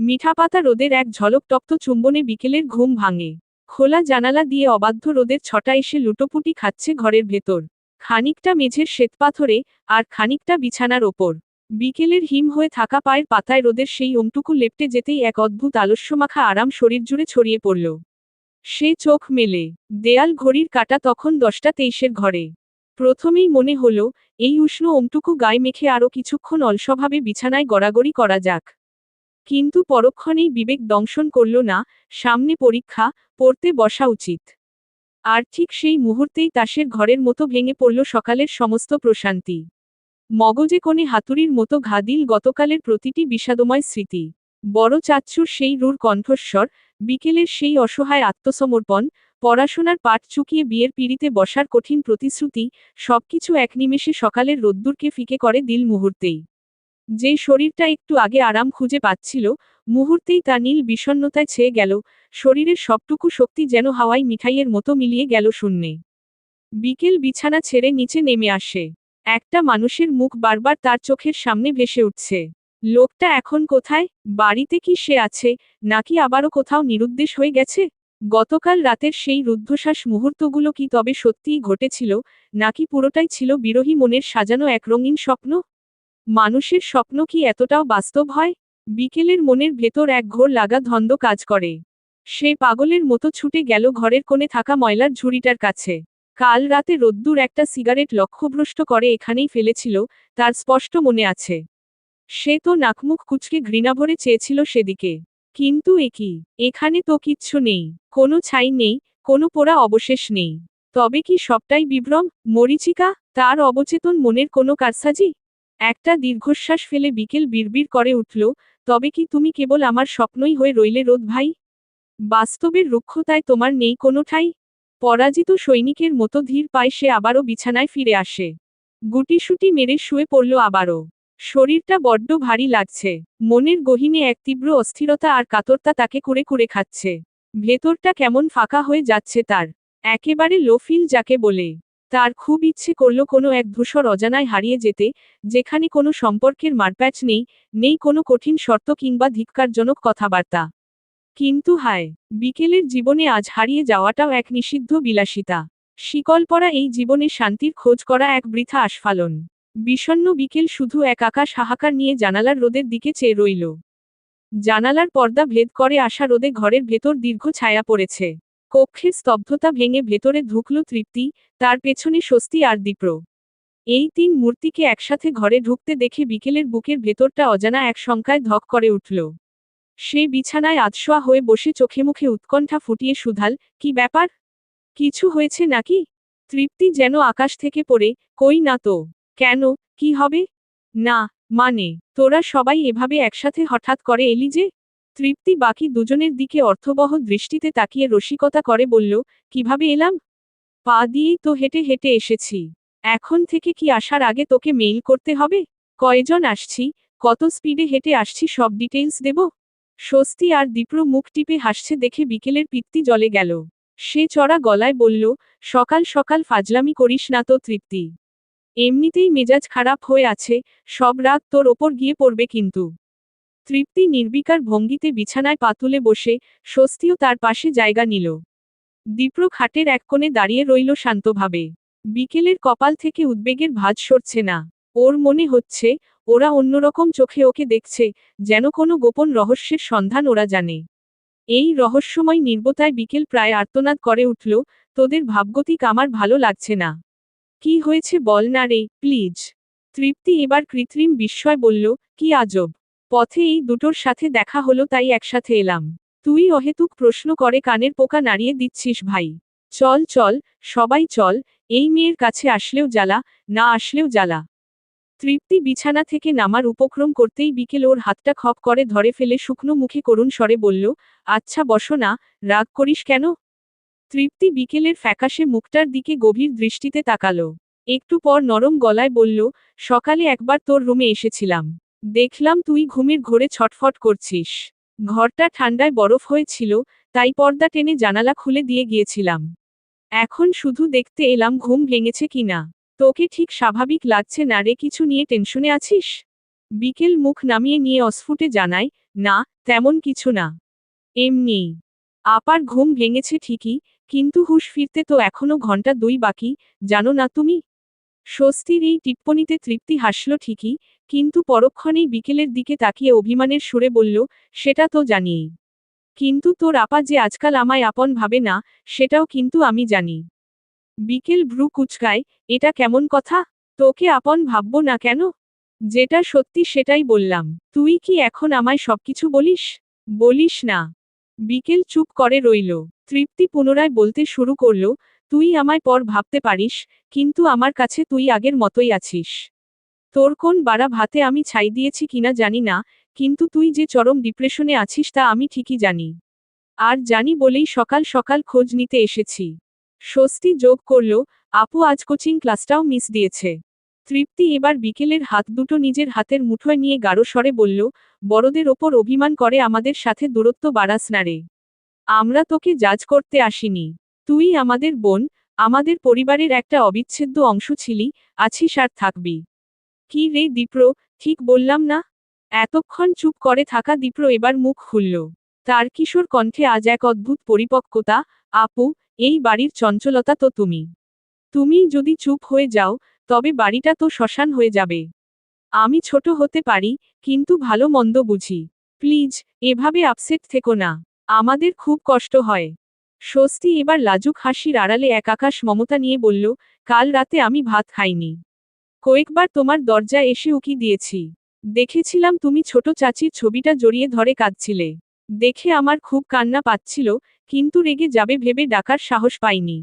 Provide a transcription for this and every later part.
মিঠাপাতা রোদের এক ঝলক তপ্ত চুম্বনে বিকেলের ঘুম ভাঙে। খোলা জানালা দিয়ে অবাধ্য রোদের ছটা এসে লুটোপুটি খাচ্ছে ঘরের ভেতর। খানিকটা মেঝের শ্বেতপাথরে, আর খানিকটা বিছানার ওপর। বিকেলের হিম হয়ে থাকা পায়ের পাতায় রোদের সেই ওমটুকু লেপ্টে যেতেই এক অদ্ভুত আলস্যমাখা আরাম শরীর জুড়ে ছড়িয়ে পড়ল। সে চোখ মেলে, দেয়াল ঘড়ির কাঁটা তখন 10টা 23 ঘরে। প্রথমেই মনে হলো, এই উষ্ণ ওমটুকু গায়ে মেখে আরও কিছুক্ষণ অলসভাবে বিছানায় গড়াগড়ি করা যাক। কিন্তু পরক্ষণেই বিবেক দংশন করল না, সামনে পরীক্ষা, পড়তে বসা উচিত। আর ঠিক সেই মুহূর্তেই তাসের ঘরের মতো ভেঙে পড়ল সকালের সমস্ত প্রশান্তি। মগজে কোণে হাতুড়ির মতো ঘা দিল গতকালের প্রতিটি বিষাদময় স্মৃতি। বড় চাচ্চুর সেই রূঢ় কণ্ঠস্বর, বিকেলের সেই অসহায় আত্মসমর্পণ, পড়াশোনার পাঠ চুকিয়ে বিয়ের পিঁড়িতে বসার কঠিন প্রতিশ্রুতি, সবকিছু এক নিমেষে সকালের রোদ্দুরকে ফিকে করে দিল মুহূর্তেই। যে শরীরটা একটু আগে আরাম খুঁজে পাচ্ছিল, মুহূর্তেই তা নীল বিষণ্ণতায় ছেয়ে গেল, শরীরের সবটুকু শক্তি যেন হাওয়ায় মিঠাইয়ের মতো মিলিয়ে গেল শূন্যে। বিকেল বিছানা ছেড়ে নিচে নেমে আসে। একটা মানুষের মুখ বারবার তার চোখের সামনে ভেসে উঠছে। লোকটা এখন কোথায়? বাড়িতে কি সে আছে, নাকি আবারও কোথাও নিরুদ্দেশ হয়ে গেছে? গতকাল রাতের সেই রুদ্ধশ্বাস মুহূর্তগুলো কি তবে সত্যিই ঘটেছিল, নাকি পুরোটাই ছিল বিরহী মনের সাজানো এক রঙিন স্বপ্ন? মানুষের স্বপ্ন কি এতটাও বাস্তব হয়? বিকেলের মনের ভেতর এক ঘোর লাগা ধন্দ কাজ করে। সে পাগলের মতো ছুটে গেল ঘরের কোণে থাকা ময়লার ঝুড়িটার কাছে। কাল রাতে রোদ্দুর একটা সিগারেট লক্ষ্যভ্রষ্ট করে এখানেই ফেলেছিল, তার স্পষ্ট মনে আছে। সে তো নাকমুখ কুঁচকে ঘৃণাভরে চেয়েছিল সেদিকে। কিন্তু কি, এখানে তো কিচ্ছু নেই, কোনো ছাই নেই, কোনো পোড়া অবশেষ নেই। তবে কি সবটাই বিভ্রম, মরীচিকা, তার অবচেতন মনের কোনো কারসাজি? একটা দীর্ঘশ্বাস ফেলে বিকেল বিড়বিড় করে উঠল, তবে কি তুমি কেবল আমার স্বপ্নই হয়ে রইলে রোদ ভাই? বাস্তবের রুক্ষতায় তোমার নেই কোনো ঠাঁই? পরাজিত সৈনিকের মতো ধীর পায়ে সে আবারও বিছানায় ফিরে আসে। গুটিসুটি মেরে শুয়ে পড়ল আবারও। শরীরটা বড্ড ভারী লাগছে। মনের গহীনে এক তীব্র অস্থিরতা আর কাতরতা তাকে কুরে কুরে খাচ্ছে। ভেতরটা কেমন ফাঁকা হয়ে যাচ্ছে তার। একেবারে লো ফিল যাকে বলে। তার খুব ইচ্ছে করল কোনো এক ধূসর অজানায় হারিয়ে যেতে, যেখানে কোনো সম্পর্কের মারপ্যাচ নেই, নেই কোনো কঠিন শর্ত কিংবা ধিক্কারজনক কথাবার্তা। কিন্তু হায়, বিকেলের জীবনে আজ হারিয়ে যাওয়াটাও এক নিষিদ্ধ বিলাসিতা। শিকল পরা এই জীবনে শান্তির খোঁজ করা এক বৃথা আস্ফালন। বিষণ্ণ বিকেল শুধু এক আকাশ হাহাকার নিয়ে জানালার রোদের দিকে চেয়ে রইল। জানালার পর্দা ভেদ করে আসা রোদে ঘরের ভেতর দীর্ঘ ছায়া পড়েছে। কক্ষের স্তব্ধতা ভেঙে ভেতরে ঢুকল তৃপ্তি, তার পেছনে স্বস্তি আর দীপ্র। এই তিন মূর্তিকে একসাথে ঘরে ঢুকতে দেখে বিকেলের বুকের ভেতরটা অজানা এক শঙ্কায় ধক করে উঠল। সে বিছানায় আধশোয়া হয়ে বসে চোখে মুখে উৎকণ্ঠা ফুটিয়ে শুধাল, কি ব্যাপার? কিছু হয়েছে নাকি? তৃপ্তি যেন আকাশ থেকে পড়ে, কই না তো। কেন, কি হবে? না, মানে, তোরা সবাই এভাবে একসাথে হঠাৎ করে এলি যে? তৃপ্তি বাকি দুজনের দিকে অর্থবহ দৃষ্টিতে তাকিয়ে রসিকতা করে বলল, কিভাবে এলাম? পা দিয়েই তো হেঁটে হেঁটে এসেছি। এখন থেকে কি আসার আগে তোকে মেইল করতে হবে? কয়জন আসছি, কত স্পিডে হেঁটে আসছি সব ডিটেইলস দেব? স্বস্তি আর দীপ্র মুখ টিপে হাসছে দেখে বিকেলের পিত্তি জ্বলে গেল। সে চড়া গলায় বলল, সকাল সকাল ফাজলামি করিস না তো তৃপ্তি। এমনিতেই মেজাজ খারাপ হয়ে আছে, সব রাগ তোর ওপর গিয়ে পড়বে কিন্তু। তৃপ্তি নির্বিকার ভঙ্গিতে বিছানায় পা তুলে বসে, স্বস্তিও তার পাশে জায়গা নিল। দীপ্র খাটের এক কোণে দাঁড়িয়ে রইল শান্তভাবে। বিকেলের কপাল থেকে উদ্বেগের ভাঁজ সরছে না। ওর মনে হচ্ছে, ওরা অন্যরকম চোখে ওকে দেখছে, যেন কোনো গোপন রহস্যের সন্ধান ওরা জানে। এই রহস্যময় নির্বতায় বিকেল প্রায় আর্তনাদ করে উঠল, তোদের ভাবগতিক আমার ভালো লাগছে না। কি হয়েছে বল না রে, প্লিজ। তৃপ্তি এবার কৃত্রিম বিস্ময় বলল, কি আজব। পথে এই দুটোর সাথে দেখা হলো তাই একসাথে এলাম। তুই অহেতুক প্রশ্ন করে কানের পোকা নাড়িয়ে দিচ্ছিস ভাই। চল চল, সবাই চল, এই মেয়ের কাছে আসলেও জ্বালা, না আসলেও জ্বালা। তৃপ্তি বিছানা থেকে নামার উপক্রম করতেই বিকেল ওর হাতটা খপ করে ধরে ফেলে শুকনো মুখে করুণ স্বরে বলল, আচ্ছা বসো না, রাগ করিস কেন? তৃপ্তি বিকেলের ফ্যাকাশে মুখটার দিকে গভীর দৃষ্টিতে তাকালো। একটু পর নরম গলায় বলল, সকালে একবার তোর রুমে এসেছিলাম। দেখলাম তুই ঘুমের ঘোরে ছটফট করছিস। ঘরটা ঠান্ডায় বরফ হয়েছিল, তাই পর্দা টেনে জানালা খুলে দিয়ে গিয়েছিলাম। এখন শুধু দেখতে এলাম ঘুম ভেঙেছে কিনা। তোকে ঠিক স্বাভাবিক লাগছে না রে, কিছু নিয়ে টেনশনে আছিস? বিকেল মুখ নামিয়ে নিয়ে অস্ফুটে জানায়, না, তেমন কিছু না। এমনিই। আপার ঘুম ভেঙেছে ঠিকই, কিন্তু হুঁশ ফিরতে তো এখনো ঘন্টা 2 বাকি, জানো না তুমি? স্বস্তির এই টিপ্পনিতে তৃপ্তি হাসল ঠিকই, কিন্তু পরক্ষণেই বিকেলের দিকে তাকিয়ে অভিমানের সুরে বলল, সেটা তো জানিই। কিন্তু তোর আপা যে আজকাল আমায় আপন ভাবে না, সেটাও কিন্তু আমি জানি। বিকেল ভ্রু কুঁচকায়, এটা কেমন কথা? তোকে আপন ভাববো না কেন? যেটা সত্যি সেটাই বললাম। তুই কি এখন আমায় সবকিছু বলিস? বলিস না। বিকেল চুপ করে রইল। তৃপ্তি পুনরায় বলতে শুরু করল, তুই আমায় পর ভাবতে পারিস, কিন্তু আমার কাছে তুই আগের মতোই আছিস। তোর কোন বাড়া ভাতে আমি ছাই দিয়েছি কিনা জানি না, কিন্তু তুই যে চরম ডিপ্রেশনে আছিস তা আমি ঠিকই জানি। আর জানি বলেই সকাল সকাল খোঁজ নিতে এসেছি। স্বস্তি যোগ করল, আপু আজ কোচিং ক্লাসটাও মিস দিয়েছে। তৃপ্তি এবার বিকেলের হাত দুটো নিজের হাতের মুঠোয় নিয়ে গাঢ় স্বরে বলল, বড়দের ওপর অভিমান করে আমাদের সাথে দূরত্ব বাড়াস না রে। আমরা তোকে জাজ করতে আসিনি। তুই আমাদের বোন, আমাদের পরিবারের একটা অবিচ্ছেদ্য অংশ ছিলি, আছিস আর থাকবি। কি রে দীপ্র, ঠিক বললাম না? এতক্ষণ চুপ করে থাকা দীপ্র এবার মুখ খুলল। তার কিশোর কণ্ঠে আজ এক অদ্ভুত পরিপক্কতা, আপু, এই বাড়ির চঞ্চলতা তো তুমি। তুমি যদি চুপ হয়ে যাও, তবে বাড়িটা তো শ্মশান হয়ে যাবে। আমি ছোট হতে পারি, কিন্তু ভালো মন্দ বুঝি। প্লিজ, এভাবে আপসেট থেকো না। আমাদের খুব কষ্ট হয়। স্বস্তি এবার লাজুক হাসির আড়ালে এক আকাশ মমতা নিয়ে বলল, কাল রাতে আমি ভাত খাইনি। কয়েকবার তোমার দরজায় এসে উকি দিয়েছি। দেখেছিলাম তুমি ছোট চাচির ছবিটা জড়িয়ে ধরে কাঁদছিলে। দেখে আমার খুব কান্না পাচ্ছিল, কিন্তু রেগে যাবে ভেবে ডাকার সাহস পাইনি।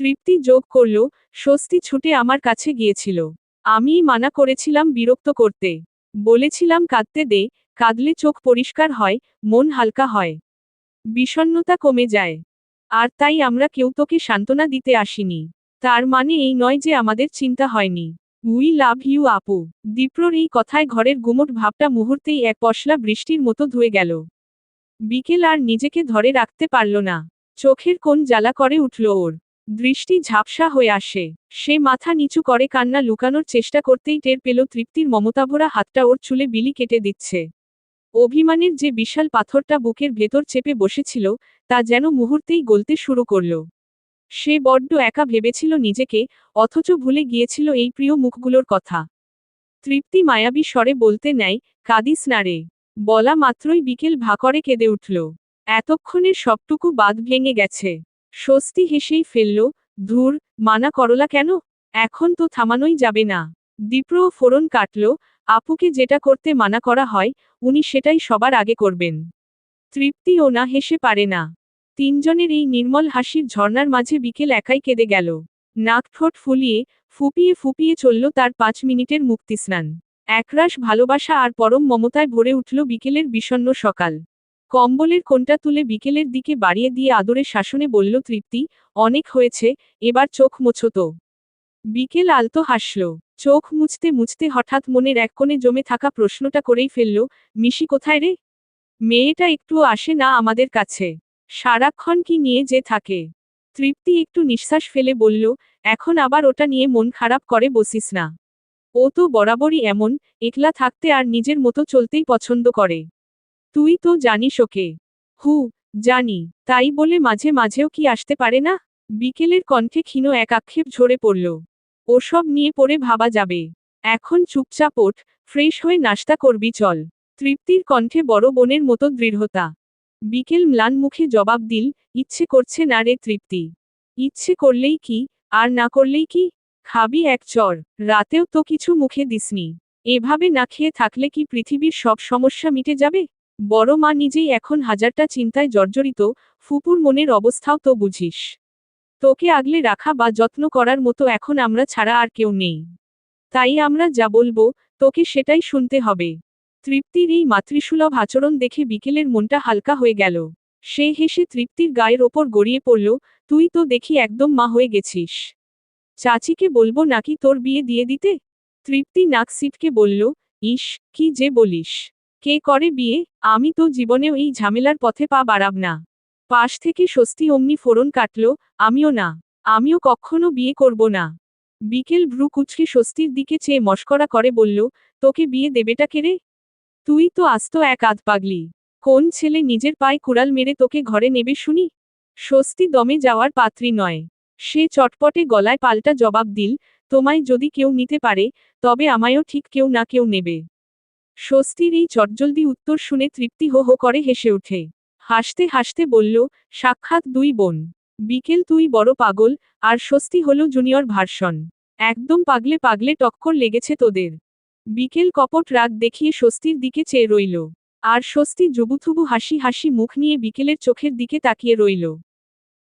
তৃপ্তি যোগ করল, স্বস্তি ছুটে আমার কাছে গিয়েছিল। আমিই মানা করেছিলাম বিরক্ত করতে। বলেছিলাম কাঁদতে দে, কাঁদলে চোখ পরিষ্কার হয়, মন হালকা হয়, বিষণ্ণতা কমে যায়। আর তাই আমরা কেউ তোকে সান্ত্বনা দিতে আসিনি। তার মানে এই নয় যে আমাদের চিন্তা হয়নি। উই লাভ ইউ আপু। দীপ্রর এই কথায় ঘরের গুমট ভাবটা মুহূর্তেই এক পশলা বৃষ্টির মতো ধুয়ে গেল। বিকেল আর নিজেকে ধরে রাখতে পারল না। চোখের কোণ জ্বালা করে উঠল ওর। দৃষ্টি ঝাপসা হয়ে আসে। সে মাথা নিচু করে কান্না লুকানোর চেষ্টা করতেই টের পেল তৃপ্তির মমতাভরা হাতটা ওর চুলে বিলি কেটে দিচ্ছে। অভিমানের যে বিশাল পাথরটা বুকের ভেতর চেপে বসেছিল, তা যেন মুহূর্তেই গলতে শুরু করল। সে বড্ড একা ভেবেছিল নিজেকে, অথচ ভুলে গিয়েছিল এই প্রিয় মুখগুলোর কথা। তৃপ্তি মায়াবী স্বরে বলতে নেয়, কাঁদিস না রে। বলা মাত্রই বিকেল ভা করে কেঁদে উঠল। এতক্ষণের সবটুকু বাঁধ ভেঙে গেছে। স্বস্তি হেসেই ফেলল, ধুর, মানা করলা কেন? এখন তো থামানোই যাবে না। দীপ্র ফোড়ন কাটল, আপুকে যেটা করতে মানা করা হয়, উনি সেটাই সবার আগে করবেন। তৃপ্তি ও না হেসে পারে না। তিনজনের এই নির্মল হাসির ঝর্ণার মাঝে বিকেল একাই কেঁদে গেল। নাক ঠোঁট ফুলিয়ে, ফুপিয়ে ফুপিয়ে চলল তার 5 মিনিটের মুক্তিস্নান। একরাশ ভালোবাসা আর পরম মমতায় ভরে উঠল বিকেলের বিষণ্ণ সকাল। কম্বলের কোণটা তুলে বিকেলের দিকে বাড়িয়ে দিয়ে আদরে শাসনে বলল তৃপ্তি, অনেক হয়েছে, এবার চোখ মোছো তো। বিকেল আলতো হাসল। চোখ মুছতে মুছতে হঠাৎ মনের এক কোণে জমে থাকা প্রশ্নটা করেই ফেলল, মিশি কোথায় রে? মেয়েটা একটুও আসে না আমাদের কাছে। সারাক্ষণ কি নিয়ে যে থাকে। তৃপ্তি একটু নিঃশ্বাস ফেলে বলল, এখন আবার ওটা নিয়ে মন খারাপ করে বসিস না। ও তো বরাবরই এমন, একলা থাকতে আর নিজের মতো চলতেই পছন্দ করে। তুই তো জানিস ওকে। হু, জানি, তাই বলে মাঝে মাঝেও কি আসতে পারে না? বিকেলের কণ্ঠে ক্ষীণ এক আক্ষেপ ঝরে পড়ল। ওসব নিয়ে পরে ভাবা যাবে। এখন চুপচাপ ওঠ, ফ্রেশ হয়ে নাস্তা করবি চল। তৃপ্তির কণ্ঠে বড় বোনের মতো দৃঢ়তা। বিকেল ম্লান মুখে জবাব দিল, ইচ্ছে করছে না রে তৃপ্তি। ইচ্ছে করলেই কি, আর না করলেই কি? খাবি এক চর, রাতেও তো কিছু মুখে দিসনি। এভাবে না খেয়ে থাকলে কি পৃথিবীর সব সমস্যা মিটে যাবে? বড় মা নিজেই এখন হাজারটা চিন্তায় জর্জরিত, ফুপুর মনের অবস্থাও তো বুঝিস। তোকে আগলে রাখা বা যত্ন করার মতো এখন আমরা ছাড়া আর কেউ নেই। তাই আমরা যা বলবো, তোকে সেটাই শুনতে হবে। তৃপ্তির এই মাতৃসুলভ আচরণ দেখে বিকেলের মনটা হালকা হয়ে গেল। সে হেসে তৃপ্তির গায়ের ওপর গড়িয়ে পড়ল, তুই তো দেখি একদম মা হয়ে গেছিস। চাচিকে বলবো নাকি তোর বিয়ে দিয়ে দিতে? তৃপ্তি নাক সিটকে বলল, ইস, কি যে বলিস। কে করে বিয়ে? আমি তো জীবনেও এই ঝামেলার পথে পা বাড়াব না। পাশ থেকে স্বস্তি অমনি ফোড়ন কাটল, আমিও না। আমিও কখনো বিয়ে করব না। বিকেল ভ্রু কুচকে স্বস্তির দিকে চেয়ে মশকরা করে বলল, তোকে বিয়ে দেবেটা কে রে? তুই তো আস্ত এক আধ পাগলি। কোন ছেলে নিজের পায়ে কুড়াল মেরে তোকে ঘরে নেবে শুনি? স্বস্তি দমে যাওয়ার পাত্রী নয়। সে চটপটে গলায় পাল্টা জবাব দিল, তোমায় যদি কেউ নিতে পারে, তবে আমায়ও ঠিক কেউ না কেউ নেবে। স্বস্তির এই চটজলদি উত্তর শুনে তৃপ্তি হো হো করে হেসে ওঠে। হাসতে হাসতে বলল, সাক্ষাৎ দুই বোন। বিকেল তুই বড় পাগল, আর স্বস্তি হলো জুনিয়র ভার্সন। একদম পাগলে পাগলে টক্কর লেগেছে তোদের। বিকেল কপট রাগ দেখিয়ে স্বস্তির দিকে চেয়ে রইল। আর স্বস্তি জুবুথুবু হাসি হাসি মুখ নিয়ে বিকেলের চোখের দিকে তাকিয়ে রইল।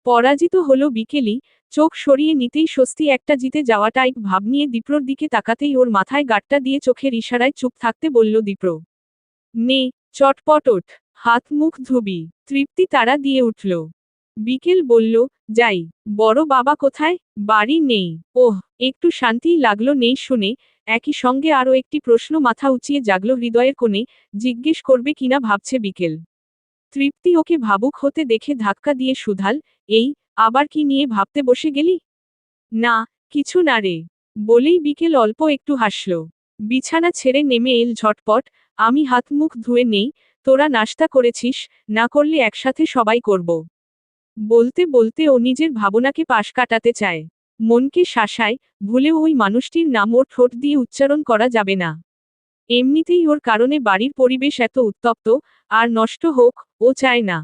পরাজিত হলো বিকেলই, চোখ সরিয়ে নিতেই স্বস্তি একটা জিতে যাওয়া টাইপ ভাব নিয়ে দীপ্রর দিকে তাকাতেই ওর মাথায় গাঁটটা দিয়ে চোখের ইশারায় চুপ থাকতে বলল দীপ্র। নে, চটপট ওঠ, হাত মুখ ধুবি। তৃপ্তি তাড়া দিয়ে উঠল। বিকেল বলল, যাই। বড় বাবা কোথায়? বাড়ি নেই। ওহ, একটু শান্তিই লাগলো নেই শুনে। একই সঙ্গে আরও একটি প্রশ্ন মাথা উঁচিয়ে জাগল হৃদয়ের কোণে, জিজ্ঞেস করবে কিনা ভাবছে বিকেল। তৃপ্তি ওকে ভাবুক হতে দেখে ধাক্কা দিয়ে শুধাল, এই, আবার কি নিয়ে ভাবতে বসে গেলি? না, কিছু না রে। বলেই বিকেল অল্প একটু হাসল। বিছানা ছেড়ে নেমে এল ঝটপট, আমি হাত মুখ ধুয়ে নেই, তোরা নাশতা করেছিস? না করলে একসাথে সবাই করব। বলতে বলতে ও নিজের ভাবনাকে পাশ কাটাতে চায়। মনকে শাসায়, ভুলেও ওই মানুষটির নাম ওর ঠোঁট দিয়ে উচ্চারণ করা যাবে না। এমনিতেই ওর কারণে বাড়ির পরিবেশ এত উত্তপ্ত, আর নষ্ট হোক, ও চায় না।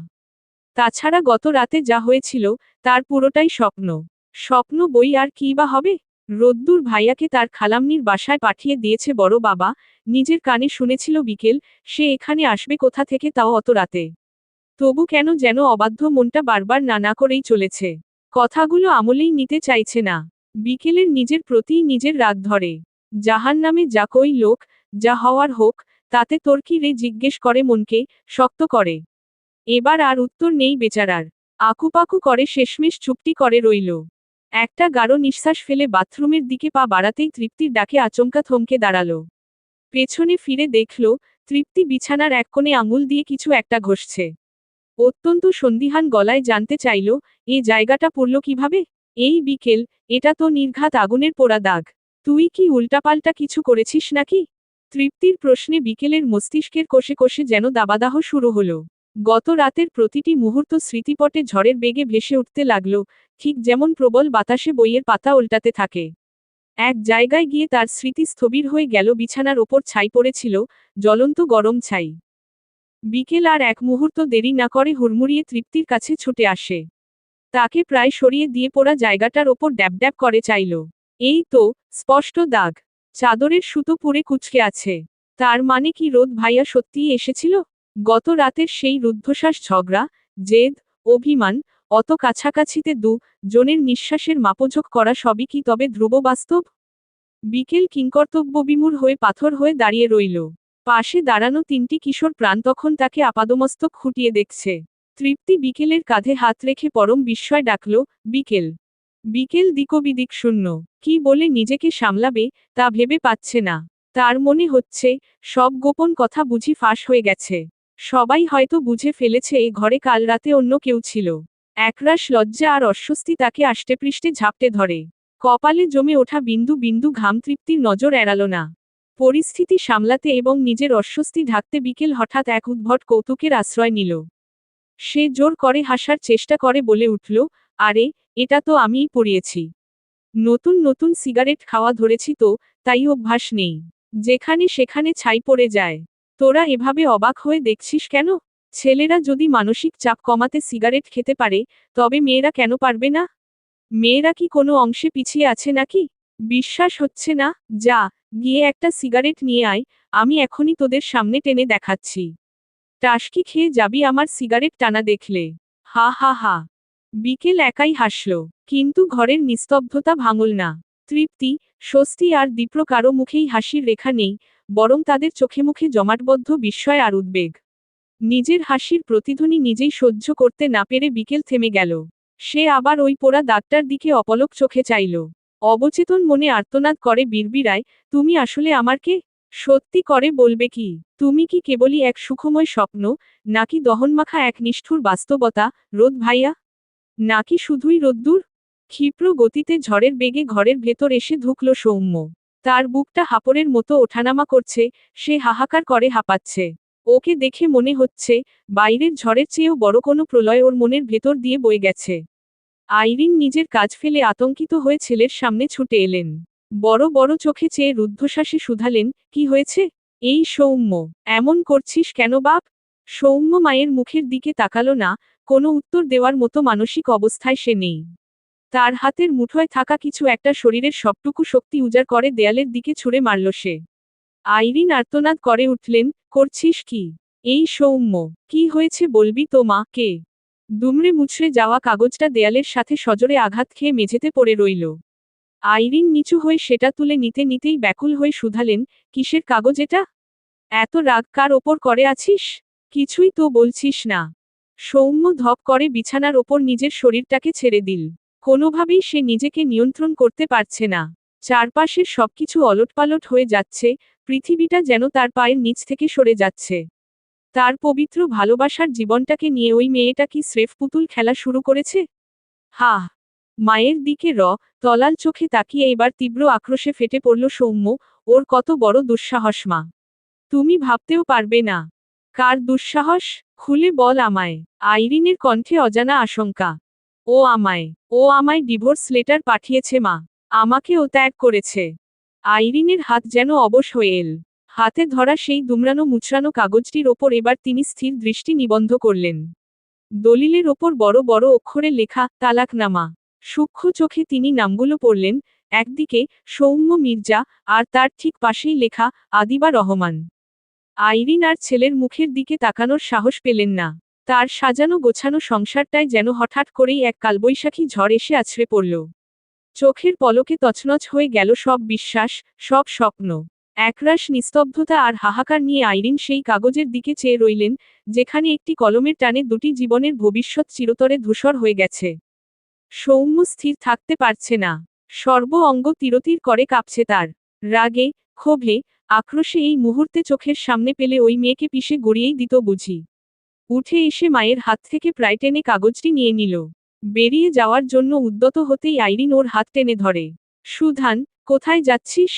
তাছাড়া গত রাতে যা হয়েছিল, তার পুরোটাই স্বপ্ন। স্বপ্ন বই আর কী বা হবে? রোদ্দুর ভাইয়াকে তার খালাম্নির বাসায় পাঠিয়ে দিয়েছে বড় বাবা, নিজের কানে শুনেছিল বিকেল, সে এখানে আসবে কোথা থেকে তাও অত রাতে। তবু কেন যেন অবাধ্য মনটা বারবার না না করেই চলেছে। কথাগুলো আমলেই নিতে চাইছে না। বিকেলের নিজের প্রতিই নিজের রাগ ধরে। জাহান্নামে যাক ওই লোক, যা হওয়ার হোক, তাতে তোর কি রে জিজ্ঞেস করে মনকে, শক্ত করে। এবার আর উত্তর নেই বেচারার। আকুপাকু করে শেষমেশ চুপটি করে রইল। একটা গাঢ় নিঃশ্বাস ফেলে বাথরুমের দিকে পা বাড়াতেই তৃপ্তির ডাকে আচমকা থমকে দাঁড়াল। পেছনে ফিরে দেখল, তৃপ্তি বিছানার এক কোণে আঙুল দিয়ে কিছু একটা ঘষছে। অত্যন্ত সন্দিহান গলায় জানতে চাইল, এ জায়গাটা পড়ল কিভাবে? এই বিকেল, এটা তো নির্ঘাত আগুনের পোড়া দাগ। তুই কি উল্টাপাল্টা কিছু করেছিস নাকি? তৃপ্তির প্রশ্নে বিকেলের মস্তিষ্কের কোষে কোষে যেন দাবাদাহ শুরু হলো। গত রাতের প্রতিটি মুহূর্ত স্মৃতিপটে ঝড়ের বেগে ভেসে উঠতে লাগল, ঠিক যেমন প্রবল বাতাসে বইয়ের পাতা উল্টাতে থাকে। এক জায়গায় গিয়ে তার স্মৃতি স্থবির হয়ে গেল। বিছানার ওপর ছাই পড়েছিল, জ্বলন্ত গরম ছাই। বিকেল আর এক মুহূর্ত দেরি না করে হুড়মুড়িয়ে তৃপ্তির কাছে ছুটে আসে। তাকে প্রায় সরিয়ে দিয়ে পোড়া জায়গাটার ওপর ড্যাব ড্যাব করে চাইল। এই তো, স্পষ্ট দাগ। চাদরের সুতো পুড়ে কুঁচকে আছে। তার মানে কি রোদ ভাইয়া সত্যিই এসেছিল? গত রাতের সেই রুদ্ধশ্বাস ঝগড়া, জেদ, অভিমান, অত কাছাকাছিতে জনের নিঃশ্বাসের মাপঝোঁক করা সবই কি তবে ধ্রুব বাস্তব? বিকেল কিংকর্তব্যবিমূঢ় হয়ে পাথর হয়ে দাঁড়িয়ে রইল। পাশে দাঁড়ানো তিনটি কিশোর প্রাণ তখন তাকে আপাদমস্তক খুঁটিয়ে দেখছে। তৃপ্তি বিকেলের কাঁধে হাত রেখে পরম বিস্ময় ডাকল, বিকেল। বিকেল দিকবিদিক শূন্য। কি বলে নিজেকে সামলাবে, তা ভেবে পাচ্ছে না। তার মনে হচ্ছে, সব গোপন কথা বুঝি ফাঁস হয়ে গেছে। সবাই হয়তো বুঝে ফেলেছে এ ঘরে কাল রাতে অন্য কেউ ছিল। একরাশ লজ্জা আর অস্বস্তি তাকে আষ্টেপৃষ্ঠে ঝাপটে ধরে। কপালে জমে ওঠা বিন্দু বিন্দু ঘাম তৃপ্তির নজর এড়াল না। পরিস্থিতি সামলাতে এবং নিজের অস্বস্তি ঢাকতে বিকেল হঠাৎ এক উদ্ভট কৌতুকের আশ্রয় নিল। সে জোর করে হাসার চেষ্টা করে বলে উঠল, আরে, এটা তো আমিই পড়িয়েছি। নতুন নতুন সিগারেট খাওয়া ধরেছি তো, তাই অভ্যাস নেই। যেখানে সেখানে ছাই পড়ে যায়। তোরা এভাবে অবাক হয়ে দেখছিস কেন? ছেলেরা যদি মানসিক চাপ কমাতে সিগারেট খেতে পারে, তবে মেয়েরা কেন পারবে না? মেয়েরা কি কোনো অংশে পিছিয়ে আছে নাকি? বিশ্বাস হচ্ছে না? যা, গিয়ে একটা সিগারেট নিয়ে আয়, আমি এখনই তোদের সামনে টেনে দেখাচ্ছি। টাসকি খেয়ে যাবি আমার সিগারেট টানা দেখলে। হা হা হা। বিকেল একাই হাসল। কিন্তু ঘরের নিস্তব্ধতা ভাঙল না। তৃপ্তি, স্বস্তি আর দীপ্র কারো মুখেই হাসির রেখা নেই, বরং তাদের চোখে মুখে জমাটবদ্ধ বিস্ময় আর উদ্বেগ। নিজের হাসির প্রতিধ্বনি নিজেই সহ্য করতে না পেরে বিকেল থেমে গেল। সে আবার ওই পোড়া দাগটার দিকে অপলক চোখে চাইল। অবচেতন মনে আর্তনাদ করে বিড়বিড়ায়, তুমি আসলে আমার কে? সত্যি করে বলবে কি? তুমি কি কেবলই এক সুখময় স্বপ্ন, নাকি দহনমাখা এক নিষ্ঠুর বাস্তবতা, রোদ ভাইয়া? নাকি শুধুই রোদ্দুর? ক্ষিপ্র গতিতে ঝড়ের বেগে ঘরের ভেতর এসে ঢুকল সৌম্য। তার বুকটা হাঁপড়ের মতো ওঠানামা করছে, সে হাহাকার করে হাঁপাচ্ছে। ওকে দেখে মনে হচ্ছে বাইরের ঝড়ের চেয়েও বড় কোনো প্রলয় ওর মনের ভেতর দিয়ে বয়ে গেছে। আইরিন নিজের কাজ ফেলে আতঙ্কিত হয়ে ছেলের সামনে ছুটে এলেন। বড় বড় চোখে চেয়ে রুদ্ধশ্বাসে শুধালেন, কি হয়েছে? এই সৌম্য, এমন করছিস কেন বাপ? সৌম্য মায়ের মুখের দিকে তাকালো না, কোনো উত্তর দেওয়ার মতো মানসিক অবস্থায় সে নেই। তার হাতের মুঠোয় থাকা কিছু একটা শরীরের সবটুকু শক্তি উজাড় করে দেয়ালের দিকে ছুঁড়ে মারল সে। আইরিন আর্তনাদ করে উঠলেন, করছিস কি? এই সৌম্য, কি হয়েছে বলবি তো মা? কে? দুমড়ে মুচড়ে যাওয়া কাগজটা দেয়ালের সাথে সজোরে আঘাত খেয়ে মেঝেতে পড়ে রইল। আইরিন নিচু হয়ে সেটা তুলে নিতে নিতেই ব্যাকুল হয়ে শুধালেন, কিসের কাগজ এটা? এত রাগ কার ওপর করে আছিস? কিছুই তো বলছিস না। সৌম্য ধপ করে বিছানার ওপর নিজের শরীরটাকে ছেড়ে দিল। কোনোভাবেই সে নিজেকে নিয়ন্ত্রণ করতে পারছে না। চারপাশের সবকিছু ওলটপালট হয়ে যাচ্ছে, পৃথিবীটা যেন তার পায়ের নিচ থেকে সরে যাচ্ছে। তার পবিত্র ভালোবাসার জীবনটাকে নিয়ে ওই মেয়েটা কি স্রেফ পুতুল খেলা শুরু করেছে? হা! মায়ের দিকে তলাল চোখে তাকিয়ে এবার তীব্র আক্রোশে ফেটে পড়ল সৌম্য, ওর কত বড় দুঃসাহস মা! তুমি ভাবতেও পারবে না। কার দুঃসাহস? খুলে বল আমায়। আইরিনের কণ্ঠে অজানা আশঙ্কা। ও আমায় ডিভোর্স লেটার পাঠিয়েছে মা। আমাকে ও ত্যাগ করেছে। আইরিনের হাত যেন অবশ হয়ে এল। হাতে ধরা সেই দুমড়ানো মুচড়ানো কাগজটির ওপর এবার তিনি স্থির দৃষ্টি নিবন্ধ করলেন। দলিলের ওপর বড় বড় অক্ষরে লেখা, তালাকনামা। সূক্ষ্ম চোখে তিনি নামগুলো পড়লেন, একদিকে সৌম্য মির্জা, আর তার ঠিক পাশেই লেখা, আদিবা রহমান। আইরিন আর ছেলের মুখের দিকে তাকানোর সাহস পেলেন না। তার সাজানো গোছানো সংসারটায় যেন হঠাৎ করেই এক কালবৈশাখী ঝড় এসে আছড়ে পড়ল। চোখের পলকে তছনছ হয়ে গেল সব বিশ্বাস, সব স্বপ্ন। একরাশ নিস্তব্ধতা আর হাহাকার নিয়ে আইরিন সেই কাগজের দিকে চেয়ে রইলেন, যেখানে একটি কলমের টানে দুটি জীবনের ভবিষ্যৎ চিরতরে ধূসর হয়ে গেছে। সৌম্য স্থির থাকতে পারছে না। সর্ব অঙ্গ তিরতির করে কাঁপছে তার। রাগে, ক্ষোভে, আক্রোশে এই মুহূর্তে চোখের সামনে পেলে ওই মেয়েকে পিষে গড়িয়েই দিত বুঝি। উঠে এসে মায়ের হাত থেকে প্রায় টেনে কাগজটি নিয়ে নিল। বেরিয়ে যাওয়ার জন্য উদ্যত হতেই আইরিন ওর হাত টেনে ধরে। সুধান, কোথায় যাচ্ছিস?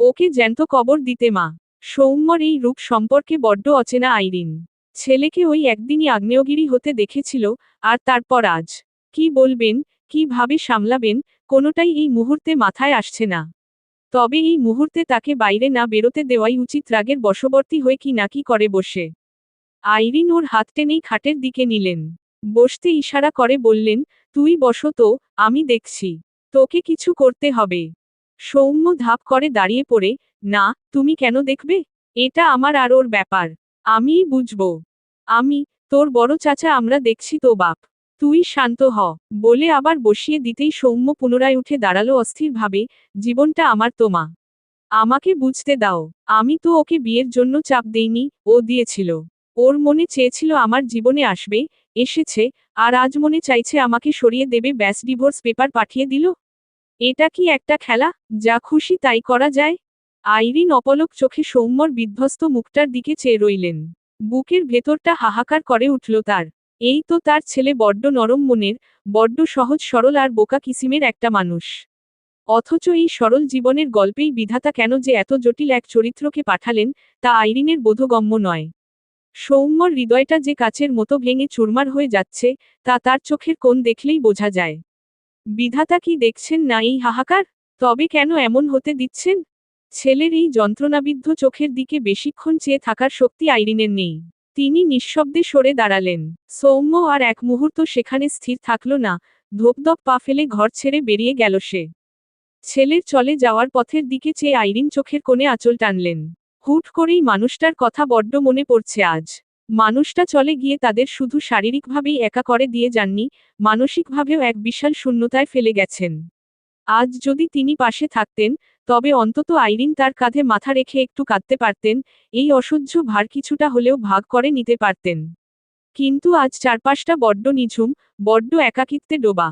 ওকে জ্যান্ত কবর দিতে মা। সৌম্যর এই রূপ সম্পর্কে বড্ড অচেনা আইরিন। ছেলেকে ওই একদিনই আগ্নেয়গিরি হতে দেখেছিল, আর তারপর আজ। কি বলবেন, কিভাবে সামলাবেন, কোনোটাই এই মুহূর্তে মাথায় আসছে না। তবে এই মুহূর্তে তাকে বাইরে না বেরোতে দেওয়াই উচিত। রাগের বশবর্তী হয়ে কি না কি করে বসে। আইরিন ওর হাত টেনেই খাটের দিকে নিলেন। বসতে ইশারা করে বললেন, তুই বসো তো, আমি দেখছি। তোকে কিছু করতে হবে। সৌম্য ধাপ করে দাঁড়িয়ে পড়ে, না, তুমি কেন দেখবে? এটা আমার আর ওর ব্যাপার। আমিই বুঝবো। আমি, তোর বড় চাচা, আমরা দেখছি তো বাপ। তুই শান্ত হ। বলে আবার বসিয়ে দিতেই সৌম্য পুনরায় উঠে দাঁড়ালো অস্থিরভাবে, জীবনটা আমার তো মা। আমাকে বুঝতে দাও। আমি তো ওকে বিয়ের জন্য চাপ দেইনি, ও দিয়েছিল। ওর মনে চেয়েছিল আমার জীবনে আসবে, এসেছে, আর আজ মনে চাইছে আমাকে সরিয়ে দেবে, ব্যাস ডিভোর্স পেপার পাঠিয়ে দিল। এটা কি একটা খেলা, যা খুশি তাই করা যায়? আইরিন অপলক চোখে সৌম্যর বিধ্বস্ত মুখটার দিকে চেয়ে রইলেন। বুকের ভেতরটা হাহাকার করে উঠল তার। এই তো তার ছেলে, বড্ড নরম মনের, বড্ড সহজ সরল আর বোকা কিসিমের একটা মানুষ। অথচ এই সরল জীবনের গল্পেই বিধাতা কেন যে এত জটিল এক চরিত্রকে পাঠালেন, তা আইরিনের বোধগম্য নয়। সৌম্যর হৃদয়টা যে কাচের মতো ভেঙে চুরমার হয়ে যাচ্ছে, তা তার চোখের কোণ দেখলেই বোঝা যায়। বিধাতা কি দেখছেন না এই হাহাকার? তবে কেন এমন হতে দিচ্ছেন? ছেলের এই যন্ত্রণাবিদ্ধ চোখের দিকে বেশিক্ষণ চেয়ে থাকার শক্তি আইরিনের নেই। তিনি নিঃশব্দে সরে দাঁড়ালেন। সৌম্য আর এক মুহূর্ত সেখানে স্থির থাকল না, ধপধপ পা ফেলে ঘর ছেড়ে বেরিয়ে গেল সে। ছেলের চলে যাওয়ার পথের দিকে চেয়ে আইরিন চোখের কোণে আঁচল টানলেন। হুট করেই মানুষটার কথা বড্ড মনে পড়ছে আজ। মানুষটা চলে গিয়ে তাদের শুধু শারীরিকভাবেই একা করে দিয়ে যাননি, মানসিকভাবেও এক বিশাল শূন্যতায় ফেলে গেছেন। আজ যদি তিনি পাশে থাকতেন, তবে অন্তত আইরিন তার কাঁধে মাথা রেখে একটু কাঁদতে পারতেন, এই অসহ্য ভার কিছুটা হলেও ভাগ করে নিতে পারতেন। কিন্তু আজ চারপাশটা বড্ড নিঝুম, বড্ড একাকিত্বে ডোবা।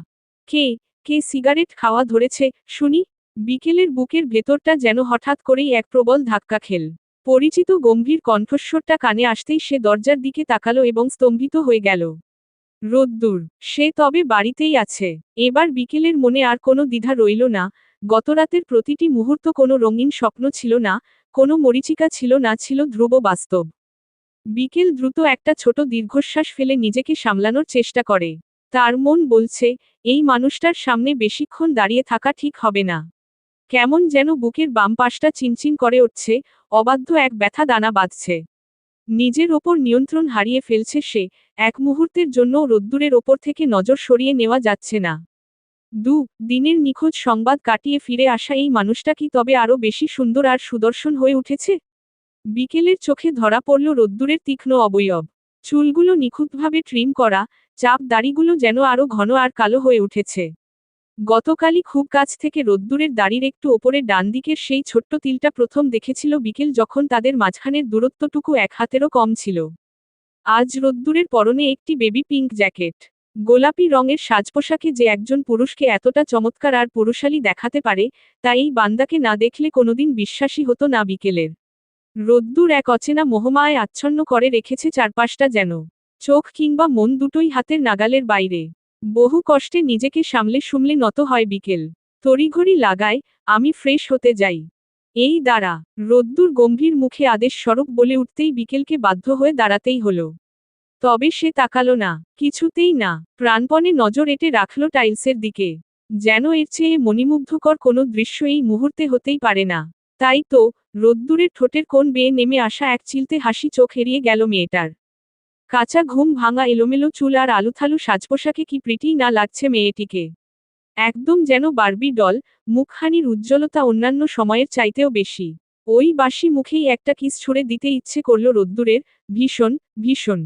কে কে সিগারেট খাওয়া ধরেছে, শুনি? বিকেলের বুকের ভেতরটা যেন হঠাৎ করেই এক প্রবল ধাক্কা খেল। পরিচিত গম্ভীর কণ্ঠস্বরটা কানে আসতেই সে দরজার দিকে তাকালো এবং স্তম্ভিত হয়ে গেল। রোদ্দুর, সে তবে বাড়িতেই আছে। এবার বিকেলের মনে আর কোনো দ্বিধা রইল না, গতরাতের প্রতিটি মুহূর্ত কোনো রঙিন স্বপ্ন ছিল না, কোনো মরীচিকা ছিল না, ছিল ধ্রুব বাস্তব। বিকেল দ্রুত একটা ছোট দীর্ঘশ্বাস ফেলে নিজেকে সামলানোর চেষ্টা করে। তার মন বলছে, এই মানুষটার সামনে বেশিক্ষণ দাঁড়িয়ে থাকা ঠিক হবে না। কেমন যেন বুকের বাম পাশটা চিনচিন করে উঠছে, অবাধ্য এক ব্যথা দানা বাঁধছে। নিজের ওপর নিয়ন্ত্রণ হারিয়ে ফেলছে সে, এক মুহূর্তের জন্যও রোদ্দুরের ওপর থেকে নজর সরিয়ে নেওয়া যাচ্ছে না। দিনের নিখোঁজ সংবাদ কাটিয়ে ফিরে আসা এই মানুষটা কি তবে আরও বেশি সুন্দর আর সুদর্শন হয়ে উঠেছে? বিকেলের চোখে ধরা পড়ল রোদ্দুরের তীক্ষ্ণ অবয়ব। চুলগুলো নিখুঁতভাবে ট্রিম করা, চাপ দাড়িগুলো যেন আরও ঘন আর কালো হয়ে উঠেছে। গতকালই খুব কাছ থেকে রোদ্দুরের দাড়ির একটু ওপরে ডান দিকের সেই ছোট্ট তিলটা প্রথম দেখেছিল বিকেল, যখন তাদের মাঝখানের দূরত্বটুকু এক হাতেরও কম ছিল। আজ রোদ্দুরের পরনে একটি বেবি পিঙ্ক জ্যাকেট। গোলাপি রঙের সাজপোশাকে যে একজন পুরুষকে এতটা চমৎকার আর পুরুষালী দেখাতে পারে, তা এই বান্দাকে না দেখলে কোনোদিন বিশ্বাসই হতো না বিকেলের। রোদ্দুর এক অচেনা মোহমায় আচ্ছন্ন করে রেখেছে চারপাশটা যেন। চোখ কিংবা মন দুটোই হাতের নাগালের বাইরে। বহু কষ্টে নিজেকে সামলে নত হয় বিকেল। তড়িঘড়ি লাগায়, আমি ফ্রেশ হতে যাই। এই দাঁড়া। রোদ্দুর গম্ভীর মুখে আদেশ স্বরূপ বলে উঠতেই বিকেলকে বাধ্য হয়ে দাঁড়াতেই হলো। তবে সে তাকালো না, কিছুতেই না। প্রাণপণে নজর এঁটে রাখল টাইলসের দিকে। যেন এর চেয়ে মণিমুগ্ধকর কোনো দৃশ্য এই মুহূর্তে হতেই পারে না। তাই তো, রোদ্দুরের ঠোঁটের কোণ বেয়ে নেমে আসা এক চিলতে হাসি চোখ এড়িয়ে গেল মেয়েটার। কাঁচা ঘুম ভাঙা এলোমেলো চুল আর আলুথালু সাজপোশাকে কি প্রিটি না লাগছে মেয়েটিকে। একদম যেন বার্বি ডল, মুখখানির উজ্জ্বলতা অন্যান্য সময়ের চাইতেও বেশি। ওই বাসি মুখেই একটা কিস ছুঁড়ে দিতে ইচ্ছে করল রোদ্দুরের, ভীষণ, ভীষণ।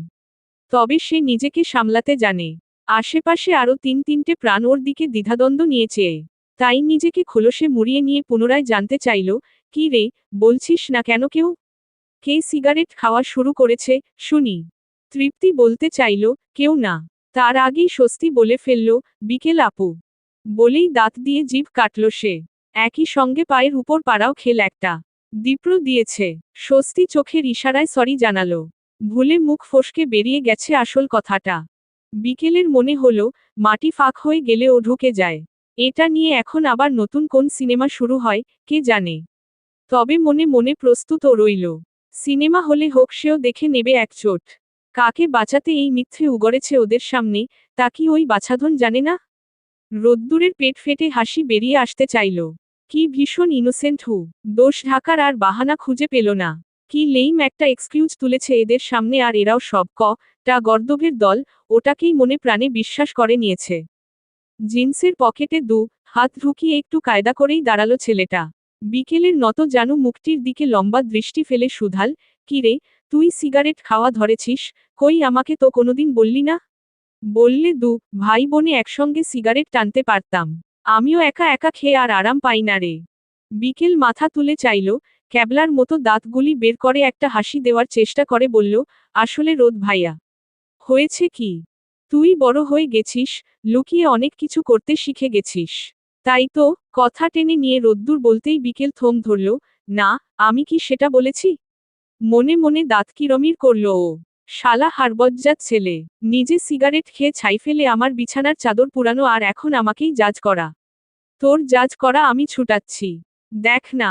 তবে সে নিজেকে সামলাতে জানে। আশেপাশে আরও তিনটে প্রাণ ওর দিকে দ্বিধাদ্বন্দ্ব নিয়ে চেয়ে। তাই নিজেকে খোলসে মুড়িয়ে নিয়ে পুনরায় জানতে চাইল, কি রে, বলছিস না কেন কেউ? কে সিগারেট খাওয়া শুরু করেছে, শুনি। তৃপ্তি বলতে চাইল, কেউ না। তার আগেই স্বস্তি বলে ফেলল, বিকেল আপু। বলেই দাঁত দিয়ে জিভ কাটল সে। একই সঙ্গে পায়ের উপর পাড়াও খেল একটা। দীপ্র দিয়েছে। স্বস্তি চোখের ইশারায় সরি জানালো। ভুলে মুখ ফসকে বেরিয়ে গেছে আসল কথাটা। বিকেলের মনে হলো, মাটি ফাঁক হয়ে গেলে ও ঢুকে যায়। এটা নিয়ে এখন আবার নতুন কোন সিনেমা শুরু হয়, কে জানে। তবে মনে মনে প্রস্তুত ও রইল। সিনেমা হলে হোক, সেও দেখে নেবে এক চোট। কাকে বাঁচাতে এই মিথ্যে উগরেছে ওদের সামনে, তা কি ওই বাছাধন জানে না? রোদ্দুরের পেট ফেটে হাসি বেরিয়ে আসতে চাইল। কি ভীষণ ইনোসেন্ট হু। দোষ ঢাকার আর বাহানা খুঁজে পেল না। কি লেইম একটা এক্সকিউজ তুলেছে এদের সামনে, আর এরাও সব টা গর্দভের দল, ওটাকেই মনে প্রাণে বিশ্বাস করে নিয়েছে। জিন্সের পকেটে হাত ঢুকিয়ে একটু কায়দা করেই দাঁড়ালো ছেলেটা। বিকেলের নত জানু মুখটির দিকে লম্বা দৃষ্টি ফেলে সুধাল, কি রে, তুই সিগারেট খাওয়া ধরেছিস? কই, আমাকে তো কোনোদিন বললি না। বললে ভাই বোনে একসঙ্গে সিগারেট টানতে পারতাম। আমিও একা একা খেয়ে আর আরাম পাই না রে। বিকেল মাথা তুলে চাইল, ক্যাবলার মতো দাঁতগুলি বের করে একটা হাসি দেওয়ার চেষ্টা করে বলল, আসলে রোদ ভাইয়া, হয়েছে কি, তুই বড় হয়ে গেছিস, লুকিয়ে অনেক কিছু করতে শিখে গেছিস। তাই তো। কথা টেনে নিয়ে রোদ্দুর বলতেই বিকেল থম ধরল, না, আমি কি সেটা বলেছি? মনে মনে দাঁত কিরমির করল ও। শালা হারবজ্জাত ছেলে, নিজে সিগারেট খেয়ে ছাই ফেলে আমার বিছানার চাদর পুরানো, আর এখন আমাকেই জাজ করা। তোর জাজ করা আমি ছুটাচ্ছি। দেখ না।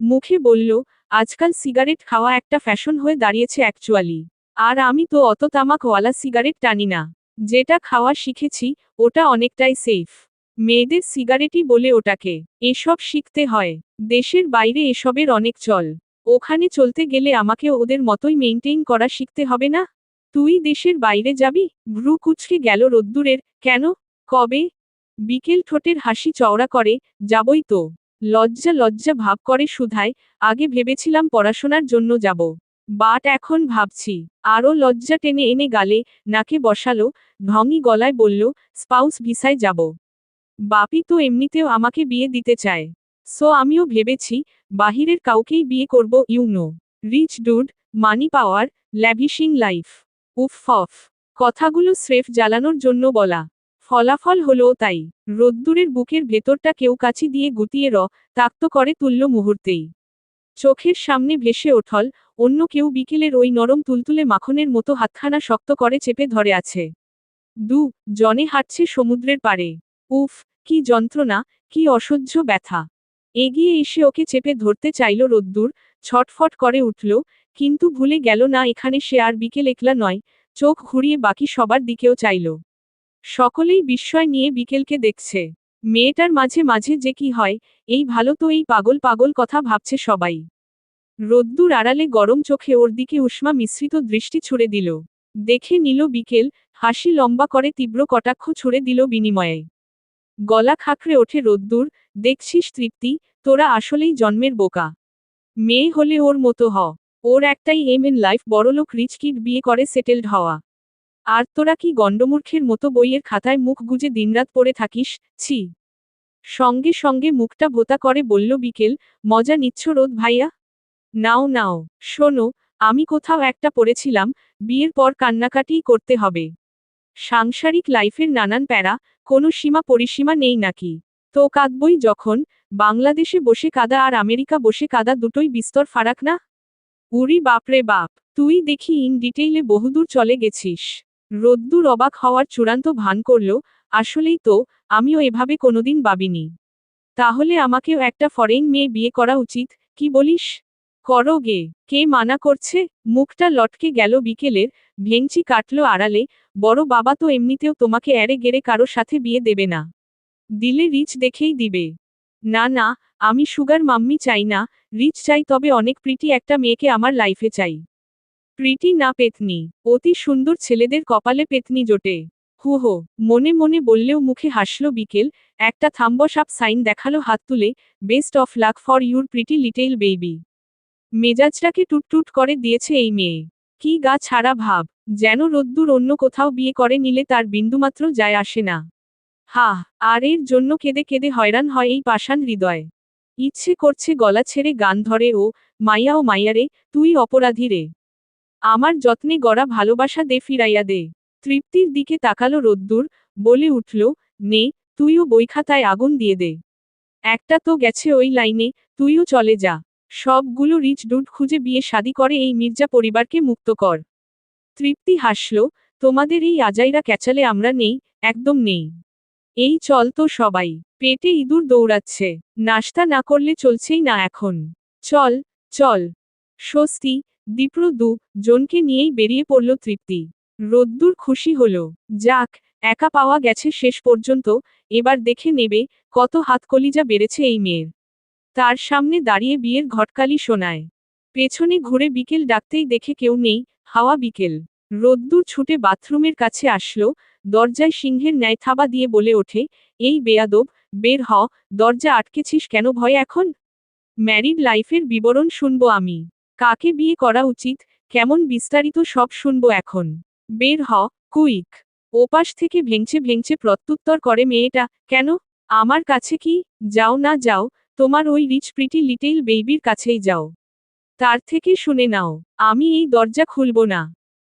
মুখে বলল, আজকাল সিগারেট খাওয়া একটা ফ্যাশন হয়ে দাঁড়িয়েছে অ্যাকচুয়ালি। আর আমি তো অত তামাকওয়ালা সিগারেট টানি না। যেটা খাওয়া শিখেছি, ওটা অনেকটাই সেফ। মেয়েদের সিগারেটই বলে ওটাকে। এসব শিখতে হয়। দেশের বাইরে এসবের অনেক চল। ওখানে চলতে গেলে আমাকেও ওদের মতোই মেইনটেইন করা শিখতে হবে না? তুই দেশের বাইরে যাবি? ভ্রু কুঁচকে গেল রোদ্দুরের, কেন? কবে? বিকেল ঠোঁটের হাসি চওড়া করে, যাবই তো। লজ্জা লজ্জা ভাব করে শুধায়, আগে ভেবেছিলাম পড়াশোনার জন্য যাব। বাট এখন ভাবছি। আরও লজ্জা টেনে এনে গালে, নাকে বসালো, ঢঙি গলায় বলল, স্পাউস ভিসায় যাব। বাপি তো এমনিতেও আমাকে বিয়ে দিতে চায়। সো আমিও ভেবেছি, বাহিরের কাউকেই বিয়ে করব, রিচ ডুড, মানি পাওয়ার, ল্যাভিশিং লাইফ। উফ অফ। কথাগুলো স্রেফ জ্বালানোর জন্য বলা। ফলাফল হলোও তাই। রোদ্দুরের বুকের ভেতরটা কেউ কাছি দিয়ে গুটিয়ে তাক্ত করে তুলল মুহূর্তেই। চোখের সামনে ভেসে ওঠল, অন্য কেউ বিকেলের ওই নরম তুলতুলে মাখনের মতো হাতখানা শক্ত করে চেপে ধরে আছে। জনে হাঁটছে সমুদ্রের পাড়ে। উফ, কি যন্ত্রণা, কি অসহ্য ব্যথা। এগিয়ে এসে ওকে চেপে ধরতে চাইল রোদ্দুর, ছটফট করে উঠল, কিন্তু ভুলে গেল না এখানে সে আর বিকেল একলা নয়, চোখ ঘুরিয়ে বাকি সবার দিকেও চাইল। সকলেই বিস্ময় নিয়ে বিকেলকে দেখছে। মেয়েটার মাঝে মাঝে যে কি হয়, এই ভালো তো এই পাগল পাগল কথা ভাবছে সবাই। রোদ্দুর আড়ালে গরম চোখে ওর দিকে উষ্মা মিশ্রিত দৃষ্টি ছুড়ে দিল। দেখে নিল বিকেল, হাসি লম্বা করে তীব্র কটাক্ষ ছুড়ে দিল বিনিময়ে। গলা খাকড়ে ওঠে রোদ্দুর, দেখছিস তৃপ্তি, তোরা আসলেই জন্মের বোকা। মেয়ে হলে ওর মতো হ। ওর একটাই এম ইন লাইফ, বড়লোক রিচ কিড বিয়ে করে সেটেলড হওয়া। আর তোরা কি গণ্ডমূর্খের মতো বইয়ের খাতায় মুখ গুজে দিনরাত পড়ে থাকিস, ছি। সঙ্গে সঙ্গে মুখটা ভোতা করে বলল বিকেল, মজা নিচ্ছ রোদ ভাইয়া? নাও নাও, শোনো, আমি কোথাও একটা পড়েছিলাম, বিয়ের পর কান্নাকাটিই করতে হবে। সাংসারিক লাইফের নানান প্যারা, কোনো সীমা পরিসীমা নেই নাকি? তো কাঁদবই যখন, বাংলাদেশে বসে কাঁদা আর আমেরিকা বসে কাঁদা দুটোই বিস্তর ফারাক না? উরি বাপরে বাপ, তুই দেখি ইন ডিটেইলে বহুদূর চলে গেছিস। রোদ্দুর অবাক হওয়ার চূড়ান্ত ভান করল, আসলেই তো, আমিও এভাবে কোনোদিন ভাবিনি। তাহলে আমাকেও একটা ফরেন মেয়ে বিয়ে করা উচিত, কি বলিস? করো গে, কে মানা করছে? মুখটা লটকে গেল বিকেলের, ভেংচি কাটল আড়ালে, বড় বাবা তো এমনিতেও তোমাকে এড়ে গেড়ে কারো সাথে বিয়ে দেবে না। দিলে রিচ দেখেই দিবে। না না, আমি সুগার মাম্মি চাই না, রিচ চাই, তবে অনেক প্রিটি একটা মেয়েকে আমার লাইফে চাই। প্রীতি না পেতনি, অতি সুন্দর ছেলেদের কপালে পেতনি জোটে। হু হো, মনে মনে বললেও মুখে হাসল বিকেল, একটা থাম্বস আপ সাইন দেখালো হাত তুলে, best of luck for your pretty little baby. মেজাজটাকে টুটটুট করে দিয়েছে এই মেয়ে। কি গা ছাড়া ভাব, যেন রোদ্দুর অন্য কোথাও বিয়ে করে নিলে তার বিন্দুমাত্র যায় আসে না। হা, আর এর জন্য কেঁদে কেঁদে হয়রান হয় এই পাষাণ হৃদয়। ইচ্ছে করছে গলা ছেড়ে গান ধরে ও, মাইয়া ও মাইয়ারে, তুই অপরাধী রে। আমার যত্নে গড়া ভালোবাসা দে ফিরাইয়া দে। তৃপ্তির দিকে তাকালো রোদ্দুর, বলে উঠল, নে, তুইও বইখাতায় আগুন দিয়ে দে। একটা তো গেছে ওই লাইনে, তুইও চলে যা। সবগুলো রিচ ডুড খুঁজে বিয়ে শাদি করে এই মির্জা পরিবারকে মুক্ত কর। তৃপ্তি হাসল, তোমাদের এই আজাইরা ক্যাচালে আমরা নেই, একদম নেই। এই চল তো সবাই, পেটে ইঁদুর দৌড়াচ্ছে, নাস্তা না করলে চলছেই না এখন। চল, চল। স্বস্তি, দীপ্র জনকে নিয়েই বেরিয়ে পড়ল তৃপ্তি। রোদ্দুর খুশি হল, যাক, একা পাওয়া গেছে শেষ পর্যন্ত, এবার দেখে নেবে, কত হাতকলিজা বেড়েছে এই মেয়ের। তার সামনে দাঁড়িয়ে বিয়ের ঘটকালি শোনায়। পেছনে ঘুরে বিকেল ডাকতেই দেখে কেউ নেই, হাওয়া বিকেল। রোদ্দুর ছুটে বাথরুমের কাছে আসলো, দরজায় সিংহের ন্যায় থাবা দিয়ে বলে ওঠে, এই বেয়াদব, বের হ, দরজা আটকেছিস কেন ভয় এখন? ম্যারিড লাইফের বিবরণ শুনবো আমি। কাকে বিয়ে করা উচিত, কেমন বিস্তারিত সব শুনবো এখন। বের হ, কুইক। ওপাশ থেকে ভেঙচে ভেঙচে প্রত্যুত্তর করে মেয়েটা, কেন? আমার কাছে কি? যাও না যাও, তোমার ওই রিচ প্রিটি লিটেল বেবির কাছেই যাও। তার থেকে শুনে নাও, আমি এই দরজা খুলব না।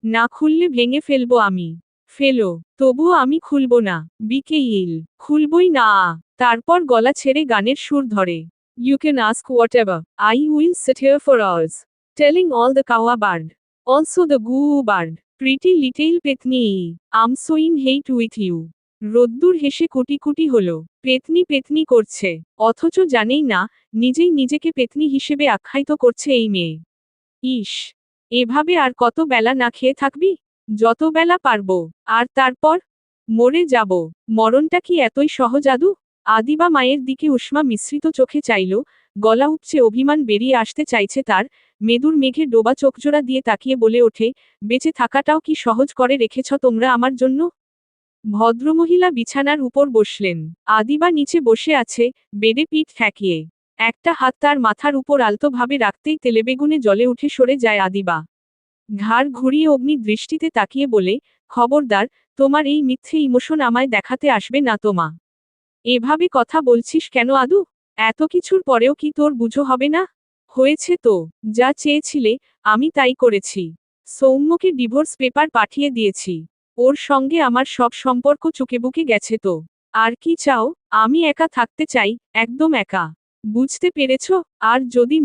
না খুললে ভেঙে ফেলবো আমি। ফেলো, তবুও আমি খুলব না। বিকেইল, খুলবই না। তারপর গলা ছেড়ে গানের সুর ধরে। You can ask whatever, I will sit here for hours. Telling all the cowa bird. Also the goo bird. Pretty little পেতনি, I'm so in hate with you. রোদ্দুর হেসে কুটি কুটি হলো, পেতনি পেতনি করছে, অথচ জানেই না, নিজেই নিজেকে পেতনি হিসেবে আখ্যায়িত করছে এই মেয়ে। ইস, এভাবে আর কত বেলা না খেয়ে থাকবি? যত বেলা পারবো। আর তারপর? মরে যাব। মরণটা কি এতই সহজ আদু? আদিবা মায়ের দিকে উষ্মা মিশ্রিত চোখে চাইল, গলা উপচে অভিমান বেরিয়ে আসতে চাইছে তার, মেদুর মেঘে ডোবা চোখজোড়া দিয়ে তাকিয়ে বলে ওঠে, বেঁচে থাকাটাও কি সহজ করে রেখেছ তোমরা আমার জন্য? ভদ্রমহিলা বিছানার উপর বসলেন। আদিবা নিচে বসে আছে, বেডে পিঠ ঠেকিয়ে। একটা হাত তার মাথার উপর আলতোভাবে রাখতেই তেলেবেগুনে জ্বলে উঠে সরে যায় আদিবা। ঘাড় ঘুরিয়ে অগ্নি দৃষ্টিতে তাকিয়ে বলে, খবরদার, তোমার এই মিথ্যে ইমোশন আমায় দেখাতে আসবে না তো মা। এভাবে কথা বলছিস কেন আদু? এত কিছুর পরেও কি তোর বুঝো হবে না? হয়েছে তো, যা চেয়েছিলে, আমি তাই করেছি। সৌম্যকে ডিভোর্স পেপার পাঠিয়ে দিয়েছি। ওর সঙ্গে আমার সব সম্পর্ক চুকেবুকে গেছে তো। আর কি চাও? আমি একা থাকতে চাই, একদম একা। বুঝতে পেরেছ? আর যদি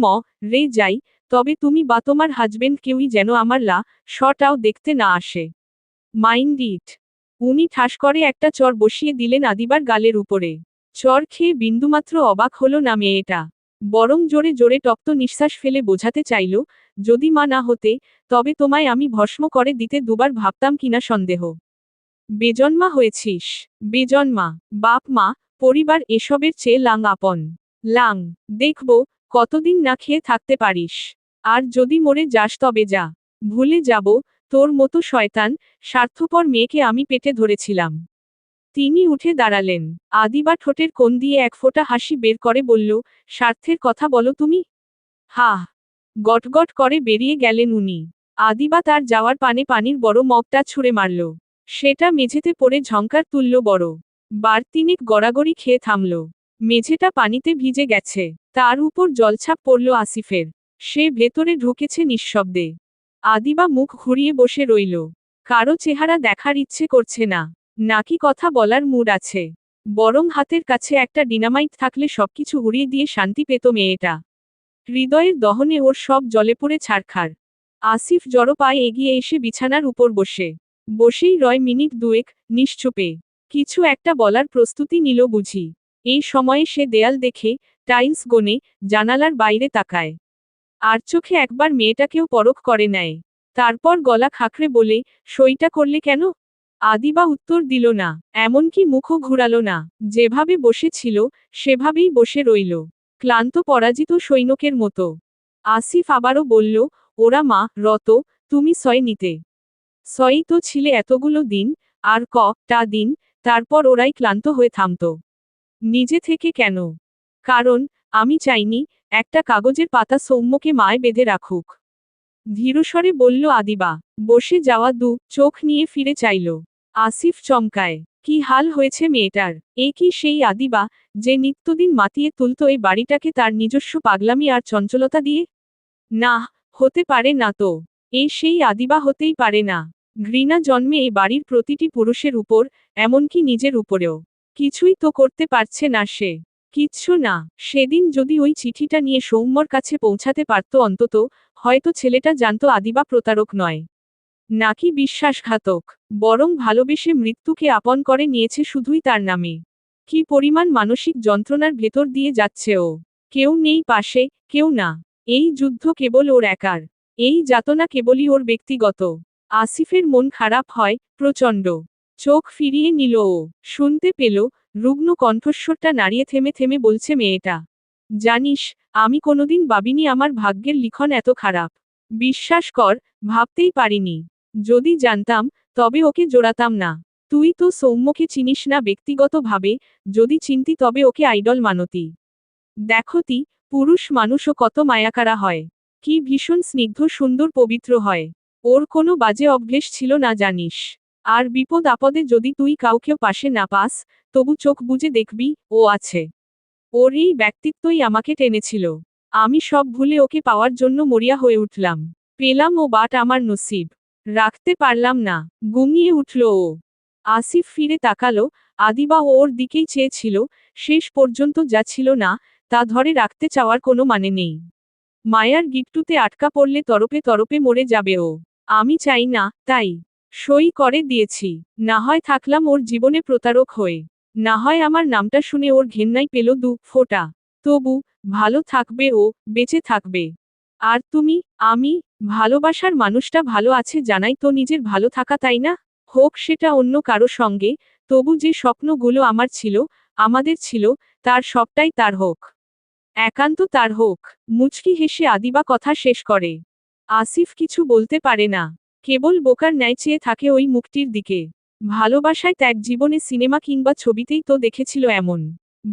রে যাই, তবে তুমি বা তোমার হাজবেন্ড কেউই যেন আমার শটাও দেখতে না আসে। Mind it. উনি ঠাস করে একটা চর বসিয়ে দিলেন আদিবার গালের উপরে। চর খেয়ে বিন্দুমাত্র অবাক হলো না মেয়েটা, বরং জোরে জোরে তপ্ত নিঃশ্বাস ফেলে বোঝাতে চাইল, যদি মা না হতে, তবে তোমায় আমি ভস্ম করে দিতে দুবার ভাবতাম কিনা সন্দেহ। বেজন্মা হয়েছিস, বেজন্মা, বাপ মা, পরিবার এসবের চেয়ে লাং আপন। লাং, দেখব, কতদিন না খেয়ে থাকতে পারিস। আর যদি মরে যাস তবে যা, ভুলে যাব, তোর মতো শয়তান, স্বার্থপর মেয়েকে আমি পেটে ধরেছিলাম। তিনি উঠে দাঁড়ালেন। আদিবা ঠোঁটের কোণ দিয়ে এক ফোঁটা হাসি বের করে বলল, স্বার্থের কথা বলো তুমি? হাহ, গটগট করে বেরিয়ে গেলেন উনি। আদিবা তার যাওয়ার পানে পানির বড় মগটা ছুঁড়ে মারল। সেটা মেঝেতে পড়ে ঝংকার তুলল বড়। বার তিনেক গড়াগড়ি খেয়ে থামল। মেঝেটা পানিতে ভিজে গেছে, তার উপর জলছাপ পড়ল আসিফের। সে ভেতরে ঢুকেছে নিঃশব্দে। আদিবা মুখ ঘুরিয়ে বসে রইল। কারো চেহারা দেখার ইচ্ছে করছে না, নাকি কথা বলার মুড আছে। বরং হাতের কাছে একটা ডিনামাইট থাকলে সবকিছু উড়িয়ে দিয়ে শান্তি পেত মেয়েটা। হৃদয়ের দহনে ওর সব জলে পড়ে ছারখার। আসিফ জড়ো পায়ে এগিয়ে এসে বিছানার উপর বসেই রয় মিনিট দুয়েক, নিশ্চুপে। কিছু একটা বলার প্রস্তুতি নিল বুঝি। এই সময়ে সে দেয়াল দেখে, টাইলস গোনে, জানালার বাইরে তাকায়। আর চোখে একবার মেয়েটাকেও পরখ করে নেয়। তারপর গলা খাকরে বলে, সইটা করলে কেন? আদিবা উত্তর দিল না, এমনকি মুখও ঘুরালো না। যেভাবে বসেছিল, সেভাবেই বসে রইল, ক্লান্ত পরাজিত সৈনিকের মতো। আসিফ আবারও বলল, ওরা মা, রত, তুমি সয় নিতে। সয়ই তো ছিলে এতগুলো দিন, আর টা দিন, তারপর ওরাই ক্লান্ত হয়ে থামত। নিজে থেকে কেন? কারণ, আমি চাইনি, একটা কাগজের পাতা সৌম্যকে মায় বেঁধে রাখুক। ধীরস্বরে বলল আদিবা। বসে যাওয়া চোখ নিয়ে ফিরে চাইল। আসিফ চমকায়, কি হাল হয়েছে মেয়েটার? এ কি সেই আদিবা, যে নিত্যদিন মাতিয়ে তুলত এই বাড়িটাকে তার নিজস্ব পাগলামি আর চঞ্চলতা দিয়ে? না, হতে পারে না তো। সেই আদিবা হতেই পারে না। ঘৃণা জন্মে এই বাড়ির প্রতিটি পুরুষের উপর, এমনকি নিজের উপরেও। কিছুই তো করতে পারছে না সে। কিচ্ছু না। সেদিন যদি ওই চিঠিটা নিয়ে সৌম্যর কাছে পৌঁছাতে পারত অন্তত, হয়তো ছেলেটা জানত আদিবা প্রতারক নয়, নাকি বিশ্বাসঘাতক, বরং ভালোবেসে মৃত্যুকে আপন করে নিয়েছে শুধুই তার নামে। কি পরিমাণ মানসিক যন্ত্রণার ভেতর দিয়ে যাচ্ছে ও। কেউ নেই পাশে, কেউ না। এই যুদ্ধ কেবল ওর একার। এই যাতনা কেবলই ওর ব্যক্তিগত। আসিফের মন খারাপ হয়, প্রচণ্ড। চোখ ফিরিয়ে নিল ও। শুনতে পেল, রুগ্ন কণ্ঠস্বরটা নাড়িয়ে থেমে থেমে বলছে মেয়েটা। জানিস, আমি কোনোদিন ভাবিনি আমার ভাগ্যের লিখন এত খারাপ। বিশ্বাস কর, ভাবতেই পারিনি। যদি জানতাম, তবে ওকে জোড়াতাম না। তুই তো সৌম্যকে চিনিস না ব্যক্তিগতভাবে, যদি চিনতি তবে ওকে আইডল মানতি। দেখতি, পুরুষ মানুষও কত মায়াকারা হয়। কি ভীষণ স্নিগ্ধ সুন্দর পবিত্র হয়। ওর কোনো বাজে অভ্যেস ছিল না জানিস। আর বিপদ আপদে যদি তুই কাউকেও পাশে না পাস, তবু চোখ বুজে দেখবি, ও আছে। ওর এই ব্যক্তিত্বই আমাকে টেনেছিল। আমি সব ভুলে ওকে পাওয়ার জন্য মরিয়া হয়ে উঠলাম। পেলাম ও বাট আমার নসিব। রাখতে পারলাম না, গুমিয়ে উঠল ও। আসিফ ফিরে তাকালো, আদিবা ওর দিকেই চেয়েছিল, শেষ পর্যন্ত যা ছিল না, তা ধরে রাখতে চাওয়ার কোনো মানে নেই। মায়ার গিট্টুতে আটকা পড়লে তরপে তরপে মরে যাবে ও। আমি চাই না, তাই সই করে দিয়েছি। না হয় থাকলাম ওর জীবনে প্রতারক হয়ে, না হয় আমার নামটা শুনে ওর ঘেন্নাই পেল ফোঁটা। তবু, ভালো থাকবে ও, বেঁচে থাকবে। আর তুমি, আমি, ভালোবাসার মানুষটা ভালো আছে জানাই তো নিজের ভালো থাকা, তাই না? হোক সেটা অন্য কারো সঙ্গে, তবু যে স্বপ্নগুলো আমার ছিল, আমাদের ছিল, তার সবটাই তার হোক। একান্ত তার হোক। মুচকি হেসে আদিবা কথা শেষ করে। আসিফ কিছু বলতে পারে না, কেবল বোকার ন্যায় চেয়ে থাকে ওই মুখটির দিকে। ভালোবাসায় ত্যাগ জীবনে সিনেমা কিংবা ছবিতেই তো দেখেছিল এমন।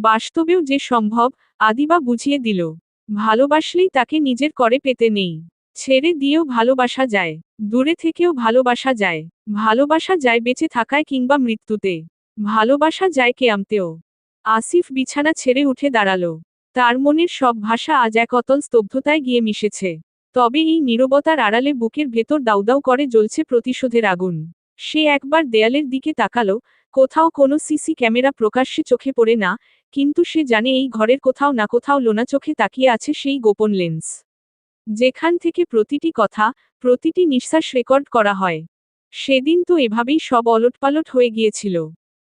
বাস্তবেও যে সম্ভব, আদিবা বুঝিয়ে দিল। ভালোবাসলেই তাকে নিজের করে পেতে নেই। ছেড়ে দিয়েও ভালোবাসা যায়, দূরে থেকেও ভালোবাসা যায়। ভালোবাসা যায় বেঁচে থাকায় কিংবা মৃত্যুতে। ভালোবাসা যায় কেয়ামতেও। আসিফ বিছানা ছেড়ে উঠে দাঁড়ালো। তার মনের সব ভাষা আজ এক অতল স্তব্ধতায় গিয়ে মিশেছে। তবে এই নীরবতার আড়ালে বুকের ভেতর দাউদাউ করে জ্বলছে প্রতিশোধের আগুন। সে একবার দেয়ালের দিকে তাকালো, কোথাও কোনো সিসি ক্যামেরা প্রকাশ্যে চোখে পড়ে না, কিন্তু সে জানে এই ঘরের কোথাও না কোথাও লোনা চোখে তাকিয়ে আছে সেই গোপন লেন্স, যেখান থেকে প্রতিটি কথা, প্রতিটি নিঃশ্বাস রেকর্ড করা হয়। সেদিন তো এভাবেই সব ওলটপালট হয়ে গিয়েছিল।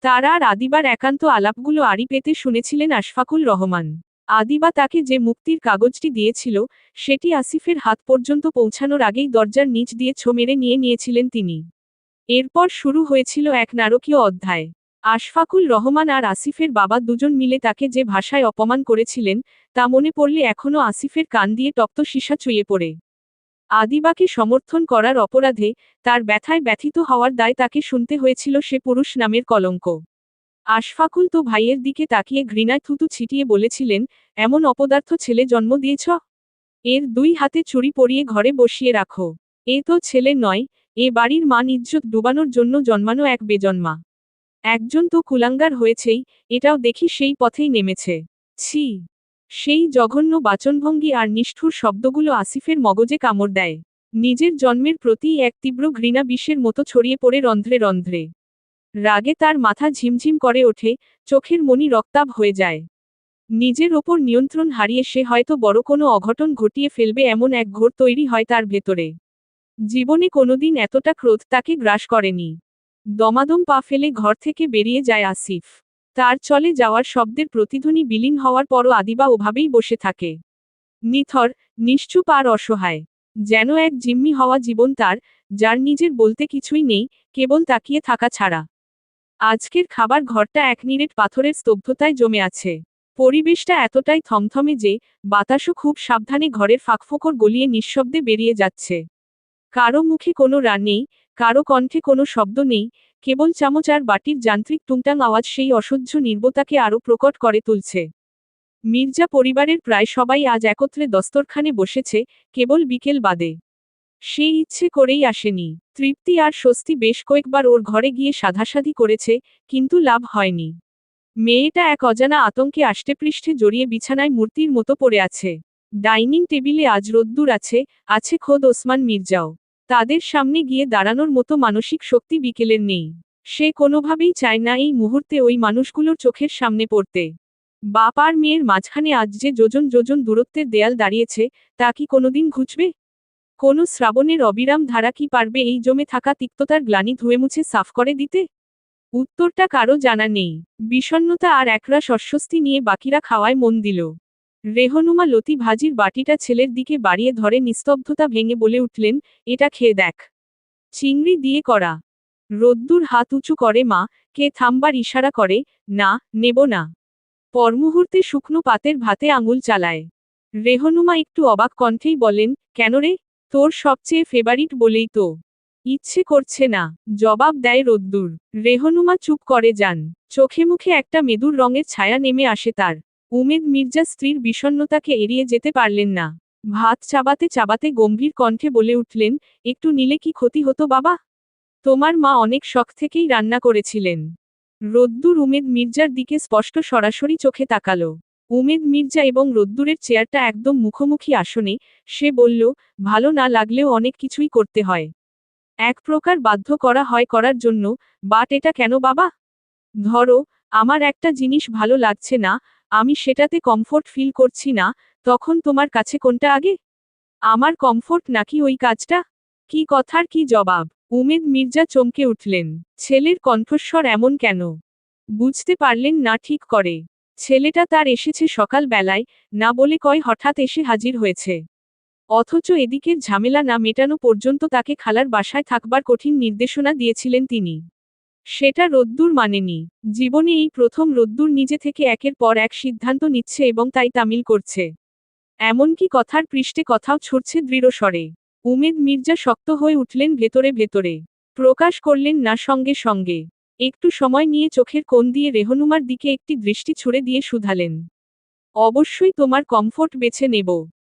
তার আর আদিবার একান্ত আলাপগুলো আড়ি পেতে শুনেছিলেন আশফাকুল রহমান। আদিবা তাকে যে মুক্তির কাগজটি দিয়েছিল, সেটি আসিফের হাত পর্যন্ত পৌঁছানোর আগেই দরজার নিচ দিয়ে ছো মেরে নিয়েছিলেন তিনি। এরপর শুরু হয়েছিল এক নারকীয় অধ্যায়। আশফাকুল রহমান আর আসিফের বাবা দুজন মিলে তাকে যে ভাষায় অপমান করেছিলেন, তা মনে পড়লে এখনও আসিফের কান দিয়ে তপ্ত সীসা চুইয়ে পড়ে। আদিবাকে সমর্থন করার অপরাধে, তার ব্যথায় ব্যথিত হওয়ার দায় তাকে শুনতে হয়েছিল সে পুরুষ নামের কলঙ্ক। আশফাকুল তো ভাইয়ের দিকে তাকিয়ে ঘৃণায় থুতু ছিটিয়ে বলেছিলেন, এমন অপদার্থ ছেলে জন্ম দিয়েছ? এর 2 হাতে চুরি পরিয়ে ঘরে বসিয়ে রাখো। এ তো ছেলে নয়, এ বাড়ির মান ইজ্জত ডুবানোর জন্য জন্মানো এক বেজন্মা। একজন তো কুলাঙ্গার হয়েছেই, এটাও দেখি সেই পথেই নেমেছে। ছি! সেই জঘন্য বাচনভঙ্গি আর নিষ্ঠুর শব্দগুলো আসিফের মগজে কামড় দেয়। নিজের জন্মের প্রতি এক তীব্র ঘৃণা বিষের মতো ছড়িয়ে পড়ে রন্ধ্রে রন্ধ্রে। রাগে তার মাথা ঝিমঝিম করে ওঠে, চোখের মনি রক্তাভ হয়ে যায়। নিজের ওপর নিয়ন্ত্রণ হারিয়ে সে হয়তো বড় কোনো অঘটন ঘটিয়ে ফেলবে এমন এক ঘোর তৈরি হয় তার ভেতরে। জীবনে কোনোদিন এতটা ক্রোধ তাকে গ্রাস করেনি। দমাদম পা ফেলে ঘর থেকে বেরিয়ে যায় আসিফ। তার চলে যাওয়ার শব্দের প্রতিধ্বনি বিলীন হওয়ার পরও আদিবা ওভাবেই বসে থাকে। নিথর, নিশ্চুপ আর অসহায়। যেন এক জিম্মি হওয়া জীবন তার, যার নিজের বলতে কিছুই নেই, কেবল তাকিয়ে থাকা ছাড়া। আজকের খাবার ঘরটা এক নিরেট পাথরের স্তব্ধতায় জমে আছে। পরিবেশটা এতটাই থমথমে যে, বাতাসও খুব সাবধানে ঘরের ফাঁকফোকর গলিয়ে নিঃশব্দে বেরিয়ে যাচ্ছে। কারো মুখে কোনো রান নেই, কারো কণ্ঠে কোনো শব্দ নেই, কেবল চামচ আর বাটির যান্ত্রিক টুংটাং আওয়াজ সেই অসহ্য নীরবতাকে আরও প্রকট করে তুলছে। মির্জা পরিবারের প্রায় সবাই আজ একত্রে দস্তরখানে বসেছে, কেবল বিকেল বাদে। সে ইচ্ছে করেই আসেনি। তৃপ্তি আর স্বস্তি বেশ কয়েকবার ওর ঘরে গিয়ে সাধাসাধি করেছে, কিন্তু লাভ হয়নি। মেয়েটা এক অজানা আতঙ্কে আষ্টেপৃষ্ঠে জড়িয়ে বিছানায় মূর্তির মতো পড়ে আছে। ডাইনিং টেবিলে আজ রোদ্দুর আছে খোদ ওসমান মির্জাও। তাদের সামনে গিয়ে দাঁড়ানোর মতো মানসিক শক্তি বিকেলের নেই। সে কোনোভাবেই চায় না এই মুহূর্তে ওই মানুষগুলোর চোখের সামনে পড়তে। বাপ আর মেয়ের মাঝখানে আজ যে যোজন যোজন দূরত্বের দেয়াল দাঁড়িয়েছে, তা কি কোনোদিন ঘুচবে? কোনো শ্রাবণের অবিরাম ধারা কি পারবে এই জমে থাকা তিক্ততার গ্লানি ধুয়ে মুছে সাফ করে দিতে? উত্তরটা কারো জানা নেই। বিষণ্ণতা আর একরাশ অস্বস্তি নিয়ে বাকিরা খাওয়ায় মন দিল। রেহনুমা লতি ভাজির বাটিটা ছেলের দিকে বাড়িয়ে ধরে নিস্তব্ধতা ভেঙে বলে উঠলেন, এটা খেয়ে দেখ। চিংড়ি দিয়ে করা। রোদ্দুর হাত উঁচু করে মা, কে থামবার ইশারা করে, না, নেব না। পরমুহূর্তে শুকনো পাতের ভাতে আঙুল চালায়। রেহনুমা একটু অবাক কণ্ঠেই বলেন, কেন রে? তোর সবচেয়ে ফেভারিট বলেই তো। ইচ্ছে করছে না, জবাব দেয় রোদ্দুর। রেহনুমা চুপ করে যান। চোখে মুখে একটা মেদুর রঙের ছায়া নেমে আসে তার। উমেদ মির্জা স্ত্রীর বিষণ্ণতাকে এড়িয়ে যেতে পারলেন না। ভাত চাবাতে চাবাতে গম্ভীর কণ্ঠে বলে উঠলেন, একটু নিলে কি ক্ষতি হতো বাবা? তোমার মা অনেক শখ থেকেই রান্না করেছিলেন। রোদ্দুর উমেদ মির্জার দিকে স্পষ্ট সরাসরি চোখে তাকালো। উমেদ মির্জা এবং রোদ্দুরের চেয়ারটা একদম মুখোমুখি আসনে, সে বলল, ভালো না লাগলেও অনেক কিছুই করতে হয়। এক প্রকার বাধ্য করা হয় করার জন্য, বাট এটা কেন বাবা? ধরো, আমার একটা জিনিস ভালো লাগছে না, আমি সেটাতে কমফোর্ট ফিল করছি না, তখন তোমার কাছে কোনটা আগে? আমার কমফোর্ট নাকি ওই কাজটা? কি কথার কি জবাব! উমেদ মির্জা চমকে উঠলেন। ছেলের কণ্ঠস্বর এমন কেন? বুঝতে পারলেন না ঠিক করে। ছেলেটা তার এসেছে সকাল বেলায়, না বলে কয় হঠাৎ এসে হাজির হয়েছে। অথচ এদিকের ঝামেলা না মেটানো পর্যন্ত তাকে খালার বাসায় থাকবার কঠিন নির্দেশনা দিয়েছিলেন তিনি। সেটা রোদ্দুর মানেনি। জীবনে এই প্রথম রোদ্দুর নিজে থেকে একের পর এক সিদ্ধান্ত নিচ্ছে এবং তাই তামিল করছে। এমনকি কথার পৃষ্ঠে কথাও ছুড়ছে দৃঢ় স্বরে। উমেদ মির্জা শক্ত হয়ে উঠলেন ভেতরে ভেতরে। প্রকাশ করলেন না সঙ্গে সঙ্গে। একটু সময় নিয়ে চোখের কোণ দিয়ে রেহনুমার দিকে একটি দৃষ্টি ছুড়ে দিয়ে শুধালেন, অবশ্যই তোমার কমফোর্ট বেছে নেব।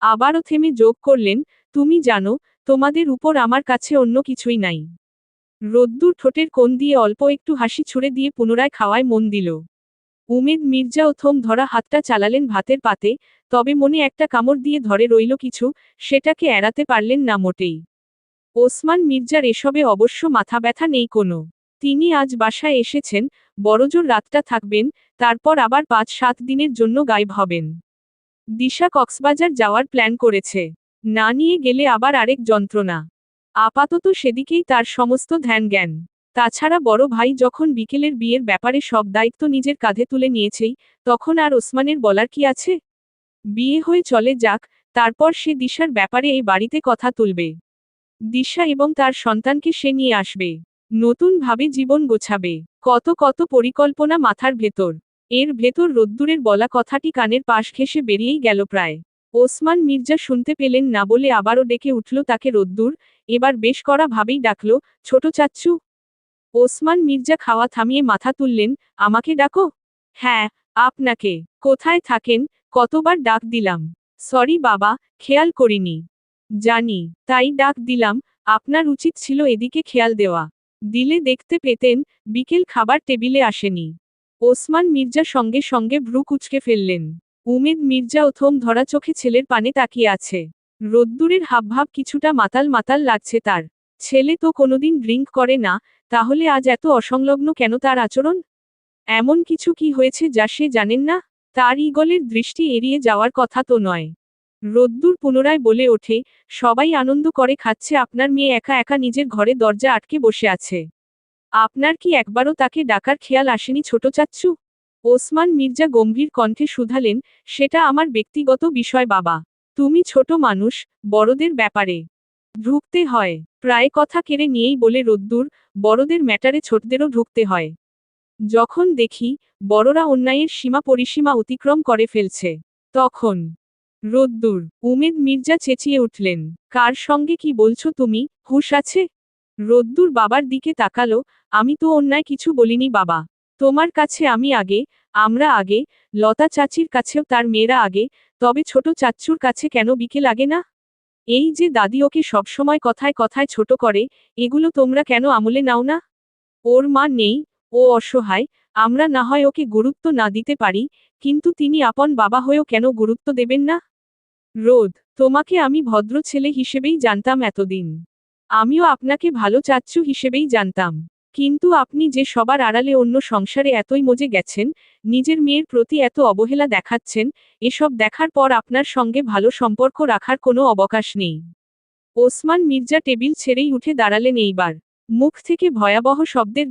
আবারও থেমে যোগ করলেন, তুমি জানো, তোমাদের উপর আমার কাছে অন্য কিছুই নাই। রোদ্দুর ঠোঁটের কোণ দিয়ে অল্প একটু হাসি ছুড়ে দিয়ে পুনরায় খাওয়ায় মন দিল। উমেদ মির্জাও থম ধরা হাতটা চালালেন ভাতের পাতে, তবে মনে একটা কামড় দিয়ে ধরে রইল কিছু, সেটাকে এড়াতে পারলেন না মোটেই। ওসমান মির্জার এসবে অবশ্য মাথা ব্যথা নেই কোনো। তিনি আজ বাসায় এসেছেন, বড়জোর রাতটা থাকবেন, তারপর আবার ৫-৭ দিনের জন্য গায়েব হবেন। দিশা কক্সবাজার যাওয়ার প্ল্যান করেছে। না নিয়ে গেলে আবার আরেক যন্ত্রণা। আপাতত সেদিকেই তার সমস্ত ধ্যান জ্ঞান। তাছাড়া বড় ভাই যখন বিকেলের বিয়ের ব্যাপারে সব দায়িত্ব নিজের কাঁধে তুলে নিয়েছেই, তখন আর ওসমানের বলার কি আছে? বিয়ে হয়ে চলে যাক, তারপর সে দিশার ব্যাপারে এই বাড়িতে কথা তুলবে। দিশা এবং তার সন্তানকে সে নিয়ে আসবে। নতুন ভাবে জীবন গোছাবে। কত কত পরিকল্পনা মাথার ভেতর। এর ভেতর রোদ্দুরের বলা কথাটি কানের পাশ ঘেঁষে বেরিয়েই গেল প্রায়। ওসমান মির্জা শুনতে পেলেন না বলে আবারও ডেকে উঠল তাকে রোদ্দুর, এবার বেশ কড়া ভাবেই ডাকল, ছোট চাচ্চু। ওসমান মির্জা খাওয়া থামিয়ে মাথা তুললেন, আমাকে ডাকো? হ্যাঁ, আপনাকে। কোথায় থাকেন? কতবার ডাক দিলাম। সরি বাবা, খেয়াল করিনি। জানি, তাই ডাক দিলাম, আপনার উচিত ছিল এদিকে খেয়াল দেওয়া। দিলে দেখতে পেতেন, বিকেল খাবার টেবিলে আসেনি। ওসমান মির্জা সঙ্গে সঙ্গে ভ্রু কুঁচকে ফেললেন। উমেদ মির্জাও থম ধরা চোখে ছেলের পানে তাকিয়ে আছে। রোদ্দুরের হাবভাব কিছুটা মাতাল মাতাল লাগছে তার। ছেলে তো কোনোদিন ড্রিঙ্ক করে না, তাহলে আজ এত অসংলগ্ন কেন তার আচরণ? এমন কিছু কি হয়েছে যা সে জানেন না? তার ঈগলের দৃষ্টি এড়িয়ে যাওয়ার কথা তো নয়। রোদ্দুর পুনরায় বলে ওঠে, সবাই আনন্দ করে খাচ্ছে, আপনার মেয়ে একা একা নিজের ঘরে দরজা আটকে বসে আছে। আপনার কি একবারও তাকে ডাকার খেয়াল আসেনি ছোট চাচ্চু? ওসমান মির্জা গম্ভীর কণ্ঠে শুধালেন, সেটা আমার ব্যক্তিগত বিষয় বাবা। তুমি ছোট মানুষ, বড়দের ব্যাপারে ঢুকতে হয়। প্রায় কথা কেড়ে নিয়েই বলে রোদ্দুর, বড়দের ম্যাটারে ছোটদেরও ঢুকতে হয়। যখন দেখি, বড়রা অন্যায়ের সীমা পরিসীমা অতিক্রম করে ফেলছে, তখন। রোদ্দুর, উমেদ মির্জা চেঁচিয়ে উঠলেন, কার সঙ্গে কি বলছো তুমি, হুঁশ আছে? রোদ্দুর বাবার দিকে তাকালো, আমি তো অন্যায় কিছু বলিনি বাবা। তোমার কাছে আমি আগে, আমরা আগে, লতা চাচির কাছেও তার মেয়েরা আগে, তবে ছোট চাচ্চুর কাছে কেন বিকেল আগে না? এই যে দাদি ওকে সবসময় কথায় কথায় ছোট করে, এগুলো তোমরা কেন আমলে নাও না? ওর মা নেই, ও অসহায়, আমরা না হয় ওকে গুরুত্ব না দিতে পারি, কিন্তু তিনি আপন বাবা হয়েও কেন গুরুত্ব দেবেন না? রোদ, তোমাকে আমি ভদ্র ছেলে হিসেবেই জানতাম এতদিন। আমিও আপনাকে ভালো চাচ্চু হিসেবেই জানতাম। কিন্তু আপনি যে সবার আড়ালে অন্য সংসারে এতই মজে গেছেন, নিজের মেয়ের প্রতি এত অবহেলা দেখাচ্ছেন, এসব দেখার পর আপনার সঙ্গে ভালো সম্পর্ক রাখার কোনো অবকাশ নেই। ওসমান মির্জা টেবিল ছেড়েই উঠে দাঁড়ালেন এইবার। মুখ থেকে ভয়াবহ শব্দের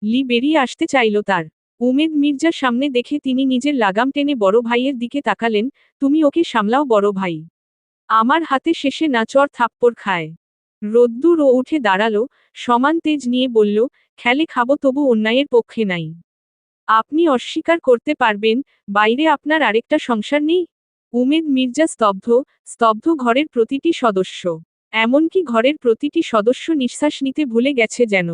লি বেরিয়ে আসতে চাইল তার। উমেদ মির্জা সামনে দেখে তিনি নিজের লাগাম টেনে বড় ভাইয়ের দিকে তাকালেন, তুমি ওকে সামলাও বড় ভাই। আমার হাতে শেষে না চড় থাপ্পড় খায়। রোদ্দুর ও উঠে দাঁড়ালো, সমান তেজ নিয়ে বলল, খেলে খাবো তবু অন্যায়ের পক্ষে নাই। আপনি অস্বীকার করতে পারবেন, বাইরে আপনার আরেকটা সংসার নেই? উমেদ মির্জা স্তব্ধ, স্তব্ধ ঘরের প্রতিটি সদস্য। এমনকি ঘরের প্রতিটি সদস্য নিঃশ্বাস নিতে ভুলে গেছে যেন।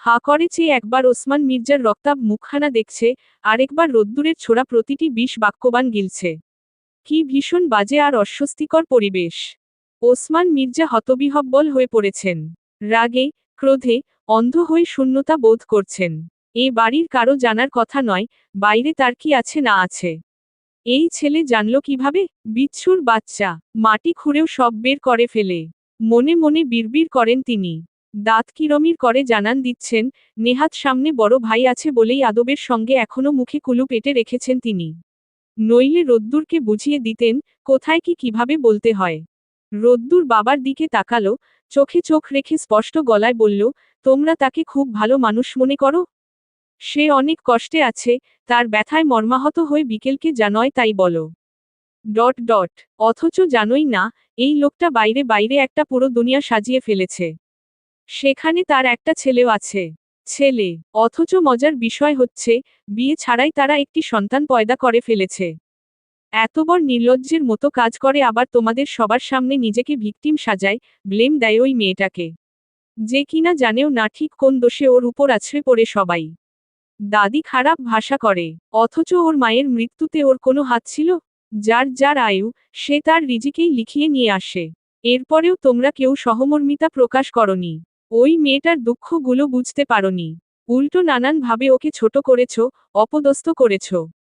হা করে চেয়ে একবার ওসমান মির্জার রক্তাভ মুখখানা দেখছে, আরেকবার রোদ্দুরের ছোড়া প্রতিটি বিষ বাক্যবান গিলছে। কি ভীষণ বাজে আর অস্বস্তিকর পরিবেশ। ওসমান মির্জা হতবিহ্বল হয়ে পড়েছেন। রাগে, ক্রোধে, অন্ধ হয়ে শূন্যতা বোধ করছেন। এ বাড়ির কারো জানার কথা নয়, বাইরে তার কি আছে না আছে। এই ছেলে জানল কিভাবে? বিচ্ছুর বাচ্চা, মাটি খুঁড়েও সব বের করে ফেলে। মনে মনে বিড়বিড় করেন তিনি। দাঁত কিরমির করে জানান দিচ্ছেন, নেহাত সামনে বড় ভাই আছে বলেই আদবের সঙ্গে এখনো মুখে কুলু পেটে রেখেছেন তিনি। নইলে রোদ্দুরকে বুঝিয়ে দিতেন, কোথায় কি কিভাবে বলতে হয়। রোদ্দুর বাবার দিকে তাকালো, চোখে চোখ রেখে স্পষ্ট গলায় বলল, তোমরা তাকে খুব ভালো মানুষ মনে করো? সে অনেক কষ্টে আছে, তার ব্যথায় মর্মাহত হয়ে বিকেলকে যা নয় তাই বলো। অথচ জানোই না, এই লোকটা বাইরে বাইরে একটা পুরো দুনিয়া সাজিয়ে ফেলেছে। সেখানে তার একটা ছেলেও আছে। ছেলে, অথচ মজার বিষয় হচ্ছে, বিয়ে ছাড়াই তারা একটি সন্তান পয়দা করে ফেলেছে। এত বড় নির্লজ্জের মতো কাজ করে আবার তোমাদের সবার সামনে নিজেকে ভিকটিম সাজায়, ব্লেম দেয় ওই মেয়েটাকে। যে কিনা জানেও না ঠিক কোন দোষে ওর উপর আছড়ে পড়ে সবাই। দাদি খারাপ ভাষা করে, অথচ ওর মায়ের মৃত্যুতে ওর কোনো হাত ছিল? যার যার আয়ু, সে তার রিজিকেই লিখিয়ে নিয়ে আসে। এরপরেও তোমরা কেউ সহমর্মিতা প্রকাশ করনি। ওই মেয়েটার দুঃখগুলো বুঝতে পারোনি। উল্টো নানান ভাবে ওকে ছোট করেছ, অপদস্থ করেছ।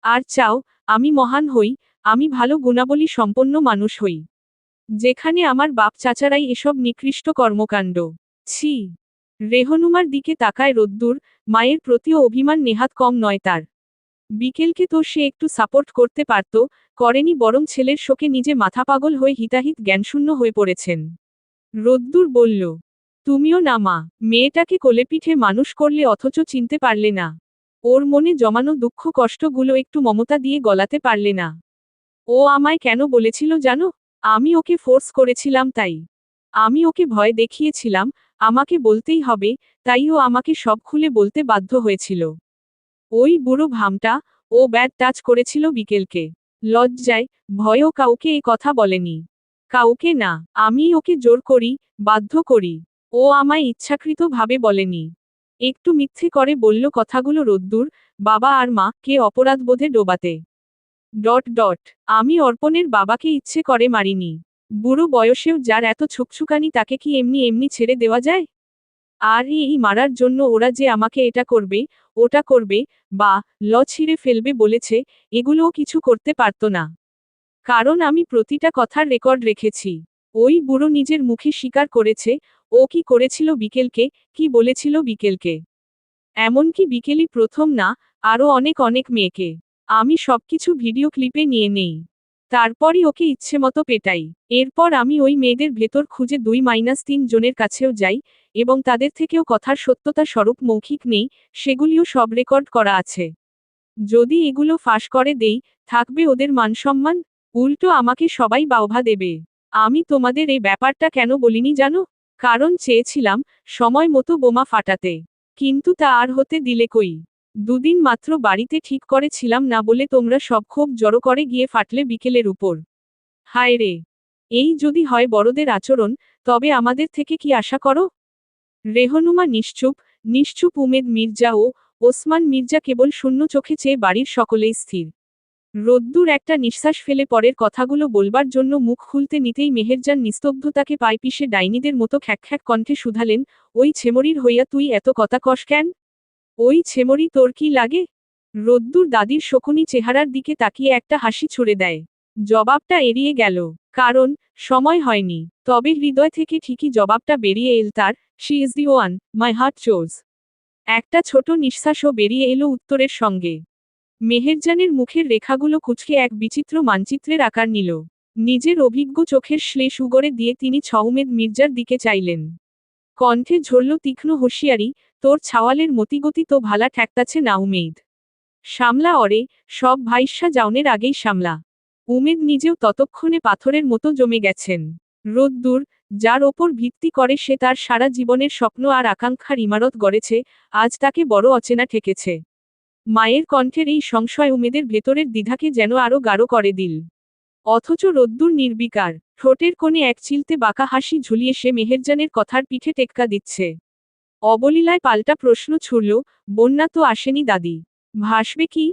আর চাও, আমি মহান হই, আমি ভালো গুণাবলী সম্পন্ন মানুষ হই। যেখানে আমার বাপ চাচারাই এসব নিকৃষ্ট কর্মকাণ্ড। ছি! রেহনুমার দিকে তাকায় রোদ্দুর, মায়ের প্রতিও অভিমান নেহাত কম নয় তার। বিকেলকে তো সে একটু সাপোর্ট করতে পারত, করেনি বরং ছেলের শোকে নিজে মাথা পাগল হয়ে হিতাহিত জ্ঞানশূন্য হয়ে পড়েছেন। রোদ্দুর বলল, তুমিও না মা, মেয়েটাকে কোলেপিঠে মানুষ করলে অথচ চিনতে পারলে না। ওর মনে জমানো দুঃখ কষ্টগুলো একটু মমতা দিয়ে গলাতে পারলে না। ও আমায় কেন বলেছিল জানো? আমি ওকে ফোর্স করেছিলাম তাই। আমি ওকে ভয় দেখিয়েছিলাম, আমাকে বলতেই হবে, তাই ও আমাকে সব খুলে বলতে বাধ্য হয়েছিল। ওই বুড়ো ভামটা, ও ব্যাড টাচ করেছিল বিকেলকে। লজ্জায়, ভয়ও কাউকে এ কথা বলেনি। কাউকে না, আমি ওকে জোর করি, বাধ্য করি। ও আমায় ইচ্ছাকৃতভাবে বলেনি। একটু মিথ্যে করে বলল কথাগুলো রোদ্দুর, বাবা আর মা কে অপরাধবোধে ডোবাতে। আমি অর্পণের বাবাকে ইচ্ছে করে মারিনি। বুড়ো বয়সেও যার এত ছুকছুকানি তাকে কি এমনি এমনি ছেড়ে দেওয়া যায়? আর এই মারার জন্য ওরা যে আমাকে এটা করবে, ওটা করবে, বা ছিঁড়ে ফেলবে বলেছে, এগুলোও কিছু করতে পারত না। কারণ আমি প্রতিটা কথার রেকর্ড রেখেছি। ওই বুড়ো নিজের মুখে স্বীকার করেছে, ও কি করেছিল বিকেলকে, কি বলেছিল বিকেলকে। এমনকি বিকেলই প্রথম না, আরও অনেক অনেক মেয়েকে। আমি সবকিছু ভিডিও ক্লিপে নিয়ে নেই। তারপরই ওকে ইচ্ছেমতো পেটাই। এরপর আমি ওই মেয়েদের ভেতর খুঁজে 2-3 জনের কাছেও যাই, এবং তাদের থেকেও কথার সত্যতা স্বরূপ মৌখিক নেই, সেগুলিও সব রেকর্ড করা আছে। যদি এগুলো ফাঁস করে দেই, থাকবে ওদের মানসম্মান? উল্টো আমাকে সবাই বাহবা দেবে। আমি তোমাদের এই ব্যাপারটা কেন বলিনি জানো? কারণ চেয়েছিলাম, সময় মতো বোমা ফাটাতে। কিন্তু তা আর হতে দিলে কই। দুদিন মাত্র বাড়িতে ঠিক করেছিলাম না বলে তোমরা সব ক্ষোভ জড়ো করে গিয়ে ফাটলে বিকেলের উপর। হায় রে! এই যদি হয় বড়দের আচরণ, তবে আমাদের থেকে কি আশা করো? রেহনুমা নিশ্চুপ উমেদ মির্জা ও ওসমান মির্জা কেবল শূন্য চোখে চেয়ে বাড়ির সকলেই স্থির। রোদ্দুর একটা নিঃশ্বাস ফেলে পরের কথাগুলো বলবার জন্য মুখ খুলতে নিতেই মেহেরজান নিস্তব্ধতাকে পায়ে পিষে ডাইনিদের মতো খ্যাক কণ্ঠে শুধালেন, ওই ছেমরির হইয়া তুই এত কথা কস কেন? ওই ছেমরি তোর কি লাগে? রোদ্দুর দাদির শকুনি চেহারার দিকে তাকিয়ে একটা হাসি ছুড়ে দেয়। জবাবটা এড়িয়ে গেল। কারণ, সময় হয়নি। তবে হৃদয় থেকে ঠিকই জবাবটা বেরিয়ে এল তার, she is the one, my heart chose. একটা ছোট নিঃশ্বাসও বেরিয়ে এলো উত্তরের সঙ্গে। মেহেরজানের মুখের রেখাগুলো কুঁচকে এক বিচিত্র মানচিত্রের আকার নিল। নিজের অভিজ্ঞ চোখের শ্লেষ উগরে দিয়ে তিনি উমেদ মির্জার দিকে চাইলেন। কণ্ঠে ঝরল তীক্ষ্ণ হুঁশিয়ারি, তোর ছাওয়ালের মতিগতি তো ভালা ঠেকতাছে না উমেদ। সামলা অরে, সব ভাইস্যা যাওনের আগেই সামলা। উমেদ নিজেও ততক্ষণে পাথরের মতো জমে গেছেন। রোদ্দুর, যার ওপর ভিত্তি করে সে তার সারা জীবনের স্বপ্ন আর আকাঙ্ক্ষার ইমারত গড়েছে, আজ তাকে বড় অচেনা ঠেকেছে। মায়ের কণ্ঠের এই সংশয় উমেদের ভেতরের দ্বিধাকে যেন আরো গাঢ় করে দিল। অথচ রোদ্দুর নির্বিকার, ঠোঁটের কোণে এক চিলতে বাঁকা হাসি ঝুলিয়ে সে মেহেরজানের কথার পিঠে টেক্কা দিচ্ছে। অবলীলায় পাল্টা প্রশ্ন ছুড়ল, বন্যা তো আসেনি দাদি। ভাসবে কি?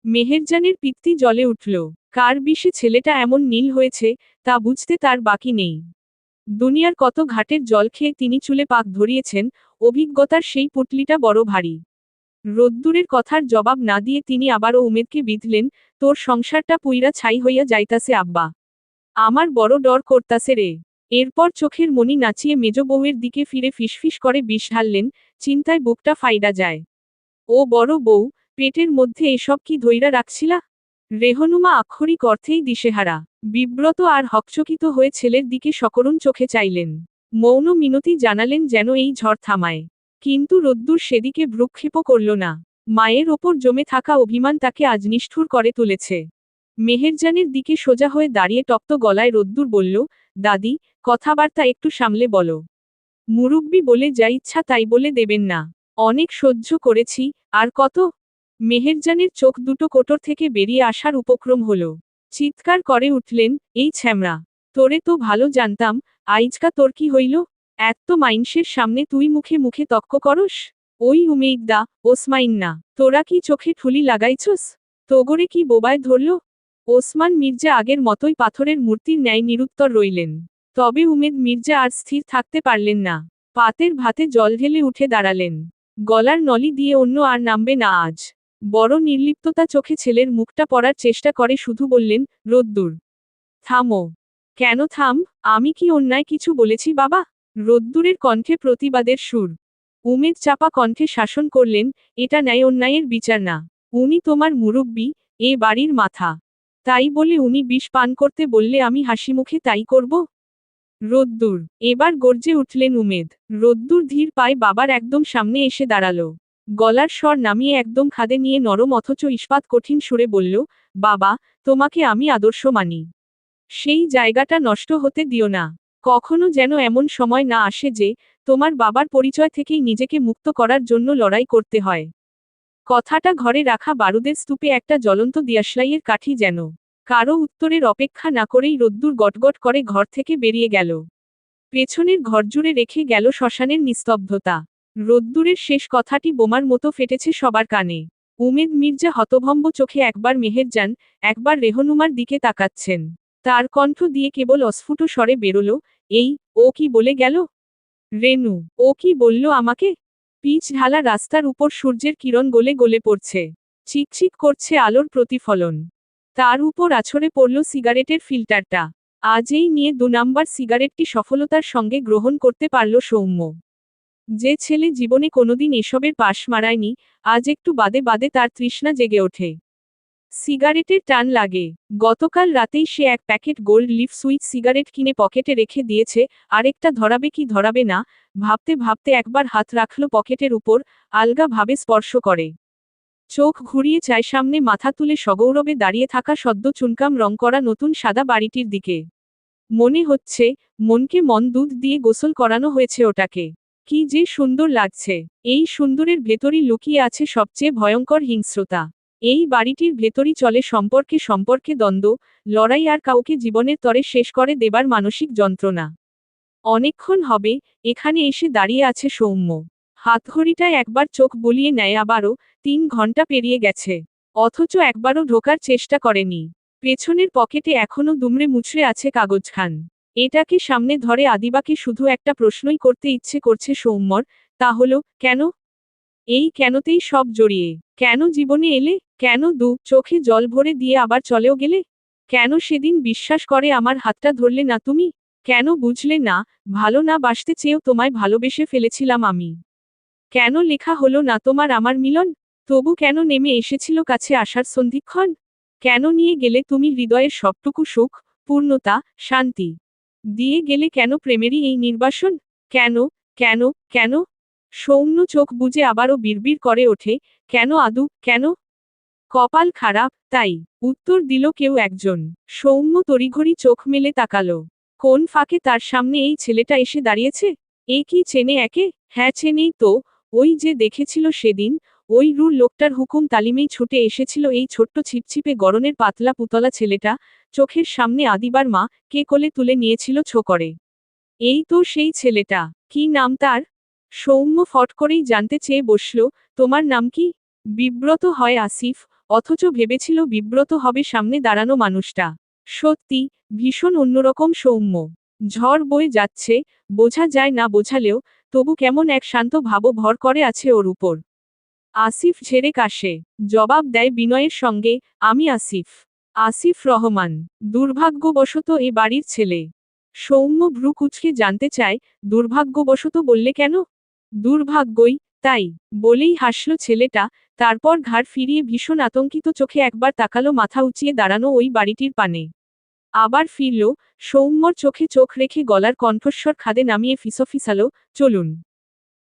মেহেরজানের পিত্তি জ্বলে উঠল। কার বিষে ছেলেটা এমন নীল হয়েছে, তা বুঝতে তার বাকি নেই। দুনিয়ার কত ঘাটের জল খেয়ে তিনি চুলে পাক ধরিয়েছেন, অভিজ্ঞতার সেই পুটলিটা বড় ভারী। রোদ্দুরের কথার জবাব না দিয়ে তিনি আবারও উমেদকে বিঁধলেন, তোর সংসারটা পুইরা ছাই হইয়া যাইতাছে আব্বা। আমার বড় ডর করতাছে রে। এরপর চোখের মনি নাচিয়ে মেজ বউয়ের দিকে ফিরে ফিসফিস করে বিষ ঢাললেন, চিন্তায় বুকটা ফাইডা যায়। ও বড় বউ, পেটের মধ্যে এসব কি ধইরা রাখছিলা? রেহনুমা আক্ষরিক অর্থেই দিশেহারা। বিব্রত আর হকচকিত হয়ে ছেলের দিকে সকরুণ চোখে চাইলেন। মৌন মিনতি জানালেন যেন এই ঝড় থামায়। কিন্তু রোদ্দুর সেদিকে ভ্রুক্ষেপও করল না। মায়ের ওপর জমে থাকা অভিমান তাকে আজ নিষ্ঠুর করে তুলেছে। মেহেরজানের দিকে সোজা হয়ে দাঁড়িয়ে তপ্ত গলায় রোদ্দুর বলল, দাদি, কথাবার্তা একটু সামলে বলো। মুরুব্বি বলে যা ইচ্ছা তাই বলে দেবেন না। অনেক সহ্য করেছি, আর কত? মেহেরজানের চোখ দুটো কোটর থেকে বেরিয়ে আসার উপক্রম হল। চিৎকার করে উঠলেন, এই ছ্যামরা! তোরে তো ভালো জানতাম, আইজকা তোর কি হইল? এত্ত মাইনষের সামনে তুই মুখে মুখে তক্ক করস? ওই উমেইদা, ওসমাইন্না, তোরা কি চোখে ঠুলি লাগাইছস? তোগরে কি বোবায় ধরল? ওসমান মির্জা আগের মতোই পাথরের মূর্তির ন্যায় নিরুত্তর রইলেন। তবে উমেদ মির্জা আর স্থির থাকতে পারলেন না। পাতের ভাতে জল ঢেলে উঠে দাঁড়ালেন। গলার নলি দিয়ে অন্য আর নামবে না আজ। বড় নির্লিপ্ততা চোখে ছেলের মুখটা পড়ার চেষ্টা করে শুধু বললেন, রোদ্দুর, থামো। কেন থাম? আমি কি অন্যায় কিছু বলেছি বাবা? রোদ্দুরের কণ্ঠে প্রতিবাদের সুর। উমেদ চাপা কণ্ঠে শাসন করলেন, এটা ন্যায় অন্যায়ের বিচার না। উনি তোমার মুরব্বি, এ বাড়ির মাথা। তাই বলে উনি বিষ পান করতে বললে আমি হাসিমুখে তাই করব? রোদ্দুর। এবার গর্জে উঠলেন উমেদ। রোদ্দুর ধীর পায়ে বাবার একদম সামনে এসে দাঁড়ালো। গলার স্বর নামিয়ে একদম খাদে নিয়ে নরম অথচ ইস্পাত কঠিন সুরে বলল, বাবা, তোমাকে আমি আদর্শ মানি। সেই জায়গাটা নষ্ট হতে দিও না। কখনো যেন এমন সময় না আসে যে, তোমার বাবার পরিচয় থেকেই নিজেকে মুক্ত করার জন্য লড়াই করতে হয়। কথাটা ঘরে রাখা বারুদের স্তূপে একটা জ্বলন্ত দিয়াশলাইয়ের কাঠি যেন। কারো উত্তরের অপেক্ষা না করেই রোদ্দুর গটগট করে ঘর থেকে বেরিয়ে গেল। পেছনের ঘরজুড়ে রেখে গেল শ্মশানের নিস্তব্ধতা। রোদ্দুরের শেষ কথাটি বোমার মতো ফেটেছে সবার কানে। উমেদ মির্জা হতভম্ব চোখে একবার মেহেরজান, একবার রেহনুমার দিকে তাকাচ্ছেন। তার কণ্ঠ দিয়ে কেবল অস্ফুট স্বরে বেরোল, এই, ও কি বলে গেল? রেনু, ও কি বলল আমাকে? পিচ ঢালা রাস্তার উপর সূর্যের কিরণ গলে গলে পড়ছে। চিকচিক করছে আলোর প্রতিফলন। তার উপর আছড়ে পড়ল সিগারেটের ফিল্টারটা। আজ এই নিয়ে ২ নাম্বার সিগারেটটি সফলতার সঙ্গে গ্রহণ করতে পারল সৌম্য। যে ছেলে জীবনে কোনোদিন এসবের পাশ মারায়নি, আজ একটু বাদে বাদে তার তৃষ্ণা জেগে ওঠে। সিগারেটের টান লাগে। গতকাল রাতেই সে এক packet gold leaf sweet cigarette কিনে পকেটে রেখে দিয়েছে, আরেকটা ধরাবে কি ধরাবে না, ভাবতে ভাবতে একবার হাত রাখল পকেটের উপর, আলগা ভাবে স্পর্শ করে। চোখ ঘুরিয়ে চায় সামনে মাথা তুলে সগৌরবে দাঁড়িয়ে থাকা সদ্য চুনকাম রং করা নতুন সাদা বাড়িটির দিকে। মনে হচ্ছে, মনকে মন দুধ দিয়ে গোসল করানো হয়েছে ওটাকে। কি যে সুন্দর লাগছে। এই সুন্দরের ভেতরই লুকিয়ে আছে সবচেয়ে ভয়ঙ্কর হিংস্রতা। এই বাড়িটির ভেতরই চলে সম্পর্কে সম্পর্কে দ্বন্দ্ব, লড়াই আর কাউকে জীবনের তরে শেষ করে দেবার মানসিক যন্ত্রণা। অনেকক্ষণ হবে, এখানে এসে দাঁড়িয়ে আছে সৌম্য। হাতঘড়িটায় একবার চোখ বুলিয়ে নেয় আবারও, ৩ ঘন্টা পেরিয়ে গেছে। অথচ একবারও ঢোকার চেষ্টা করেনি। পেছনের পকেটে এখনো দুমড়ে মুচড়ে আছে কাগজখান। এটাকে সামনে ধরে আদিবাকে শুধু একটা প্রশ্নই করতে ইচ্ছে করছে সৌম্যর, তা হলো, কেন? এই কেনতেই সব জড়িয়ে। কেন জীবনে এলে? কেন চোখে জল ভরে দিয়ে আবার চলেও গেলে? কেন সেদিন বিশ্বাস করে আমার হাতটা ধরলে না তুমি? কেন বুঝলে না, ভালো না বাসতে চেয়েও তোমায় ভালোবেসে ফেলেছিলাম আমি? কেন লেখা হলো না তোমার আমার মিলন? তবু কেন নেমে এসেছিল কাছে আসার সন্ধিক্ষণ? কেন নিয়ে গেলে তুমি হৃদয়ের সবটুকু সুখ, পূর্ণতা, শান্তি? দিয়ে গেলে কেন প্রেমেরই এই নির্বাসন? কেন, কেন, কেন? সৌম্য চোখ বুজে আবারও বিড়বিড় করে ওঠে, কেন আদু, কেন? কপাল খারাপ, তাই। উত্তর দিল কেউ একজন। সৌম্য তড়িঘড়ি চোখ মেলে তাকালো। কোন ফাঁকে তার সামনে এই ছেলেটা এসে দাঁড়িয়েছে? এ কি চেনে একে? হ্যাঁ চেনেই তো, ওই যে দেখেছিল সেদিন, ওই রুর লোকটার হুকুম তালিমেই ছুটে এসেছিল এই ছোট্ট ছিপছিপে গড়নের পাতলা পুতলা ছেলেটা, চোখের সামনে আদিবার মা, কে কোলে তুলে নিয়েছিল ছো করে। এই তো সেই ছেলেটা, কি নাম তার? সৌম্য ফট করেই জানতে চেয়ে বসল, তোমার নাম কি? বিব্রত হয় আসিফ, অথচ ভেবেছিল বিব্রত হবে সামনে দাঁড়ানো মানুষটা। সত্যি, ভীষণ অন্যরকম সৌম্য। ঝড় বয়ে যাচ্ছে, বোঝা যায় না বোঝালেও, তবু কেমন এক শান্ত ভাবও ভর করে আছে ওর উপর। আসিফ ঝেড়ে কাশে। জবাব দেয় বিনয়ের সঙ্গে, আমি আসিফ। আসিফ রহমান। দুর্ভাগ্যবশত এ বাড়ির ছেলে। সৌম্য ভ্রু কুঁচকে জানতে চায়, দুর্ভাগ্যবশত বললে কেন? দুর্ভাগ্যই, তাই, বলেই হাসল ছেলেটা, তারপর ঘাড় ফিরিয়ে ভীষণ আতঙ্কিত চোখে একবার তাকালো মাথা উঁচিয়ে দাঁড়ানো ওই বাড়িটির পানে। আবার ফিরল, সৌম্যর চোখে চোখ রেখে গলার কণ্ঠস্বর খাদে নামিয়ে ফিসফিসালো, চলুন।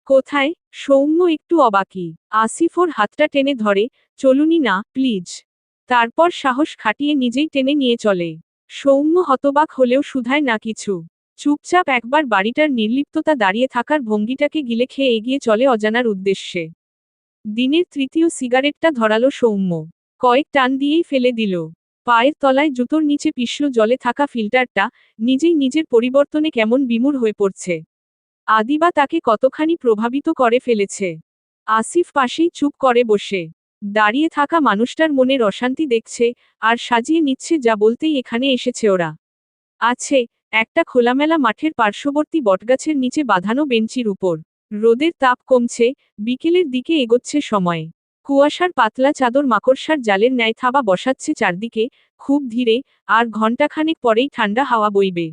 কোথায়? সৌম্য একটু অবাকি। আসিফ ওর হাতটা টেনে ধরে, চলুনি না, প্লিজ। তারপর সাহস খাটিয়ে নিজেই টেনে নিয়ে চলে। সৌম্য হতবাক হলেও শুধায় না কিছু। চুপচাপ একবার বাড়িটার নির্লিপ্ততা দাঁড়িয়ে থাকার ভঙ্গিটাকে গিলে খেয়ে এগিয়ে চলে অজানার উদ্দেশ্যে। দিনের ৩য় সিগারেটটা ধরালো সৌম্য। কয়েক টান দিয়েই ফেলে দিল। পায়ের তলায় জুতোর নিচে পিষল জলে থাকা ফিল্টারটা, নিজেই নিজের পরিবর্তনে কেমন বিমূঢ় হয়ে পড়ছে। আদিবা তাকে কতখানি প্রভাবিত করে ফেলেছে। আসিফ পাশেই চুপ করে বসে দাঁড়িয়ে থাকা মানুষটার মনের অশান্তি দেখছে, আর সাজিয়ে নিচ্ছে যা বলতেই এখানে এসেছে ওরা। আছে, একটা খোলামেলা মাঠের পার্শ্ববর্তী বটগাছের নিচে বাঁধানো বেঞ্চির উপর। রোদের তাপ কমছে, বিকেলের দিকে এগোচ্ছে সময়। কুয়াশার পাতলা চাদর মাকড়সার জালের ন্যায় থাবা বসাচ্ছে চারদিকে, খুব ধীরে, আর ঘণ্টাখানেক পরেই ঠান্ডা হাওয়া বইবে।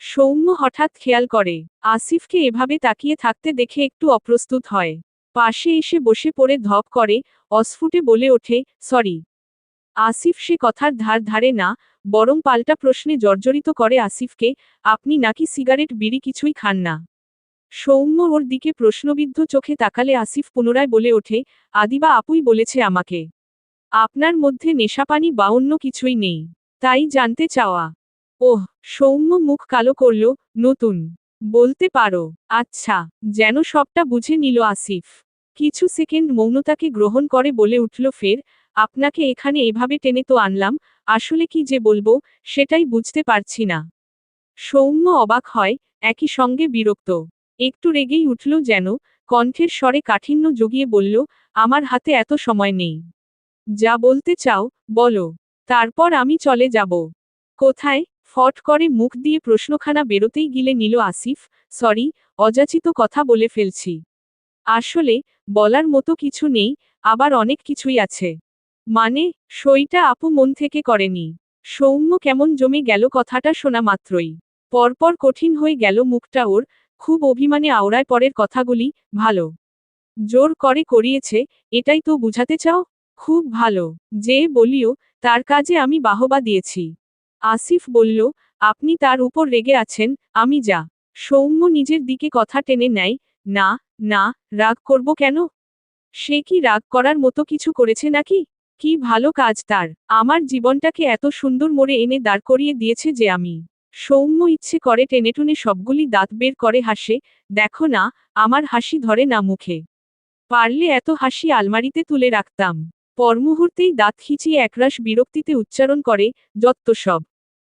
সৌম্য হঠাৎ খেয়াল করে, আসিফকে এভাবে তাকিয়ে থাকতে দেখে একটু অপ্রস্তুত হয়। পাশে এসে বসে পড়ে ধপ করে, অস্ফুটে বলে ওঠে, সরি। আসিফ সে কথার ধার ধারে না, বরং পাল্টা প্রশ্নে জর্জরিত করে আসিফকে, আপনি নাকি সিগারেট বিড়ি কিছুই খান না? সৌম্য ওর দিকে প্রশ্নবিদ্ধ চোখে তাকালে আসিফ পুনরায় বলে ওঠে, আদিবা আপুই বলেছে আমাকে। আপনার মধ্যে নেশাপানি বা অন্য কিছুই নেই। তাই জানতে চাওয়া। ওহ, সৌম্য মুখ কালো করল, নতুন। বলতে পারো। আচ্ছা, যেন সবটা বুঝে নিল আসিফ। কিছু সেকেন্ড মৌনতাকে গ্রহণ করে বলে উঠল ফের, আপনাকে এখানে এভাবে টেনে তো আনলাম, আসলে কি যে বলবো, সেটাই বুঝতে পারছি না। সৌম্য অবাক হয়, একই সঙ্গে বিরক্ত। একটু রেগেই উঠল যেন, কণ্ঠের স্বরে কাঠিন্য জুগিয়ে বলল, আমার হাতে এত সময় নেই। যা বলতে চাও, বলো। তারপর আমি চলে যাব। কোথায়? ফট করে মুখ দিয়ে প্রশ্নখানা বেরোতেই গিলে নিল আসিফ, সরি, অযাচিত কথা বলে ফেলছি। আসলে, বলার মতো কিছু নেই, আবার অনেক কিছুই আছে। মানে, সইটা আপু মন থেকে করেনি। সৌম্য কেমন জমে গেল কথাটা শোনা মাত্রই। পরপর কঠিন হয়ে গেল মুখটা ওর, খুব অভিমানে আওড়ায় পরের কথাগুলি, ভালো। জোর করে করিয়েছে, এটাই তো বুঝাতে চাও? খুব ভালো। যে বলিও, তার কাজে আমি বাহবা দিয়েছি। আসিফ বলল, আপনি তার উপর রেগে আছেন, আমি যা। সৌম্য নিজের দিকে কথা টেনে নেয়, না, না, রাগ করব কেন? সে কি রাগ করার মতো কিছু করেছে নাকি? কি ভালো কাজ তার, আমার জীবনটাকে এত সুন্দর মোড়ে এনে দাঁড় করিয়ে দিয়েছে যে আমি। সৌম্য ইচ্ছে করে টেনেটুনে সবগুলি দাঁত বের করে হাসে, দেখো না, আমার হাসি ধরে না মুখে। পারলে এত হাসি আলমারিতে তুলে রাখতাম। পরমুহূর্তেই দাঁত খিচিয়ে একরাশ বিরক্তিতে উচ্চারণ করে, যত্ত সব।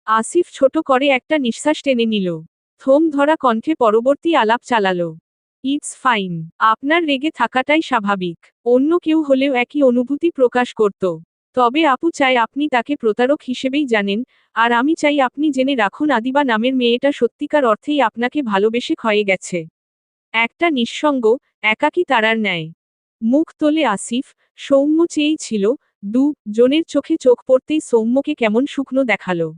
আসিফ ছোট করে একটা নিঃশ্বাস টেনে নিল। থম ধরা কণ্ঠে পরবর্তী আলাপ চালালো। It's fine. আপনার রেগে থাকাটাই স্বাভাবিক। অন্য কেউ হলেও একই অনুভূতি প্রকাশ করত। তবে আপু চায় আপনি তাকে প্রতারক হিসেবেই জানেন, আর আমি চাই আপনি জেনে রাখুন আদিবা নামের মেয়েটা সত্যিকার অর্থেই আপনাকে ভালোবেসে ক্ষয়ে গেছে। একটা নিঃসঙ্গ, একাকী তারার ন্যায়। মুখ তোলে আসিফ, সৌম্য চেয়েই ছিল, জনের চোখে চোখ পড়তেই সৌম্যকে কেমন শুকনো দেখালো।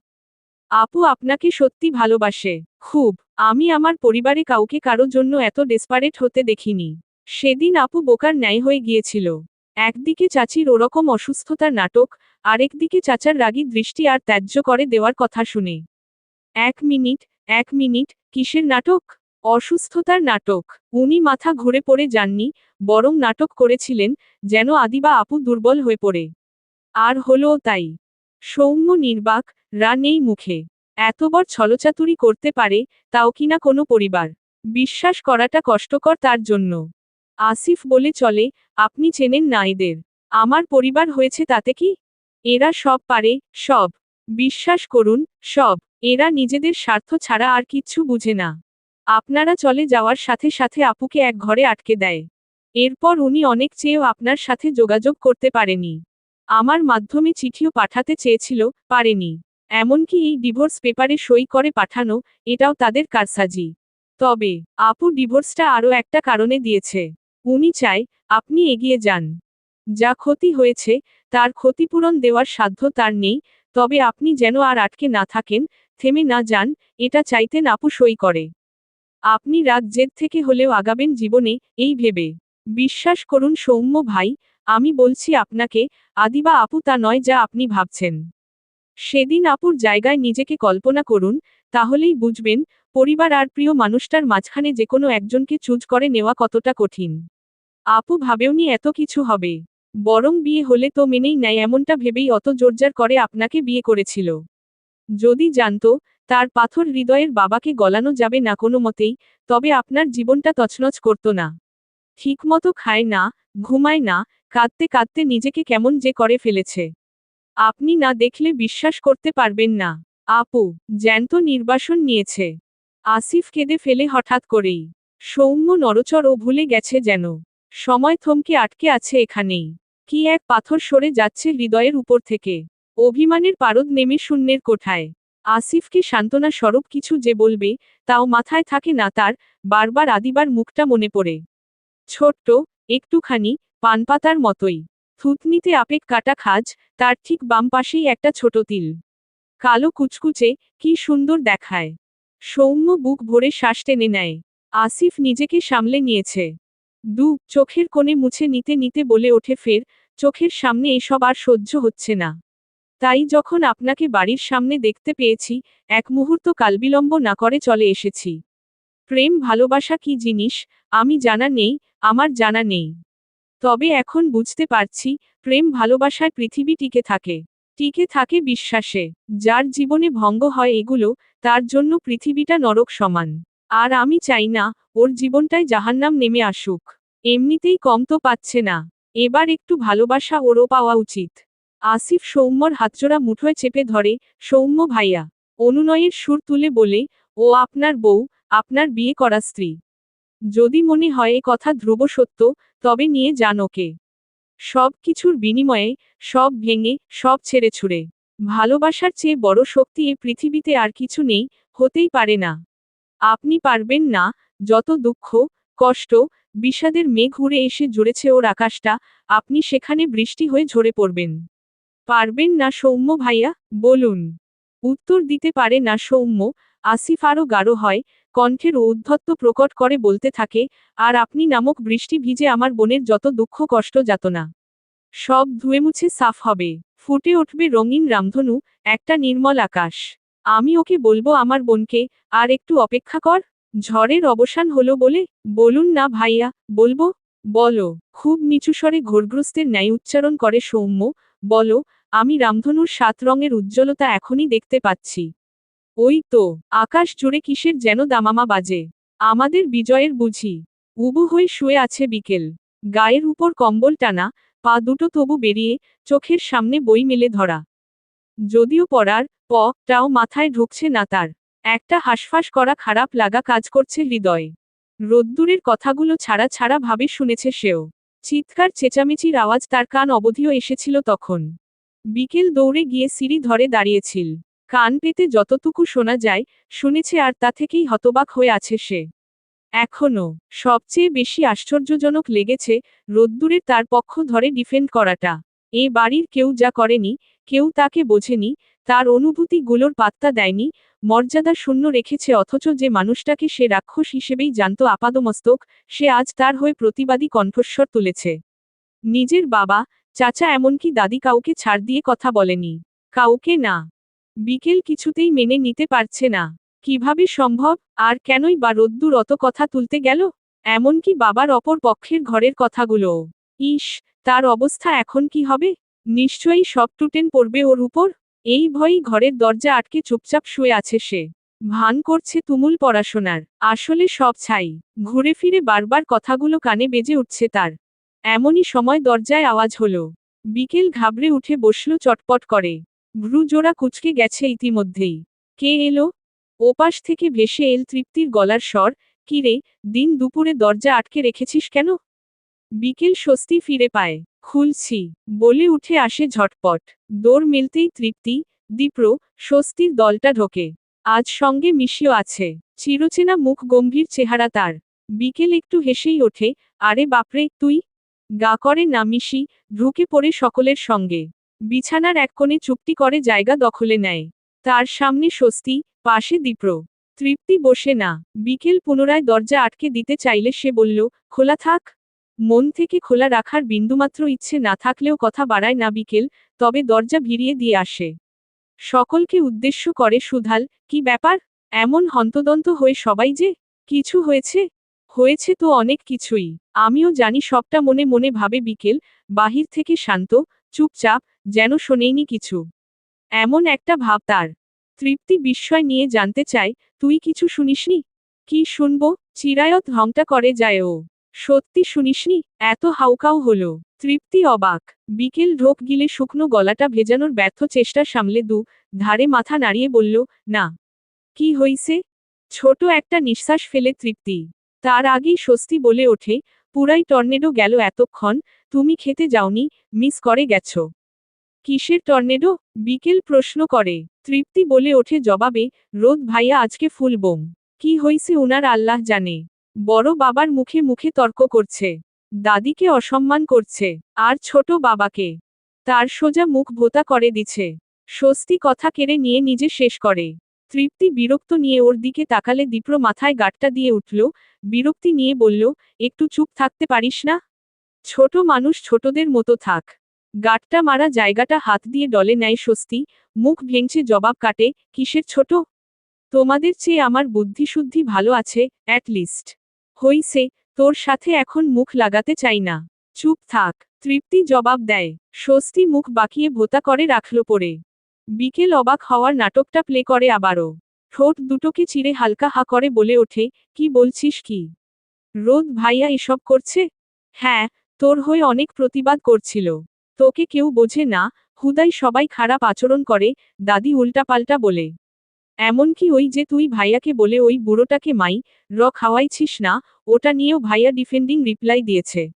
আপু আপনাকে সত্যি ভালোবাসে। খুব। আমি আমার পরিবারে কাউকে কারো জন্য এত ডেসপারেট হতে দেখিনি। সেদিন আপু বোকার ন্যায় হয়ে গিয়েছিল। একদিকে চাচির ওরকম অসুস্থতার নাটক, আরেকদিকে চাচার রাগী দৃষ্টি আর ত্যায্য করে দেওয়ার কথা শুনে। 1 মিনিট, 1 মিনিট, কিসের নাটক? অসুস্থতার নাটক। উনি মাথা ঘুরে পড়ে যাননি, বরং নাটক করেছিলেন, যেন আদিবা আপু দুর্বল হয়ে পড়ে। আর হলোও তাই। সৌম্য নির্বাক, রা নেই মুখে। এতবার ছলচাতুরি করতে পারে, তাও কিনা কোনো পরিবার। বিশ্বাস করাটা কষ্টকর তার জন্য। আসিফ বলে চলে, আপনি চেনেন না এদের। আমার পরিবার হয়েছে তাতে কি? এরা সব পারে, সব। বিশ্বাস করুন, সব। এরা নিজেদের স্বার্থ ছাড়া আর কিচ্ছু বুঝে না। আপনারা চলে যাওয়ার সাথে সাথে আপুকে এক ঘরে আটকে দেয়। এরপর উনি অনেক চেয়েও আপনার সাথে যোগাযোগ করতে পারেনি। আমার মাধ্যমে চিঠিও পাঠাতে চেয়েছিল, পারেনি। এমনকি এই ডিভোর্স পেপারে সই করে পাঠানো, এটাও তাদের কারসাজি। তবে, আপু ডিভোর্সটা আরও একটা কারণে দিয়েছে। উনি চায়, আপনি এগিয়ে যান। যা ক্ষতি হয়েছে, তার ক্ষতিপূরণ দেওয়ার সাধ্য তার নেই, তবে আপনি যেন আর আটকে না থাকেন, থেমে না যান, এটা চাইতেন আপু সই করে। আপনি রাগ জেদ থেকে হলেও আগাবেন জীবনে, এই ভেবে। বিশ্বাস করুন সৌম্য ভাই, আমি বলছি আপনাকে, আদিবা আপু তা নয় যা আপনি ভাবছেন। সেদিন আপুর জায়গায় নিজেকে কল্পনা করুন, তাহলেই বুঝবেন, পরিবার আর প্রিয় মানুষটার মাঝখানে যেকোনো একজনকে চুজ করে নেওয়া কতটা কঠিন। আপু ভাবেওনি এত কিছু হবে। বরং বিয়ে হলে তো মেনেই নেয় এমনটা ভেবেই অত জোরজার করে আপনাকে বিয়ে করেছিল। যদি জানতো, তার পাথর হৃদয়ের বাবাকে গলানো যাবে না কোনো মতেই, তবে আপনার জীবনটা তছনছ করত না। ঠিকমতো খায় না, ঘুমায় না, কাঁদতে কাঁদতে নিজেকে কেমন যে করে ফেলেছে। আপনি না দেখলে বিশ্বাস করতে পারবেন না। আপু, জ্যান্ত নির্বাসন নিয়েছে। আসিফ কেঁদে ফেলে হঠাৎ করেই। সৌম্য নড়চড় ও ভুলে গেছে যেন। সময় থমকে আটকে আছে এখানেই। কি এক পাথর সরে যাচ্ছে হৃদয়ের উপর থেকে। অভিমানের পারদ নেমে শূন্যের কোঠায়। আসিফকে সান্ত্বনা স্বরূপ কিছু যে বলবে, তাও মাথায় থাকে না তার, বারবার আদিবার মুখটা মনে পড়ে। ছোট্ট, একটুখানি, পানপাতার মতোই। থুতনিতে আপেক কাটা খাজ, তার ঠিক বাম পাশেই একটা ছোট তিল। কালো কুচকুচে, কি সুন্দর দেখায়। সৌম্য বুক ভরে শ্বাস টেনে নেয়। আসিফ নিজেকে সামলে নিয়েছে। চোখের কোণে মুছে নিতে নিতে বলে ওঠে ফের, চোখের সামনে এসব আর সহ্য হচ্ছে না। তাই যখন আপনাকে বাড়ির সামনে দেখতে পেয়েছি, এক মুহূর্ত কালবিলম্ব না করে চলে এসেছি। প্রেম ভালোবাসা কি জিনিস, আমি জানা নেই, আমার জানা নেই। তবে এখন বুঝতে পারছি, প্রেম ভালোবাসায় পৃথিবী টিকে থাকে। টিকে থাকে বিশ্বাসে। যার জীবনে ভঙ্গ হয় এগুলো, তার জন্য পৃথিবীটা নরক সমান। আর আমি চাই না, ওর জীবনটায় জাহান্নাম নেমে আসুক। এমনিতেই কম তো পাচ্ছে না। এবার একটু ভালোবাসা ওরও পাওয়া উচিত। আসিফ সৌম্যর হাতজোড়া মুঠোয় চেপে ধরে, সৌম্য ভাইয়া। অনুনয়ের সুর তুলে বলে, ও আপনার বউ, আপনার বিয়ে করা স্ত্রী। যদি মনে হয় এ কথা ধ্রুব সত্য, তবে নিয়ে যান ওকে। সব কিছুর বিনিময়ে, সব ভেঙে, সব ছেড়ে ছুড়ে। ভালোবাসার চেয়ে বড় শক্তি এ পৃথিবীতে আর কিছু নেই, হতেই পারে না। আপনি পারবেন না, যত দুঃখ, কষ্ট, বিষাদের মেঘ উড়ে এসে জুড়েছে ওর আকাশটা, আপনি সেখানে বৃষ্টি হয়ে ঝরে পড়বেন। পারবেন না সৌম্য ভাইয়া, বলুন। উত্তর দিতে পারে না সৌম্য। আসিফ আরও গাঢ় হয়, কণ্ঠের ঔদ্ধত্য প্রকট করে বলতে থাকে, আর আপনি নামক বৃষ্টি ভিজে আমার বোনের যত দুঃখ কষ্ট যাতনা সব ধুয়ে মুছে সাফ হবে। ফুটে উঠবে রঙিন রামধনু, একটা নির্মল আকাশ। আমি ওকে বলবো আমার বোনকে, আর একটু অপেক্ষা কর। ঝড়ের অবসান হলো বলে, বলুন না ভাইয়া, বলবো। বলো, খুব নিচুস্বরে ঘোরগ্রস্তের ন্যায় উচ্চারণ করে সৌম্য, বলো, আমি রামধনুর 7 রঙের উজ্জ্বলতা এখনই দেখতে পাচ্ছি। ওই তো, আকাশ জুড়ে কিসের যেন দামামা বাজে। আমাদের বিজয়ের বুঝি। উবু হয়ে শুয়ে আছে বিকেল। গায়ের উপর কম্বল টানা, পা দুটো তবু বেরিয়ে, চোখের সামনে বই মেলে ধরা। যদিও পড়ার টাও মাথায় ঢুকছে না তার। একটা হাঁসফাঁস করা খারাপ লাগা কাজ করছে হৃদয়ে। রোদ্দুরের কথাগুলো ছাড়া ছাড়া ভাবে শুনেছে সেও। চিৎকার চেঁচামেচির আওয়াজ তার কান অবধিও এসেছিল তখন। বিকেল দৌড়ে গিয়ে সিঁড়ি ধরে দাঁড়িয়েছিল। কান পেতে যতটুকু শোনা যায়, শুনেছে আর তা থেকেই হতবাক হয়ে আছে সে। এখনো, সবচেয়ে বেশি আশ্চর্যজনক লেগেছে, রোদ্দুরের তার পক্ষ ধরে ডিফেন্ড করাটা। এ বাড়ির কেউ যা করেনি, কেউ তাকে বোঝেনি, তার অনুভূতিগুলোর পাত্তা দেয়নি, মর্যাদা শূন্য রেখেছে অথচ যে মানুষটাকে সে রাক্ষস হিসেবেই জানত আপাদমস্তক, সে আজ তার হয়ে প্রতিবাদী কণ্ঠস্বর তুলেছে। নিজের বাবা, চাচা এমনকি দাদি কাউকে ছাড় দিয়ে কথা বলেনি। কাউকে না। বিকেল কিছুতেই মেনে নিতে পারছে না। কিভাবে সম্ভব, আর কেনই বা রোদ্দুর অত কথা তুলতে গেল? এমনকি বাবার অপর পক্ষের ঘরের কথাগুলোও। ইস, তার অবস্থা এখন কি হবে? নিশ্চয়ই সব টুটেন পড়বে ওর উপর। এই ভয়েই ঘরের দরজা আটকে চুপচাপ শুয়ে আছে সে। ভান করছে তুমুল পড়াশোনার, আসলে সব ছাই। ঘুরে ফিরে বারবার কথাগুলো কানে বেজে উঠছে তার। এমনই সময় দরজায় আওয়াজ হলো। বিকেল ঘাবড়ে উঠে বসল চটপট করে। ভ্রু জোড়া কুঁচকে গেছে ইতিমধ্যেই। কে এলো? ওপাশ থেকে ভেসে এল তৃপ্তির গলার স্বর, কি রে, দিন দুপুরে দরজা আটকে রেখেছিস কেন? বিকেল স্বস্তি ফিরে পায়। খুলছি, বলে উঠে আসে ঝটপট। দৌড় মেলতেই তৃপ্তি, দীপ্র, স্বস্তির দলটা ঢোকে। আজ সঙ্গে মিশিও আছে। চিরচেনা মুখ, গম্ভীর চেহারা তার। বিকেল একটু হেসেই ওঠে, আরে বাপরে, তুই? গা করে না মিশি, ঢুকে পড়ে সকলের সঙ্গে। বিছানার এক কোণে চুপটি করে জায়গা দখলে নেয়। তার সামনে স্বস্তি, পাশে দীপ্র। তৃপ্তি বসে না। বিকেল পুনরায় দরজা আটকে দিতে চাইলে সে বলল, খোলা থাক। মন থেকে খোলা রাখার বিন্দুমাত্র ইচ্ছে না থাকলেও কথা বাড়ায় না বিকেল, তবে দরজা ভিড়িয়ে দিয়ে আসে। সকলকে উদ্দেশ্য করে শুধাল, কি ব্যাপার? এমন হন্তদন্ত হয়ে সবাই যে? কিছু হয়েছে? হয়েছে তো অনেক কিছুই। আমিও জানি সবটা মনে মনে ভাবে বিকেল, বাহির থেকে শান্ত, চুপচাপ, যেন শোনেইনি কিছু। এমন একটা ভাব তার। তৃপ্তি বিস্ময় নিয়ে জানতে চায়, তুই কিছু শুনিসনি? কি শুনবো? চিরায়ত ঢংটা করে যায় ও। সত্যি শুনিসনি? এত হাউকাউ হলো। তৃপ্তি অবাক। বিকেল ঢোক গিলে শুকনো গলাটা ভেজানোর ব্যর্থ চেষ্টা সামলে ধারে মাথা নাড়িয়ে বলল, না। কি হইছে? ছোট একটা নিঃশ্বাস ফেলে তৃপ্তি। তার আগেই স্বস্তি বলে ওঠে, পুরাই টর্নেডো গেল এতক্ষণ, তুমি খেতে যাওনি, মিস করে গেছো। কিসের টর্নেডো? বিকেল প্রশ্ন করে। তৃপ্তি বলে ওঠে জবাবে, রোদ ভাইয়া আজকে ফুল বোম। কি হইছে উনার আল্লাহ জানে। বড় বাবার মুখে মুখে তর্ক করছে। দাদিকে অসম্মান করছে। আর ছোট বাবাকে তার সোজা মুখ ভোতা করে দিছে। স্বস্তি কথা কেড়ে নিয়ে নিজে শেষ করে। তৃপ্তি বিরক্ত নিয়ে ওর দিকে তাকালে দীপ্র মাথায় গাঁটটা দিয়ে উঠল, বিরক্তি নিয়ে বলল, একটু চুপ থাকতে পারিস না? ছোট মানুষ ছোটদের মতো থাক। গাঁটটা মারা জায়গাটা হাত দিয়ে ডলে নেয় স্বস্তি, মুখ ভেঙচে জবাব কাটে, কিসের ছোট? তোমাদের চেয়ে আমার বুদ্ধিশুদ্ধি ভালো আছে, অ্যাট লিস্ট। হইছে, তোর সাথে এখন মুখ লাগাতে চাই না। চুপ থাক, তৃপ্তি জবাব দেয়। স্বস্তি মুখ বাঁকিয়ে ভোতা করে রাখল পড়ে। বিকেল অবাক হওয়ার নাটকটা প্লে করে আবারও। ঠোঁট দুটোকে চিরে হালকা হা করে বলে ওঠে, কি বলছিস কি? রোদ ভাইয়া এসব করছে? হ্যাঁ, তোর হয়ে অনেক প্রতিবাদ করছিল। তোকে কেউ বোঝে না, হুদাই সবাই খারাপ আচরণ করে, দাদি উল্টাপাল্টা বলে। এমনকি ওই যে তুই ভাইয়াকে বলে ওই বুড়োটাকে খাওয়াইছিস না, ওটা নিয়েও ভাইয়া ডিফেন্ডিং রিপ্লাই দিয়েছে।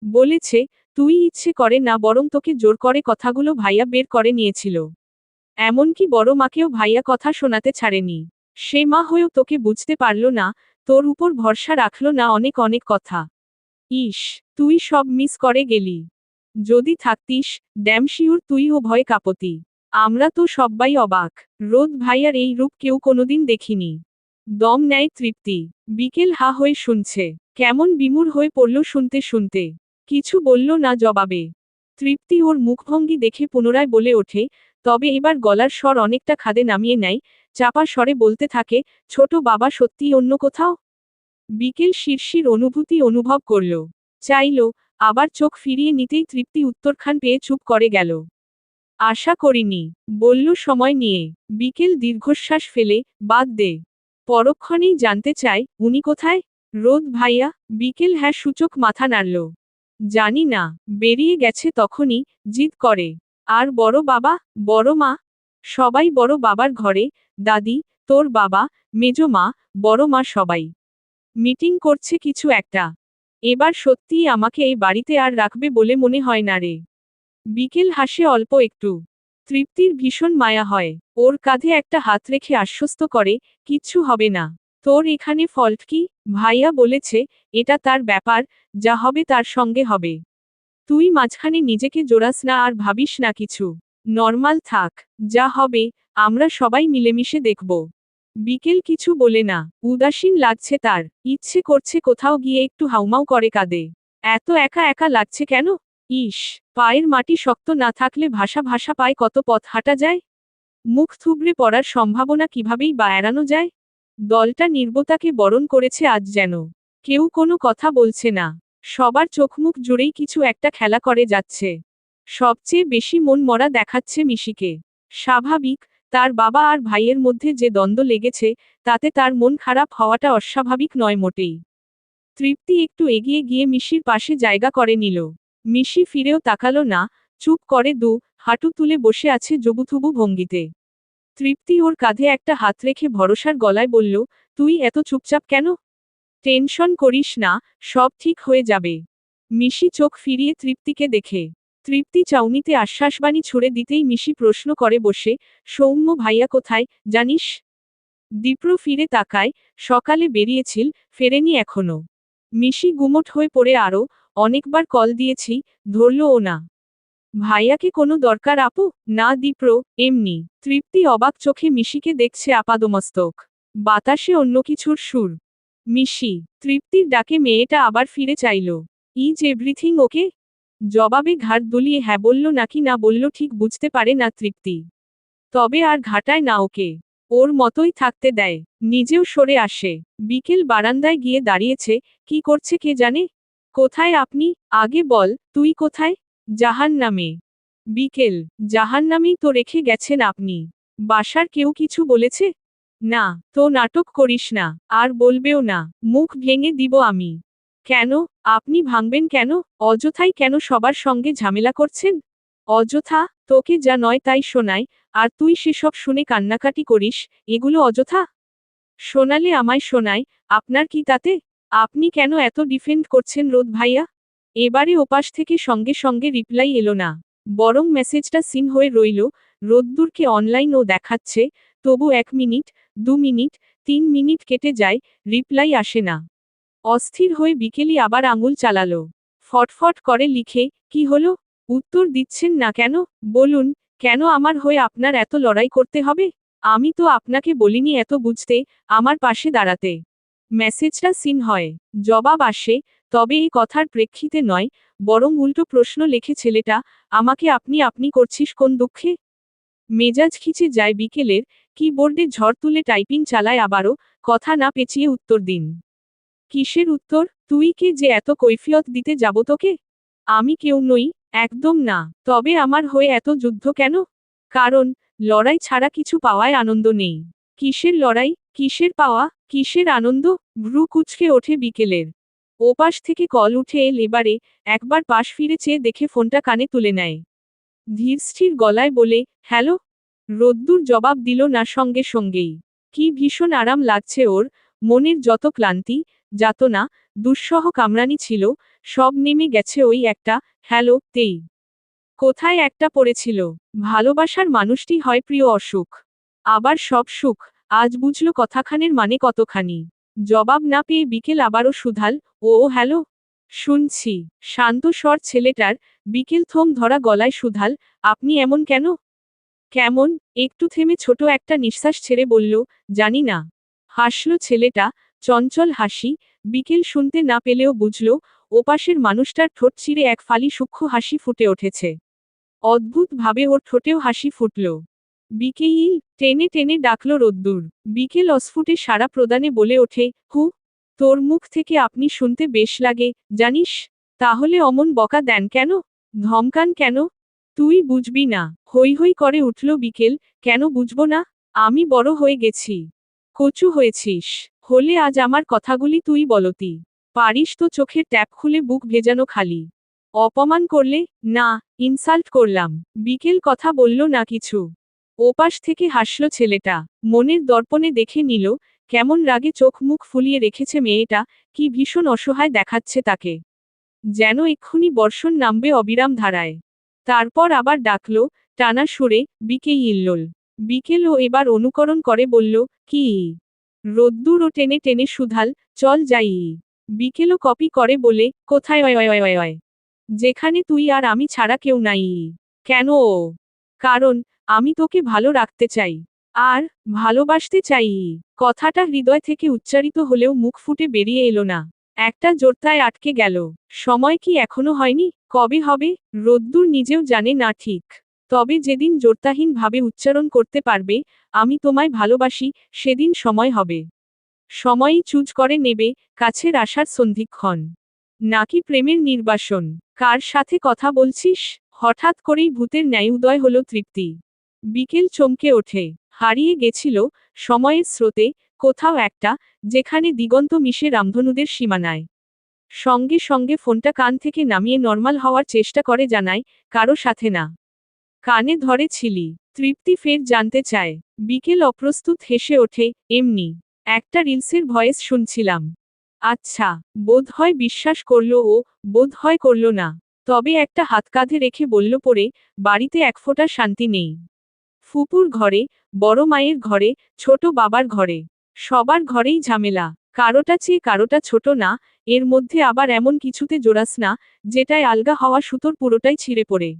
বলেছে, তুই ইচ্ছে করে না বরং তোকে জোর করে কথাগুলো ভাইয়া বের করে নিয়েছিল। এমনকি বড় মাকেও ভাইয়া কথা শোনাতে ছাড়েনি। সে মা হয়েও তোকে বুঝতে পারল না, তোর উপর ভরসা রাখল না অনেক অনেক কথা। ইস, তুই সব মিস করে গেলি। যদি থাকতিস, ড্যাম শিওর তুইও ভয়ে কাঁপতি। আমরা তো সব্বাই অবাক। রোদ ভাইয়ার এই রূপ কেউ কোনোদিন দেখিনি। দম নেয় তৃপ্তি। বিকেল হা হয়ে শুনছে। কেমন বিমূঢ় হয়ে পড়ল শুনতে শুনতে। কিছু বলল না জবাবে। তৃপ্তি ওর মুখভঙ্গি দেখে পুনরায় বলে ওঠে, তবে এবার গলার স্বর অনেকটা খাদে নামিয়ে নেয়, চাপা স্বরে বলতে থাকে, ছোট বাবা সত্যিই অন্য কোথাও? বিকেল শিরশির অনুভূতি অনুভব করল। চাইল, আবার চোখ ফিরিয়ে নিতেই তৃপ্তি উত্তরখান পেয়ে চুপ করে গেল। আশা করিনি, বলল সময় নিয়ে। বিকেল দীর্ঘশ্বাস ফেলে, বাদ দে। পরক্ষণেই জানতে চায়, উনি কোথায়? রোদ ভাইয়া? বিকেল হ্যাঁ সূচক মাথা নাড়ল। জানি না, বেরিয়ে গেছে তখনই, জিদ করে। আর বড় বাবা, বড় মা? সবাই বড় বাবার ঘরে, দাদি, তোর বাবা, মেজো মা, বড় মা সবাই মিটিং করছে কিছু একটা। এবার সত্যিই আমাকে এই বাড়িতে আর রাখবে বলে মনে হয় না রে। বিকেল হাসে অল্প একটু। তৃপ্তির ভীষণ মায়া হয়। ওর কাঁধে একটা হাত রেখে আশ্বস্ত করে, কিচ্ছু হবে না। তোর এখানে ফল্ট কি? ভাইয়া বলেছে, এটা তার ব্যাপার, যা হবে তার সঙ্গে হবে। তুই মাঝখানে নিজেকে জোড়াস না আর ভাবিস না কিছু। নর্মাল থাক, যা হবে, আমরা সবাই মিলেমিশে দেখব। বিকেল কিছু বলে না, উদাসীন লাগছে তার, ইচ্ছে করছে কোথাও গিয়ে একটু হাউমাউ করে কাঁদে। এত একা একা লাগছে কেন? ইস, পায়ের মাটি শক্ত না থাকলে ভাষা ভাষা পায় কত পথ হাঁটা যায়। মুখ থুবড়ে পড়ার সম্ভাবনা কিভাবেই বা এড়ানো যায়। দলটা নির্বতাকে বরণ করেছে আজ যেন। কেউ কোনো কথা বলছে না। সবার চোখমুখ জুড়েই কিছু একটা খেলা করে যাচ্ছে। সবচেয়ে বেশি মন মরা দেখাচ্ছে মিশিকে। স্বাভাবিক, তার বাবা আর ভাইয়ের মধ্যে যে দ্বন্দ্ব লেগেছে, তাতে তার মন খারাপ হওয়াটা অস্বাভাবিক নয় মোটেই। তৃপ্তি একটু এগিয়ে গিয়ে মিশির পাশে জায়গা করে নিল। মিশি ফিরেও তাকালো না, চুপ করে হাঁটু তুলে বসে আছে জবুথুবু ভঙ্গিতে। তৃপ্তি ওর কাঁধে একটা হাত রেখে ভরসার গলায় বলল, তুই এত চুপচাপ কেন? টেনশন করিস না, সব ঠিক হয়ে যাবে। মিশি চোখ ফিরিয়ে তৃপ্তিকে দেখে। তৃপ্তি চাউনিতে আশ্বাসবাণী ছুড়ে দিতেই মিশি প্রশ্ন করে বসে, সৌম্য ভাইয়া কোথায়, জানিস? দীপ্র ফিরে তাকায়, সকালে বেরিয়েছিল, ফেরেনি এখনো। মিশি গুমোট হয়ে পড়ে আরও, অনেকবার কল দিয়েছি, ধরল ও না। ভাইয়াকে কোনো দরকার আপু? না দীপ্র, এমনি। তৃপ্তি অবাক চোখে মিশিকে দেখছে আপাদমস্তক। বাতাসে অন্য কিছুর সুর। মিশি, তৃপ্তির ডাকে মেয়েটা আবার ফিরে চাইল। Is everything okay? জবাবে ঘাড় দুলিয়ে হ্যাঁ বলল নাকি না বলল ঠিক বুঝতে পারে না তৃপ্তি। তবে আর ঘাটায় না ওকে। ওর মতোই থাকতে দেয়, নিজেও সরে আসে। বিকেল বারান্দায় গিয়ে দাঁড়িয়েছে, কি করছে কে জানে? কোথায় আপনি? আগে বল, তুই কোথায়? জাহান্নামে। বিকেল, জাহান্নামেই তো রেখে গেছেন আপনি। বাসার কেউ কিছু বলেছে? না, তো নাটক করিস না, আর বলবেও না, মুখ ভেঙে দিব আমি। কেন, আপনি ভাঙবেন কেন? অযথাই কেন সবার সঙ্গে ঝামেলা করছেন? অযথা, তোকে যা নয় তাই শোনায়, আর তুই সেসব শুনে কান্নাকাটি করিস, এগুলো অযথা? শোনালে আমায় শোনায়, আপনার কি তাতে? আপনি কেন এত ডিফেন্ড করছেন রোদ ভাইয়া? এবারে ওপাশ থেকে সঙ্গে সঙ্গে রিপ্লাই এলো না। বরং মেসেজটা সিন হয়ে রইল, রোদ্দুরকে অনলাইন ও দেখাচ্ছে, তবু 1 মিনিট, 2 মিনিট, 3 মিনিট কেটে যায়, রিপ্লাই আসে না। অস্থির হয়ে বিকেলই আবার আঙুল চালালো। ফটফট করে লিখে, কি হলো? উত্তর দিচ্ছেন না কেন? বলুন, কেন আমার হয়ে আপনার এত লড়াই করতে হবে? আমি তো আপনাকে বলিনি এত বুঝতে, আমার পাশে দাঁড়াতে। মেসেজটা সিন হয়। জবাব আসে, তবে এই কথার প্রেক্ষিতে নয়, বরং উল্টো প্রশ্ন লেখে ছেলেটা, আমাকে আপনি আপনি করছিস কোন দুঃখে? মেজাজ খিচে যায় বিকেলের, কিবোর্ডে ঝড় তুলে টাইপিং চালায় আবারও, কথা না পেঁচিয়ে উত্তর দিন। কিসের উত্তর? তুই কে যে এত কৈফিয়ত দিতে যাব তোকে? আমি কেউ নই, একদম না। তবে আমার হয়ে এত যুদ্ধ কেন? কারণ, লড়াই ছাড়া কিছু পাওয়ায় আনন্দ নেই। কিসের লড়াই, কিসের পাওয়া, কিসের আনন্দ? ভ্রু কুঁচকে ওঠে বিকেলের। ওপাশ থেকে কল উঠে এল এবারে, একবার পাশ ফিরে চেয়ে দেখে ফোনটা কানে তুলে নেয়। ধীরস্থির গলায় বলে, হ্যালো? রোদ্দুর জবাব দিল না সঙ্গে সঙ্গেই। কি ভীষণ আরাম লাগছে ওর, মনের যত ক্লান্তি, যাতনা, দুঃসহ কামড়ানি ছিল, সব নেমে গেছে ওই একটা হ্যালো তেই। কোথায় একটা পড়েছিল, ভালোবাসার মানুষটি হয় প্রিয় অসুখ। আবার সব সুখ, আজ বুঝল কথাখানের মানে কতখানি। জবাব না পেয়ে বিকেল আবারও শুধাল, ও হ্যালো? শুনছি, শান্ত স্বর ছেলেটার, বিকেল থম ধরা গলায় শুধাল, আপনি এমন কেন? কেমন? একটু থেমে ছোট একটা নিঃশ্বাস ছেড়ে বলল, জানি না। হাসল ছেলেটা, চঞ্চল হাসি, বিকেল শুনতে না পেলেও বুঝল, ওপাশের মানুষটার ঠোঁট চিরে এক ফালি সূক্ষ্ম হাসি ফুটে উঠেছে। অদ্ভুত ভাবে ওর ঠোঁটেও হাসি ফুটল। বিকেইল, টেনে টেনে ডাকল রোদ্দুর। বিকেল অস্ফুটে সাড়া প্রদানে বলে ওঠে, হু, তোর মুখ থেকে আপনি শুনতে বেশ লাগে, জানিস? তাহলে অমন বকা দেন কেন? ধমকান কেন? তুই বুঝবি না, হৈ হৈ করে উঠল বিকেল, কেন বুঝবো না? আমি বড় হয়ে গেছি। কচু হয়েছিস। হলে আজ আমার কথাগুলি তুই বলতি। পারিস তো চোখের ট্যাপ খুলে বুক ভেজানো খালি। অপমান করলে? না, ইনসাল্ট করলাম। বিকেল কথা বলল না কিছু। ওপাশ থেকে হাসল ছেলেটা, মনের দর্পণে দেখে নিল, কেমন রাগে চোখ মুখ ফুলিয়ে রেখেছে মেয়েটা, কি ভীষণ অসহায় দেখাচ্ছে তাকে। যেন এক্ষুনি বর্ষণ নামবে অবিরাম ধারায়। তারপর আবার ডাকল, টানা সুরে, বিকেইল্লোল। বিকেলও এবার অনুকরণ করে বলল, কি? রোদ্দুরও টেনে টেনে শুধাল, চল যাই। বিকেলও কপি করে বলে, কোথায় অয় অয় অয় অয়? যেখানে তুই আর আমি ছাড়া কেউ নাই। কেন ও? কারণ, আমি তোকে ভালো রাখতে চাই। আর, ভালোবাসতে চাই। কথাটা হৃদয় থেকে উচ্চারিত হলেও মুখ ফুটে বেরিয়ে এলো না। একটা জোরতায় আটকে গেল। সময় কি এখনো হয়নি? কবে হবে? রোদ্দুর নিজেও জানে না ঠিক। তবে যেদিন জোরতাহীন ভাবে উচ্চারণ করতে পারবে, আমি তোমায় ভালোবাসি, সেদিন সময় হবে। সময়ই চুজ করে নেবে, কাছের আসার সন্ধিক্ষণ। নাকি প্রেমের নির্বাসন? কার সাথে কথা বলছিস? হঠাৎ করেই ভূতের ন্যায় উদয় হলো তৃপ্তি। বিকেল চমকে ওঠে। হারিয়ে গেছিল, সময়ের স্রোতে, কোথাও একটা, যেখানে দিগন্ত মিশে রামধনুদের সীমানায়। সঙ্গে সঙ্গে ফোনটা কান থেকে নামিয়ে নর্মাল হওয়ার চেষ্টা করে জানায়, কারো সাথে না। কানে ধরে ছিলি। তৃপ্তি ফের জানতে চায়। বিকেল অপ্রস্তুত হেসে ওঠে, এমনি। একটা রিলসের ভয়েস শুনছিলাম। আচ্ছা, বোধ হয় বিশ্বাস করল ও, বোধ হয় করল না। তবে একটা হাত কাঁধে রেখে বলল পরে, বাড়িতে এক ফোঁটা শান্তি নেই। ফুপুর ঘরে, বড় মায়ের ঘরে, ছোট বাবার ঘরে। সবার ঘরেই ঝামেলা। কারোটা চেয়ে কারোটা ছোট না, এর মধ্যে আবার এমন কিছুতে জোড়াস না, যেটায় আলগা হওয়া সুতোর পুরোটাই ছিঁড়ে পড়ে।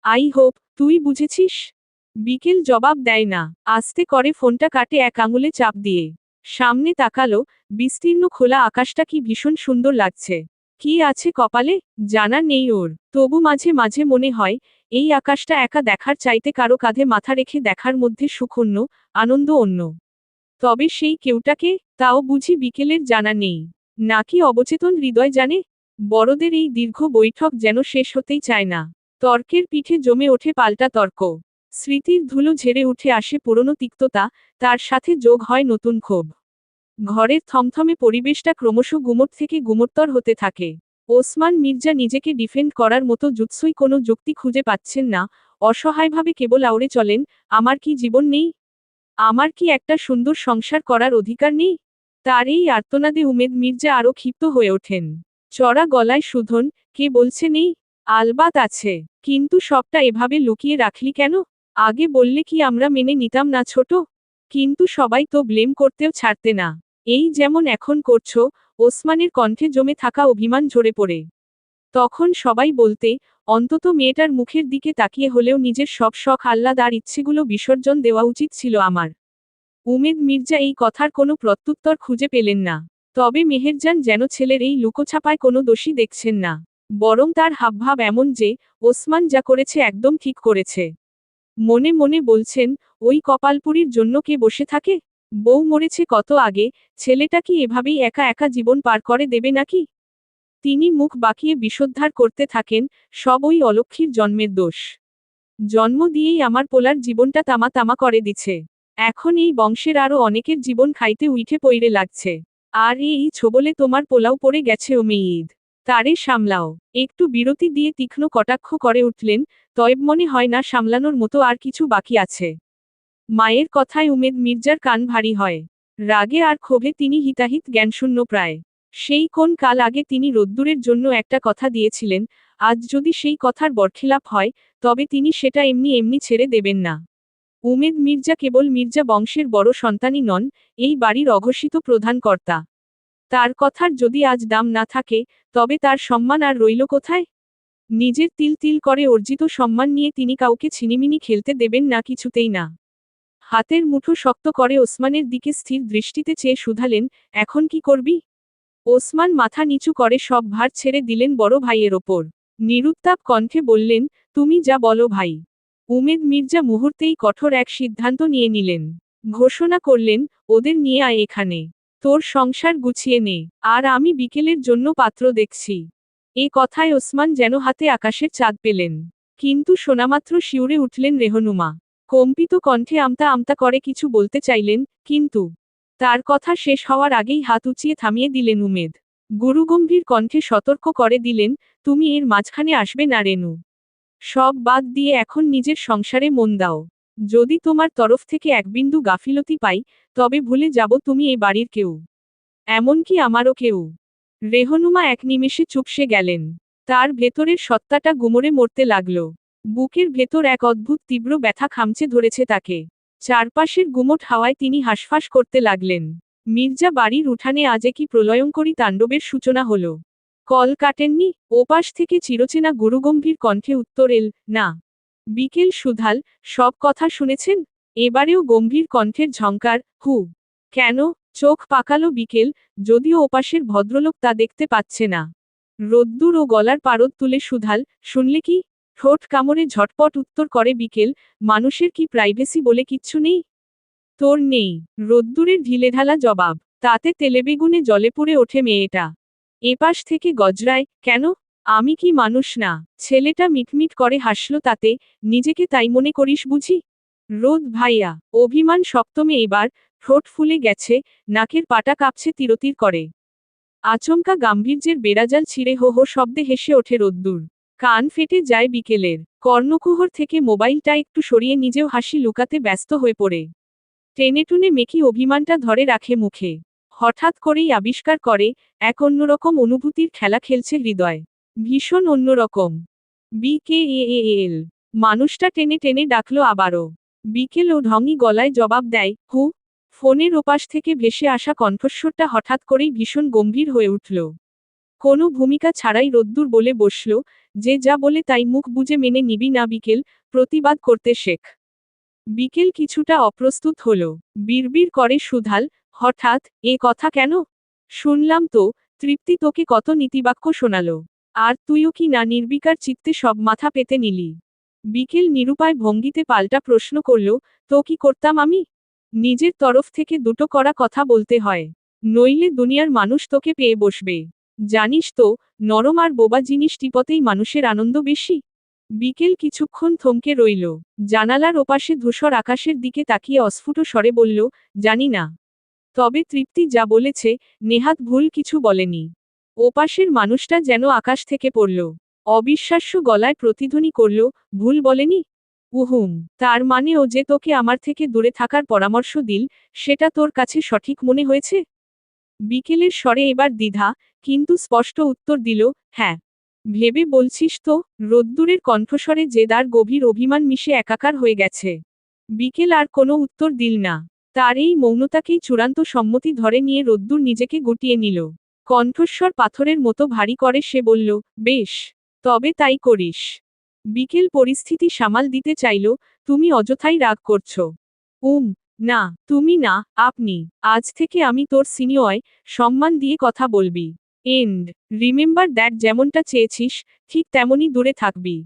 আই হোপ, তুই বুঝেছিস? বিকেল জবাব দেয় না, আস্তে করে ফোনটা কাটে এক আঙুলে চাপ দিয়ে। সামনে তাকালো, বিস্তীর্ণ খোলা আকাশটা কি ভীষণ সুন্দর লাগছে। কি আছে কপালে, জানা নেই ওর। তবু মাঝে মাঝে মনে হয়, এই আকাশটা একা দেখার চাইতে কারো কাঁধে মাথা রেখে দেখার মধ্যে সুখ অন্য, আনন্দ অন্য। তবে সেই কেউটাকে, তাও বুঝি বিকেলের জানা নেই। নাকি অবচেতন হৃদয় জানে? বড়দের এই দীর্ঘ বৈঠক যেন শেষ হতেই চায় না। তর্কের পিঠে জমে ওঠে পাল্টা তর্ক। স্মৃতির ধুলো ঝেড়ে উঠে আসে পুরনো তিক্ততা, তার সাথে যোগ হয় নতুন ক্ষোভ। ঘরের থমথমে পরিবেশটা ক্রমশ গুমট থেকে গুমোত্তর হতে থাকে। ওসমান মির্জা নিজেকে ডিফেন্ড করার মতো জুৎসই কোনো যুক্তি খুঁজে পাচ্ছেন না, অসহায়ভাবে কেবল আউড়ে চলেন, আমার কি জীবন নেই? আমার কি একটা সুন্দর সংসার করার অধিকার নেই? তার এই আর্তনাদে উমেদ মির্জা আরও ক্ষিপ্ত হয়ে ওঠেন। চড়া গলায় শুধন, কে বলছে নেই? আলবাত আছে, কিন্তু সবটা এভাবে লুকিয়ে রাখলি কেন? আগে বললে কি আমরা মেনে নিতাম না ছোট? কিন্তু সবাই তো ব্লেম করতেও ছাড়তে না। এই যেমন এখন করছো। ওসমানের কণ্ঠে জমে থাকা অভিমান ঝরে পড়ে। তখন সবাই বলতে, অন্তত মেয়েটার মুখের দিকে তাকিয়ে হলেও নিজের সব শখ আহ্লাদ আর ইচ্ছেগুলো বিসর্জন দেওয়া উচিত ছিল আমার। উমেদ মির্জা এই কথার কোনো প্রত্যুত্তর খুঁজে পেলেন না। তবে মেহেরজান যেন ছেলের এই লুকোছাপায় কোনো দোষী দেখছেন না, বরং তার হাবভাব এমন যে ওসমান যা করেছে একদম ঠিক করেছে। মনে মনে বলছেন, ওই কপালপুরীর জন্য কে বসে থাকে? বউ মরেছে কত আগে, ছেলেটা কি এভাবেই একা একা জীবন পার করে দেবে নাকি? তিনি মুখ বাঁকিয়ে বিষোদ্ধার করতে থাকেন, সব ওই অলক্ষীর জন্মের দোষ। জন্ম দিয়েই আমার পোলার জীবনটা তামা তামা করে দিছে। এখন এই বংশের আরো অনেকের জীবন খাইতে উইঠে পইরে লাগছে। আর এই ছোবলে তোমার পোলাও পড়ে গেছে ও মেঈদ। তারে সামলাও। একটু বিরতি দিয়ে তীক্ষ্ণ কটাক্ষ করে উঠলেন, তয়েব মনে হয় না সামলানোর মতো আর কিছু বাকি আছে। মায়ের কথায় উমেদ মির্জার কান ভারী হয়। রাগে আর ক্ষোভে তিনি হিতাহিত জ্ঞানশূন্য প্রায়। সেই কোন কাল আগে তিনি রোদ্দুরের জন্য একটা কথা দিয়েছিলেন, আজ যদি সেই কথার বরখিলাপ হয়, তবে তিনি সেটা এমনি এমনি ছেড়ে দেবেন না। উমেদ মির্জা কেবল মির্জা বংশের বড় সন্তানই নন, এই বাড়ির অঘোষিত প্রধান কর্তা। তার কথার যদি আজ দাম না থাকে, তবে তার সম্মান আর রইল কোথায়? নিজের তিল তিল করে অর্জিত সম্মান নিয়ে তিনি কাউকে ছিনিমিনি খেলতে দেবেন না, কিছুতেই না। হাতের মুঠো শক্ত করে ওসমানের দিকে স্থির দৃষ্টিতে চেয়ে শুধালেন, এখন কি করবি? ওসমান মাথা নিচু করে সব ভার ছেড়ে দিলেন বড় ভাইয়ের ওপর। নিরুত্তাপ কণ্ঠে বললেন, তুমি যা বলো ভাই। উমেদ মির্জা মুহূর্তেই কঠোর এক সিদ্ধান্ত নিয়ে নিলেন। ঘোষণা করলেন, ওদের নিয়ে আয় এখানে। তোর সংসার গুছিয়ে নে, আর আমি বিকেলের জন্য পাত্র দেখছি। এ কথায় ওসমান যেন হাতে আকাশের চাঁদ পেলেন। কিন্তু শোনামাত্র শিউরে উঠলেন রেহনুমা। কম্পিত কণ্ঠে আমতা আমতা করে কিছু বলতে চাইলেন, কিন্তু তার কথা শেষ হওয়ার আগেই হাত উঁচিয়ে থামিয়ে দিলেন উমেদ। গুরুগম্ভীর কণ্ঠে সতর্ক করে দিলেন, তুমি এর মাঝখানে আসবে না রেনু। সব বাদ দিয়ে এখন নিজের সংসারে মন দাও। যদি তোমার তরফ থেকে এক বিন্দু গাফিলতি পাই, তবে ভুলে যাব তুমি এ বাড়ির কেউ, এমনকি আমারও কেউ। রেহনুমা এক নিমেষে চুপসে গেলেন। তার ভেতরের সত্তাটা গুমরে মরতে লাগল। বুকের ভেতর এক অদ্ভুত তীব্র ব্যথা খামচে ধরেছে তাকে। চারপাশের গুমোট হাওয়ায় তিনি হাঁসফাঁস করতে লাগলেন। মির্জা বাড়ির উঠানে আজে কি প্রলয়ঙ্করী তাণ্ডবের সূচনা হল। কল কাটেননি? ওপাশ থেকে চিরচেনা গুরুগম্ভীর কণ্ঠে উত্তর এল, না। বিকেল সুধাল, সব কথা শুনেছেন? এবারেও গম্ভীর কণ্ঠের ঝংকার, হু। কেন? চোখ পাকালো বিকেল, যদিও ওপাশের ভদ্রলোক তা দেখতে পাচ্ছে না। রোদ্দুর ও গলার পারদ তুলে সুধাল, শুনলে কি? ঠোঁট কামড়ে ঝটপট উত্তর করে বিকেল, মানুষের কি প্রাইভেসি বলে কিচ্ছু নেই? তোর নেই। রোদ্দুরের ঢিলেঢালা জবাব। তাতে তেলেবেগুনে জ্বলে পুড়ে ওঠে মেয়েটা। এপাশ থেকে গজরায়, কেন? আমি কি মানুষ না? ছেলেটা মিটমিট করে হাসল তাতে, নিজেকে তাই মনে করিস বুঝি? রোদ ভাইয়া, অভিমান সপ্তমে এবার, ঠোঁট ফুলে গেছে, নাকের পাটা কাঁপছে তিরতির করে। আচমকা গাম্ভীর্যের বেড়াজাল ছিঁড়ে হো হো শব্দে হেসে ওঠে রোদ্দুর। কান ফেটে যায় বিকেলের। কর্ণকুহর থেকে মোবাইলটা একটু সরিয়ে নিজেও হাসি লুকাতে ব্যস্ত হয়ে পড়ে। টেনেটুনে মেকি অভিমানটা ধরে রাখে মুখে। হঠাৎ করেই আবিষ্কার করে, এক অন্যরকম অনুভূতির খেলা খেলছে হৃদয়। ভীষণ অন্যরকম। বিকেএএল। মানুষটা টেনে টেনে ডাকলো আবারও। বিকেল ও ঢঙি গলায় জবাব দেয়, হু। ফোনের ওপাশ থেকে ভেসে আসা কণ্ঠস্বরটা হঠাৎ করেই ভীষণ গম্ভীর হয়ে উঠল। কোনো ভূমিকা ছাড়াই রোদ্দুর বলে বসল, যে যা বলে তাই মুখ বুজে মেনে নিবি না বিকেল, প্রতিবাদ করতে শেখ। বিকেল কিছুটা অপ্রস্তুত হল। বিড়বিড় করে সুধাল, হঠাৎ, এ কথা কেন? শুনলাম তো, তৃপ্তি তোকে কত নীতিবাক্য শোনালো। আর তুইও কি না নির্বিকার চিত্তে সব মাথা পেতে নিলি? বিকেল নিরুপায় ভঙ্গিতে পাল্টা প্রশ্ন করল, তো কি করতাম আমি? নিজের তরফ থেকে দুটো করা কথা বলতে হয়। নইলে দুনিয়ার মানুষ তোকে পেয়ে বসবে। জানিস তো, নরম আর বোবা জিনিস টিপতেই মানুষের আনন্দ বেশি। বিকেল কিছুক্ষণ থমকে রইল। জানালার ওপাশে ধূসর আকাশের দিকে তাকিয়ে অস্ফুট স্বরে বলল, জানি না। তবে তৃপ্তি যা বলেছে, নেহাত ভুল কিছু বলেনি। ওপাশের মানুষটা যেন আকাশ থেকে পড়ল। অবিশ্বাস্য গলায় প্রতিধ্বনি করল, ভুল বলেনি? উহুম, তার মানে ও যে তোকে আমার থেকে দূরে থাকার পরামর্শ দিল, সেটা তোর কাছে সঠিক মনে হয়েছে? বিকেলের স্বরে এবার দ্বিধা, কিন্তু স্পষ্ট উত্তর দিল, হ্যাঁ। ভেবে বলছিস তো? রোদ্দুরের কণ্ঠস্বরে জেদার গভীর অভিমান মিশে একাকার হয়ে গেছে। বিকেল আর কোনো উত্তর দিল না। তার এই মৌনতাকেই চূড়ান্ত সম্মতি ধরে নিয়ে রোদ্দুর নিজেকে গুটিয়ে নিল। কণ্ঠস্বর পাথরের মতো ভারী করে সে বলল, বেশ। তবে তাই করিস। বিকেল পরিস্থিতি সামাল দিতে চাইল, তুমি অযথাই রাগ করছো। না তুমি না, আপনি। আজ থেকে আমি তোর সিনিয়র, সম্মান দিয়ে কথা বলবি। এন্ড রিমেম্বার দ্যাট যেমনটা চেয়েছিস ঠিক তেমনই দূরে থাকবি।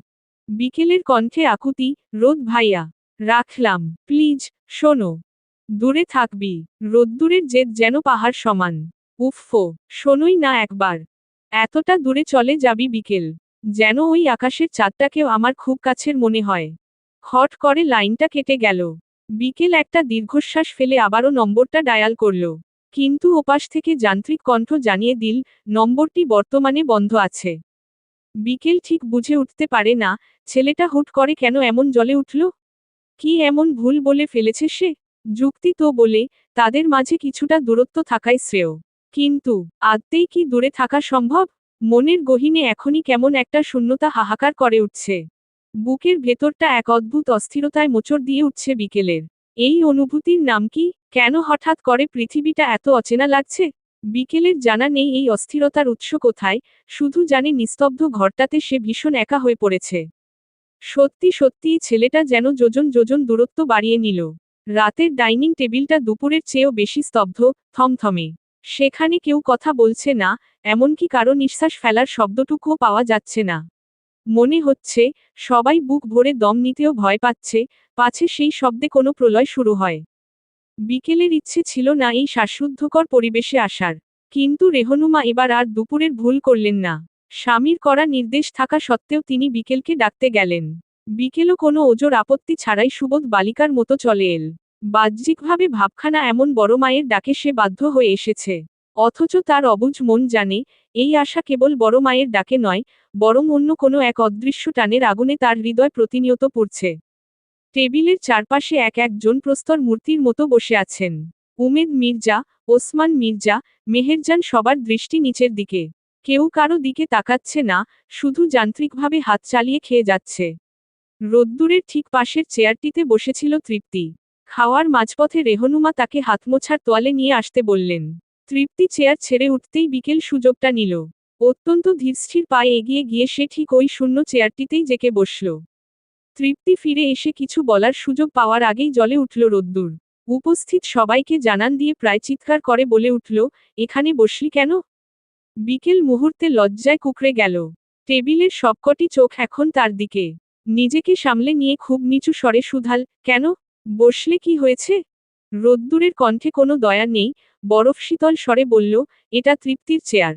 বিকেলের কণ্ঠে আকুতি, রোদ ভাইয়া। রাখলাম, প্লিজ, শোনো। দূরে থাকবি। রোদ্দুরের জেদ যেন পাহাড় সমান। উফফো, শোনোই না একবার। এতটা দূরে চলে যাবি বিকেল। যেন ওই আকাশের চাঁদটাকেও আমার খুব কাছের মনে হয়। খট করে লাইনটা কেটে গেল। বিকেল একটা দীর্ঘশ্বাস ফেলে আবারও নম্বরটা ডায়াল করল। কিন্তু ওপাশ থেকে যান্ত্রিক কণ্ঠ জানিয়ে দিল, নম্বরটি বর্তমানে বন্ধ আছে। বিকেল ঠিক বুঝে উঠতে পারে না, ছেলেটা হুট করে কেন এমন জ্বলে উঠল। কি এমন ভুল বলে ফেলেছে সে? যুক্তি তো বলে, তাদের মাঝে কিছুটা দূরত্ব থাকাই শ্রেয়। কিন্তু আদতেই কি দূরে থাকা সম্ভব? মনের গহীনে এখনই কেমন একটা শূন্যতা হাহাকার করে উঠছে। বুকের ভেতরটা এক অদ্ভুত অস্থিরতায় মোচড় দিয়ে উঠছে বিকেলের। এই অনুভূতির নাম কি? কেন হঠাৎ করে পৃথিবীটা এত অচেনা লাগছে? বিকেলের জানা নেই এই অস্থিরতার উৎস কোথায়, শুধু জানে নিস্তব্ধ ঘরটাতে সে ভীষণ একা হয়ে পড়েছে। সত্যি সত্যিই ছেলেটা যেন যোজন যোজন দূরত্ব বাড়িয়ে নিল। রাতের ডাইনিং টেবিলটা দুপুরের চেয়েও বেশি স্তব্ধ, থমথমে। সেখানে কেউ কথা বলছে না, এমনকি কারো নিঃশ্বাস ফেলার শব্দটুকুও পাওয়া যাচ্ছে না। মনে হচ্ছে, সবাই বুক ভরে দম নিতেও ভয় পাচ্ছে, পাছে সেই শব্দে কোনো প্রলয় শুরু হয়। বিকেলের ইচ্ছে ছিল না এই শ্বাসরুদ্ধকর পরিবেশে আসার। কিন্তু রেহনুমা এবার আর দুপুরের ভুল করলেন না। স্বামীর করা নির্দেশ থাকা সত্ত্বেও তিনি বিকেলকে ডাকতে গেলেন। বিকেলও কোনো ওজোর আপত্তি ছাড়াই সুবোধ বালিকার মতো চলে এল। বাহ্যিকভাবে ভাবখানা এমন বড় মায়ের ডাকে সে বাধ্য হয়ে এসেছে। অথচ তার অবুঝ মন জানে, এই আশা কেবল বড় মায়ের ডাকে নয়, বরং অন্য কোনো এক অদৃশ্য টানের আগুনে তার হৃদয় প্রতিনিয়ত পুড়ছে। টেবিলের চারপাশে এক একজন প্রস্তর মূর্তির মতো বসে আছেন। উমেদ মির্জা, ওসমান মির্জা, মেহেরজান, সবার দৃষ্টি নিচের দিকে। কেউ কারো দিকে তাকাচ্ছে না, শুধু যান্ত্রিকভাবে হাত চালিয়ে খেয়ে যাচ্ছে। রোদ্দুরের ঠিক পাশের চেয়ারটিতে বসেছিল তৃপ্তি। খাওয়ার মাঝপথে রেহনুমা তাকে হাতমোছার তোয়ালে নিয়ে আসতে বললেন। তৃপ্তি চেয়ার ছেড়ে উঠতেই বিকেল সুযোগটা নিল। অত্যন্ত ধীরস্থির পায়ে এগিয়ে গিয়ে সে ঠিক ওই শূন্য চেয়ারটিতেই জেকে বসল। তৃপ্তি ফিরে এসে কিছু বলার সুযোগ পাওয়ার আগেই জ্বলে উঠল রোদ্দুর। উপস্থিত সবাইকে জানান দিয়ে প্রায় চিৎকার করে বলে উঠল, এখানে বসলি কেন? বিকেল মুহূর্তে লজ্জায় কুঁকড়ে গেল। টেবিলের সবকটি চোখ এখন তার দিকে। নিজেকে সামলে নিয়ে খুব নিচু স্বরে শুধাল, কেন? বসলে কি হয়েছে? রোদ্দুরের কণ্ঠে কোনো দয়া নেই, বরফ শীতল স্বরে বলল, এটা তৃপ্তির চেয়ার।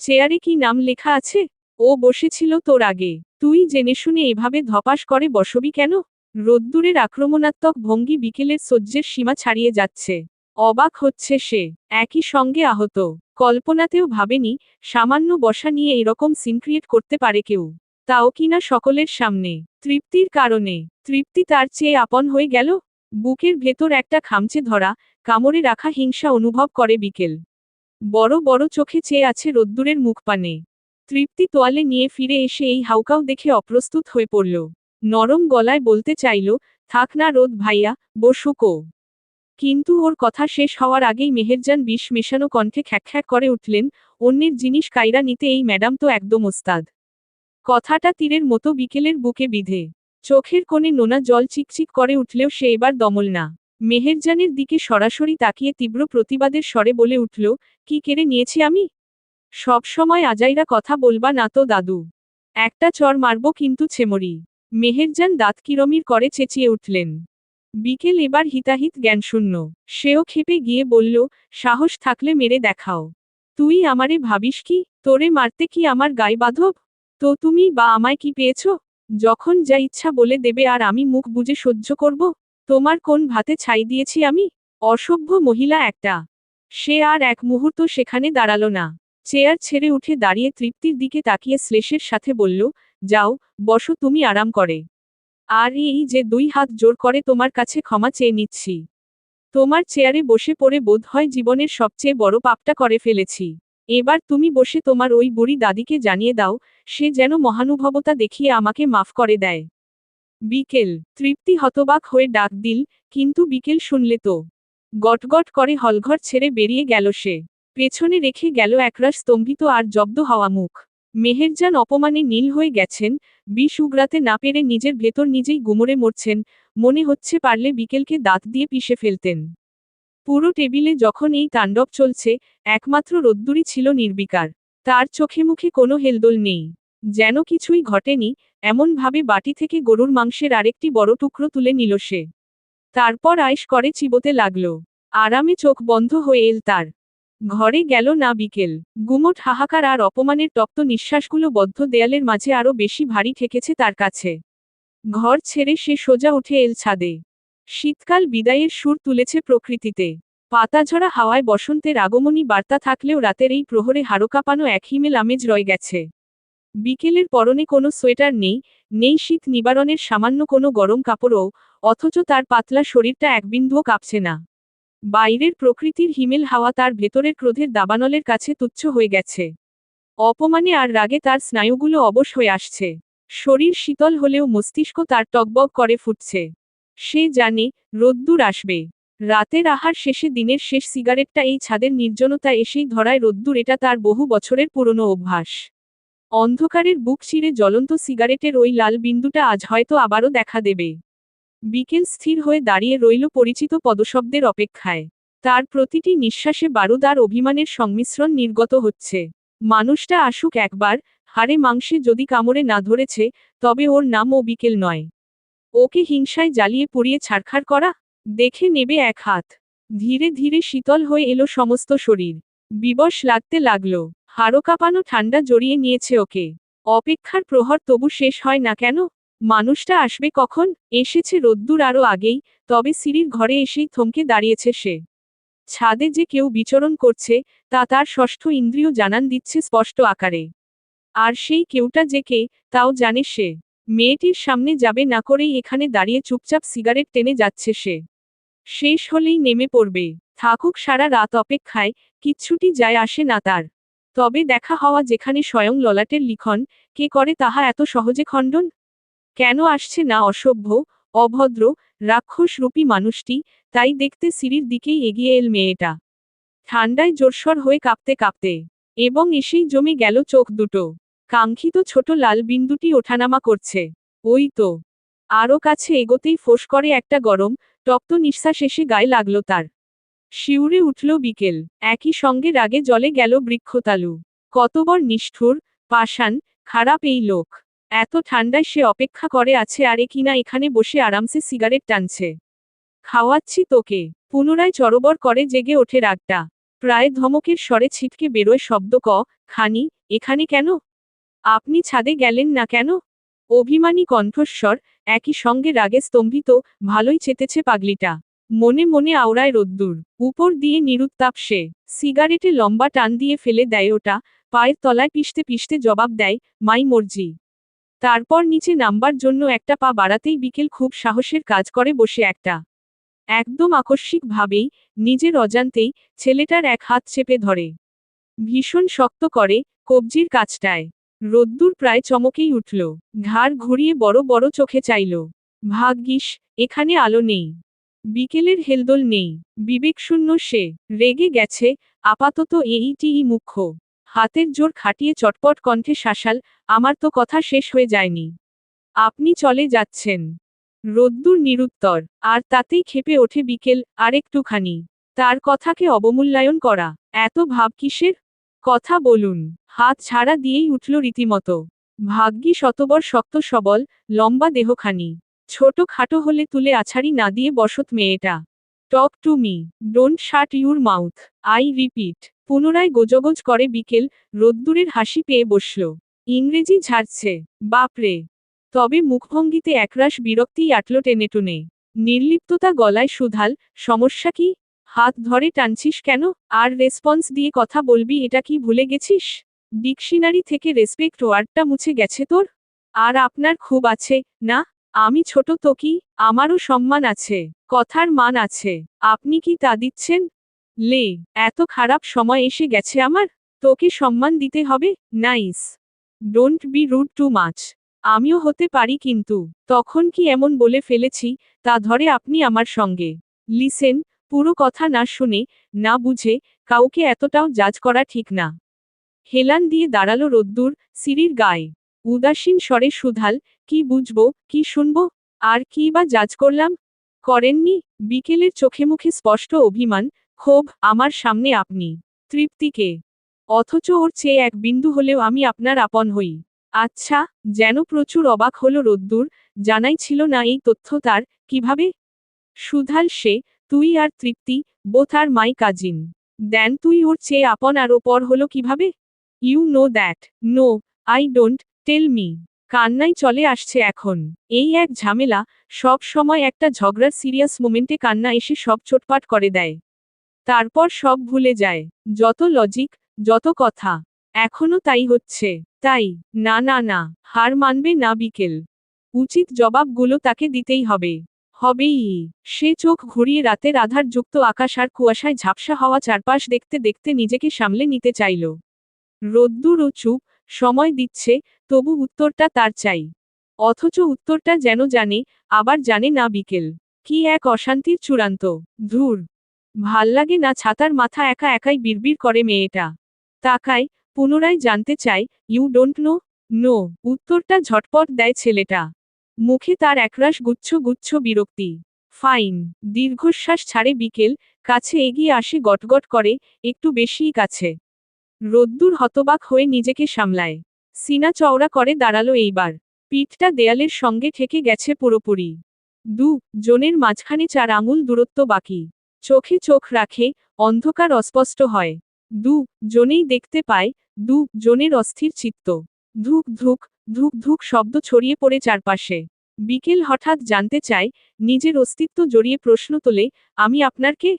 চেয়ারে কি নাম লেখা আছে? ও বসেছিল তোর আগে। তুই জেনেশুনে এভাবে ধপাস করে বসবি কেন? রোদ্দুরের আক্রমণাত্মক ভঙ্গি বিকেলের সহ্যের সীমা ছাড়িয়ে যাচ্ছে। অবাক হচ্ছে সে, একই সঙ্গে আহত। কল্পনাতেও ভাবেনি, সামান্য বসা নিয়ে এরকম সিন ক্রিয়েট করতে পারে কেউ। তাও কিনা সকলের সামনে। তৃপ্তির কারণে। তৃপ্তি তার চেয়ে আপন হয়ে গেল? বুকের ভেতর একটা খামচে ধরা, কামড়ে রাখা হিংসা অনুভব করে বিকেল। বড় বড় চোখে চেয়ে আছে রোদ্দুরের মুখপানে। তৃপ্তি তোয়ালে নিয়ে ফিরে এসে এই হাউকাও দেখে অপ্রস্তুত হয়ে পড়ল। নরম গলায় বলতে চাইল, থাক না রোদ ভাইয়া, বসুকো। কিন্তু ওর কথা শেষ হওয়ার আগেই মেহেরজান বিষ মেশানো কণ্ঠে খ্যাঁক করে উঠলেন, অন্যের জিনিস কাইরা নিতে এই ম্যাডাম তো একদম ওস্তাদ। কথাটা তীরের মতো বিকেলের বুকে বিঁধে। চোখের কোণে নোনা জল চিকচিক করে উঠলেও সে এবার দমল না। মেহেরজানের দিকে সরাসরি তাকিয়ে তীব্র প্রতিবাদের স্বরে বলে উঠল, কি কেড়ে নিয়েছি আমি? সব সময় আজাইরা কথা বলবা না তো দাদু। একটা চর মারব কিন্তু ছেমরি। মেহেরজান দাঁত কিরমির করে চেঁচিয়ে উঠলেন। বিকেল এবার হিতাহিত জ্ঞানশূন্য। সেও ক্ষেপে গিয়ে বলল, সাহস থাকলে মেরে দেখাও। তুই আমারে ভাবিস কি, তোরে মারতে কি আমার গায়ে বাঁধব? তো তুমি বা আমায় কি পেয়েছ? যখন যা ইচ্ছা বলে দেবে আর আমি মুখ বুজে সহ্য করব? তোমার কোন ভাতে ছাই দিয়েছি আমি? অসভ্য মহিলা একটা। সে আর এক মুহূর্ত সেখানে দাঁড়ালো না। চেয়ার ছেড়ে উঠে দাঁড়িয়ে তৃপ্তির দিকে তাকিয়ে শ্লেষের সাথে বলল, যাও, বসো তুমি আরাম করে। আর এই যে দুই হাত জোর করে তোমার কাছে ক্ষমা চেয়ে নিচ্ছি। তোমার চেয়ারে বসে পড়ে বোধ হয় জীবনের সবচেয়ে বড় পাপটা করে ফেলেছি। এবার তুমি বসে তোমার ওই বুড়ি দাদিকে জানিয়ে দাও, সে যেন মহানুভবতা দেখিয়ে আমাকে মাফ করে দেয়। বিকেল। তৃপ্তি হতবাক হয়ে ডাক দিল, কিন্তু বিকেল শুনলে তো। গটগট করে হলঘর ছেড়ে বেরিয়ে গেল সে। পেছনে রেখে গেল একরাশ স্তম্ভিত আর জব্দ হওয়া মুখ। মেহেরজান অপমানে নীল হয়ে গেছেন, বিষ উগরাতে না পেরে নিজের ভেতর নিজেই গুমরে মরছেন, মনে হচ্ছে পারলে বিকেলকে দাঁত দিয়ে পিষে ফেলতেন। পুরো টেবিলে যখন এই তাণ্ডব চলছে, একমাত্র রোদ্দুরই ছিল নির্বিকার। তার চোখে মুখে কোনো হেলদোল নেই, যেন কিছুই ঘটেনি, এমনভাবে বাটি থেকে গরুর মাংসের আরেকটি বড় টুকরো তুলে নিল সে। তারপর আয়েশ করে চিবোতে লাগল। আরামে চোখ বন্ধ হয়ে এল তার। ঘরে গেল না বিকেল। গুমোট হাহাকার আর অপমানের তপ্ত নিঃশ্বাসগুলো বদ্ধ দেয়ালের মাঝে আরো বেশি ভারী ঠেকেছে তার কাছে। ঘর ছেড়ে সে সোজা উঠে এল ছাদে। শীতকাল বিদায়ের সুর তুলেছে প্রকৃতিতে। পাতাঝরা হাওয়ায় বসন্তের আগমনী বার্তা থাকলেও রাতের এই প্রহরে হাড় কাঁপানো এক হিমেল আমেজ রয়ে গেছে। বিকেলের পরনে কোনো সোয়েটার নেই, নেই শীত নিবারণের সামান্য কোনো গরম কাপড়ও, অথচ তার পাতলা শরীরটা এক বিন্দুও কাঁপছে না। বাইরের প্রকৃতির হিমেল হাওয়া তার ভেতরের ক্রোধের দাবানলের কাছে তুচ্ছ হয়ে গেছে। অপমানে আর রাগে তার স্নায়ুগুলো অবশ হয়ে আসছে। শরীর শীতল হলেও মস্তিষ্ক তার টগবগ করে ফুটছে। সে জানে, রোদ্দুর আসবে। রাতের আহার শেষে দিনের শেষ সিগারেটটা এই ছাদের নির্জনতা এসেই ধরায় রোদ্দুর, এটা তার বহু বছরের পুরনো অভ্যাস। অন্ধকারের বুক চিরে জ্বলন্ত সিগারেটের ওই লাল বিন্দুটা আজ হয়তো আবারও দেখা দেবে। বিকেল স্থির হয়ে দাঁড়িয়ে রইল পরিচিত পদশব্দের অপেক্ষায়। তার প্রতিটি নিঃশ্বাসে বারুদ আর অভিমানের সংমিশ্রণ নির্গত হচ্ছে। মানুষটা আসুক একবার, হাড়ে মাংসে যদি কামড়ে না ধরেছে, তবে ওর নাম ও বিকেল নয়। ওকে হিংসায় জ্বালিয়ে পুড়িয়ে ছারখার করা? দেখে নেবে এক হাত। ধীরে ধীরে শীতল হয়ে এলো সমস্ত শরীর। বিবশ লাগতে লাগল। হাড় কাঁপানো ঠান্ডা জড়িয়ে নিয়েছে ওকে। অপেক্ষার প্রহর তবু শেষ হয় না কেন? মানুষটা আসবে কখন? এসেছে রোদ্দুর আরও আগেই, তবে সিঁড়ির ঘরে এসেই থমকে দাঁড়িয়েছে সে। ছাদে যে কেউ বিচরণ করছে, তা তার ষষ্ঠ ইন্দ্রিয় জানান দিচ্ছে স্পষ্ট আকারে। আর সেই কেউটা যে কে, তাও জানে সে। মেয়েটির সামনে যাবে না করেই এখানে দাঁড়িয়ে চুপচাপ সিগারেট টেনে যাচ্ছে সে। শেষ হলেই নেমে পড়বে। থাকুক সারা রাত অপেক্ষায়, কিচ্ছুটি যায় আসে না তার। তবে দেখা হওয়া যেখানে স্বয়ং ললাটের লিখন, কে করে তাহা এত সহজে খণ্ডন? কেন আসছে না অসভ্য, অভদ্র, রাক্ষসরূপী মানুষটি? তাই দেখতে সিঁড়ির দিকেই এগিয়ে এল মেয়েটা। ঠান্ডায় জোরসর হয়ে কাঁপতে কাঁপতে। এবং এসেই জমে গেল চোখ দুটো। কাঙ্ক্ষিত ছোট লাল বিন্দুটি ওঠানামা করছে। ওই তো। আরও কাছে এগোতেই ফোঁস করে একটা গরম, তপ্ত নিঃশ্বাস এসে গায়ে লাগল তার। শিউরে উঠল বিকেল। একই সঙ্গে রাগে জ্বলে গেল বৃক্ষতালু। কতবর নিষ্ঠুর, পাষাণ, খারাপ এই লোক। এত ঠান্ডায় সে অপেক্ষা করে আছে আরে কিনা এখানে বসে আরামসে সিগারেট টানছে। খাওয়াচ্ছি তোকে। পুনরায় চরবর করে জেগে ওঠে রাগটা। প্রায় ধমকের স্বরে ছিটকে বেরোয় শব্দ, খানি, এখানে কেন? আপনি ছাদে গেলেন না কেন? অভিমানী কণ্ঠস্বর, একই সঙ্গে রাগে স্তম্ভিত, ভালোই চেতেছে পাগলিটা। মনে মনে আওড়ায় রোদ্দুর। উপর দিয়ে নিরুত্তাপ সে। সিগারেটে লম্বা টান দিয়ে ফেলে দেয় ওটা, পায়ের তলায় পিষতে পিষতে জবাব দেয়, মাই মর্জি। তারপর নিচে নামবার জন্য একটা পা বাড়াতেই বিকেল খুব সাহসের কাজ করে বসে একটা। একদম আকস্মিকভাবেই, নিজের অজান্তেই, ছেলেটার এক হাত চেপে ধরে। ভীষণ শক্ত করে, কবজির কাছটায়। রোদ্দুর প্রায় চমকেই উঠল। ঘাড় ঘুরিয়ে বড় বড় চোখে চাইল। ভাগ্যিস, এখানে আলো নেই। বিকেলের হেলদোল নেই। বিবেকশূন্য সে। রেগে গেছে, আপাতত এইটিই মুখ্য। হাতের জোর খাটিয়ে চটপট কণ্ঠে শাসাল, আমার তো কথা শেষ হয়ে যায়নি। আপনি চলে যাচ্ছেন। রোদ্দুর নিরুত্তর। আর তাতেই ক্ষেপে ওঠে বিকেল, আরেকটুখানি। তার কথাকে অবমূল্যায়ন করা। এত ভাব কিসের? কথা বলুন। হাত ছাড়া দিয়েই উঠল রীতিমতো। ভাগ্যি শতবর শক্ত সবল, লম্বা দেহখানি। ছোট খাটো হলে তুলে আছাড়ি না দিয়ে বসত মেয়েটা। Talk to me, don't shut your mouth, I repeat. পুনরায় গোজগোজ করে বিকেল, রোদ্দুরের হাসি পেয়ে বসল। ইংরেজি ঝাড়ছে, বাপরে। তবে মুখভঙ্গিতে একরাশ বিরক্তিই আটল টেনেটুনে। নির্লিপ্ততা গলায় সুধাল, সমস্যা কি? হাত ধরে টানছিস কেন? আর রেসপন্স দিয়ে কথা বলবি এটা কি ভুলে গেছিস? ডিকশনারি থেকে রেসপেক্ট ওয়ার্ডটা মুছে গেছে তোর? আর আপনার খুব আছে, না? আমি ছোট তো কি? আমারও সম্মান আছে, কথার মান আছে। আপনি কি তা দিচ্ছেন? লে, এত খারাপ সময় এসে গেছে আমার? তোকে সম্মান দিতে হবে? Nice. Don't be rude too much. আমিও হতে পারি কিন্তু, তখন কি এমন বলে ফেলেছি, তা ধরে আপনি আমার সঙ্গে? লিসেন, পুরো কথা না শুনে, না বুঝে, কাউকে এতটাও জাজ করা ঠিক না। হেলান দিয়ে দাঁড়ালো রোদ্দুর সিঁড়ির গায়ে। উদাসীন স্বরে সুধাল, কি বুঝবো, কি শুনবো, আর কি বা জাজ করলাম? করেননি? বিকেলের চোখে মুখে স্পষ্ট অভিমান, ক্ষোভ, আমার সামনে আপনি তৃপ্তিকে, অথচ ওর চেয়ে এক বিন্দু হলেও আমি আপনার আপন হই। আচ্ছা, যেন প্রচুর অবাক হলো রোদ্দুর, জানাই ছিল না এই তথ্য তার, কিভাবে? সুধাল সে, তুই আর তৃপ্তি, বোথ আর মাই কাজিন। দেন তুই ওর চেয়ে আপন আর ও পর হলো কিভাবে? You know that. No, I don't, tell me. কান্নাই চলে আসছে এখন। এই এক ঝামেলা, সব সময় একটা ঝগড়ার সিরিয়াস মোমেন্টে কান্না এসে সব চোটপাট করে দেয়। তারপর সব ভুলে যায়। যত লজিক, যত কথা। এখনো তাই হচ্ছে। তাই, না না না, হার মানবে না বিকেল। উচিত জবাবগুলো তাকে দিতেই হবে। হবেই। সে চোখ ঘুরিয়ে রাতের আধারযুক্ত আকাশ আর কুয়াশায় ঝাপসা হওয়া চারপাশ দেখতে দেখতে নিজেকে সামলে নিতে চাইল। রোদ্দুর ও চুপ, সময় দিচ্ছে, তবু উত্তরটা তার চাই। অথচ উত্তরটা যেন জানে, আবার জানে না বিকেল। কি এক অশান্তির চূড়ান্ত। ধুর, ভাল্লাগে না ছাতার মাথা একা একাই বিড়বিড় করে মেয়েটা। তাকায়, পুনরায় জানতে চায়, ইউ ডোন্ট নো? নো, উত্তরটা ঝটপট দেয় ছেলেটা। মুখে তার একরাশ গুচ্ছ গুচ্ছ বিরক্তি। ফাইন, দীর্ঘশ্বাস ছাড়ে বিকেল, কাছে এগিয়ে আসে গটগট করে, একটু বেশিই কাছে। রোদ্দুর হতবাক হয়ে নিজেকে সামলায়। সিনা চওড়া করে দাঁড়ালো এইবার। পিঠটা দেয়ালের সঙ্গে ঠেকে গেছে পুরোপুরি। জনের মাঝখানে 4 আঙুল দূরত্ব বাকি। চোখে চোখ রাখে, অন্ধকার অস্পষ্ট হয়। জনেই দেখতে পায়, জনের অস্থির চিত্ত। ধুক ধুক, ধুক ধুক শব্দ ছড়িয়ে পড়ে চারপাশে। বিকেল হঠাৎ জানতে চায়, নিজের অস্তিত্ব জড়িয়ে প্রশ্ন তোলে, আমি আপনার কে?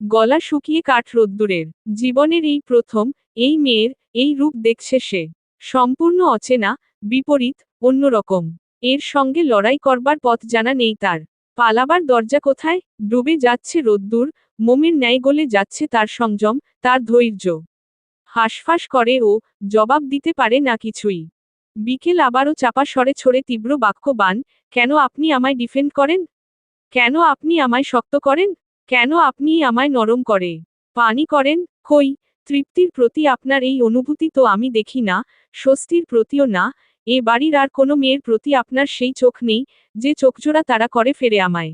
গলা শুকিয়ে কাঠ রোদ্দুরের। জীবনের এই প্রথম, এই মেয়ের, এই রূপ দেখছে সে। সম্পূর্ণ অচেনা, বিপরীত, অন্যরকম। এর সঙ্গে লড়াই করবার পথ জানা নেই তার। পালাবার দরজা কোথায়? ডুবে যাচ্ছে রোদ্দুর, মোমের ন্যায় গলে যাচ্ছে তার সংযম, তার ধৈর্য। হাঁসফাঁস করে ও, জবাব দিতে পারে না কিছুই। বিকেল আবারও চাপা স্বরে ছড়ে তীব্র বাক্য বান, কেন আপনি আমায় ডিফেন্ড করেন? কেন আপনি আমায় শক্ত করেন? কেন আপনি আমায় নরম করে পানি করেন? কই, তৃপ্তির প্রতি আপনার এই অনুভূতি তো আমি দেখি না, স্বস্তির প্রতিও না, এ বাড়ির আর কোনো মেয়ের প্রতি আপনার সেই চোখ নেই, যে চোখজোড়া তারা করে ফেরে আমায়।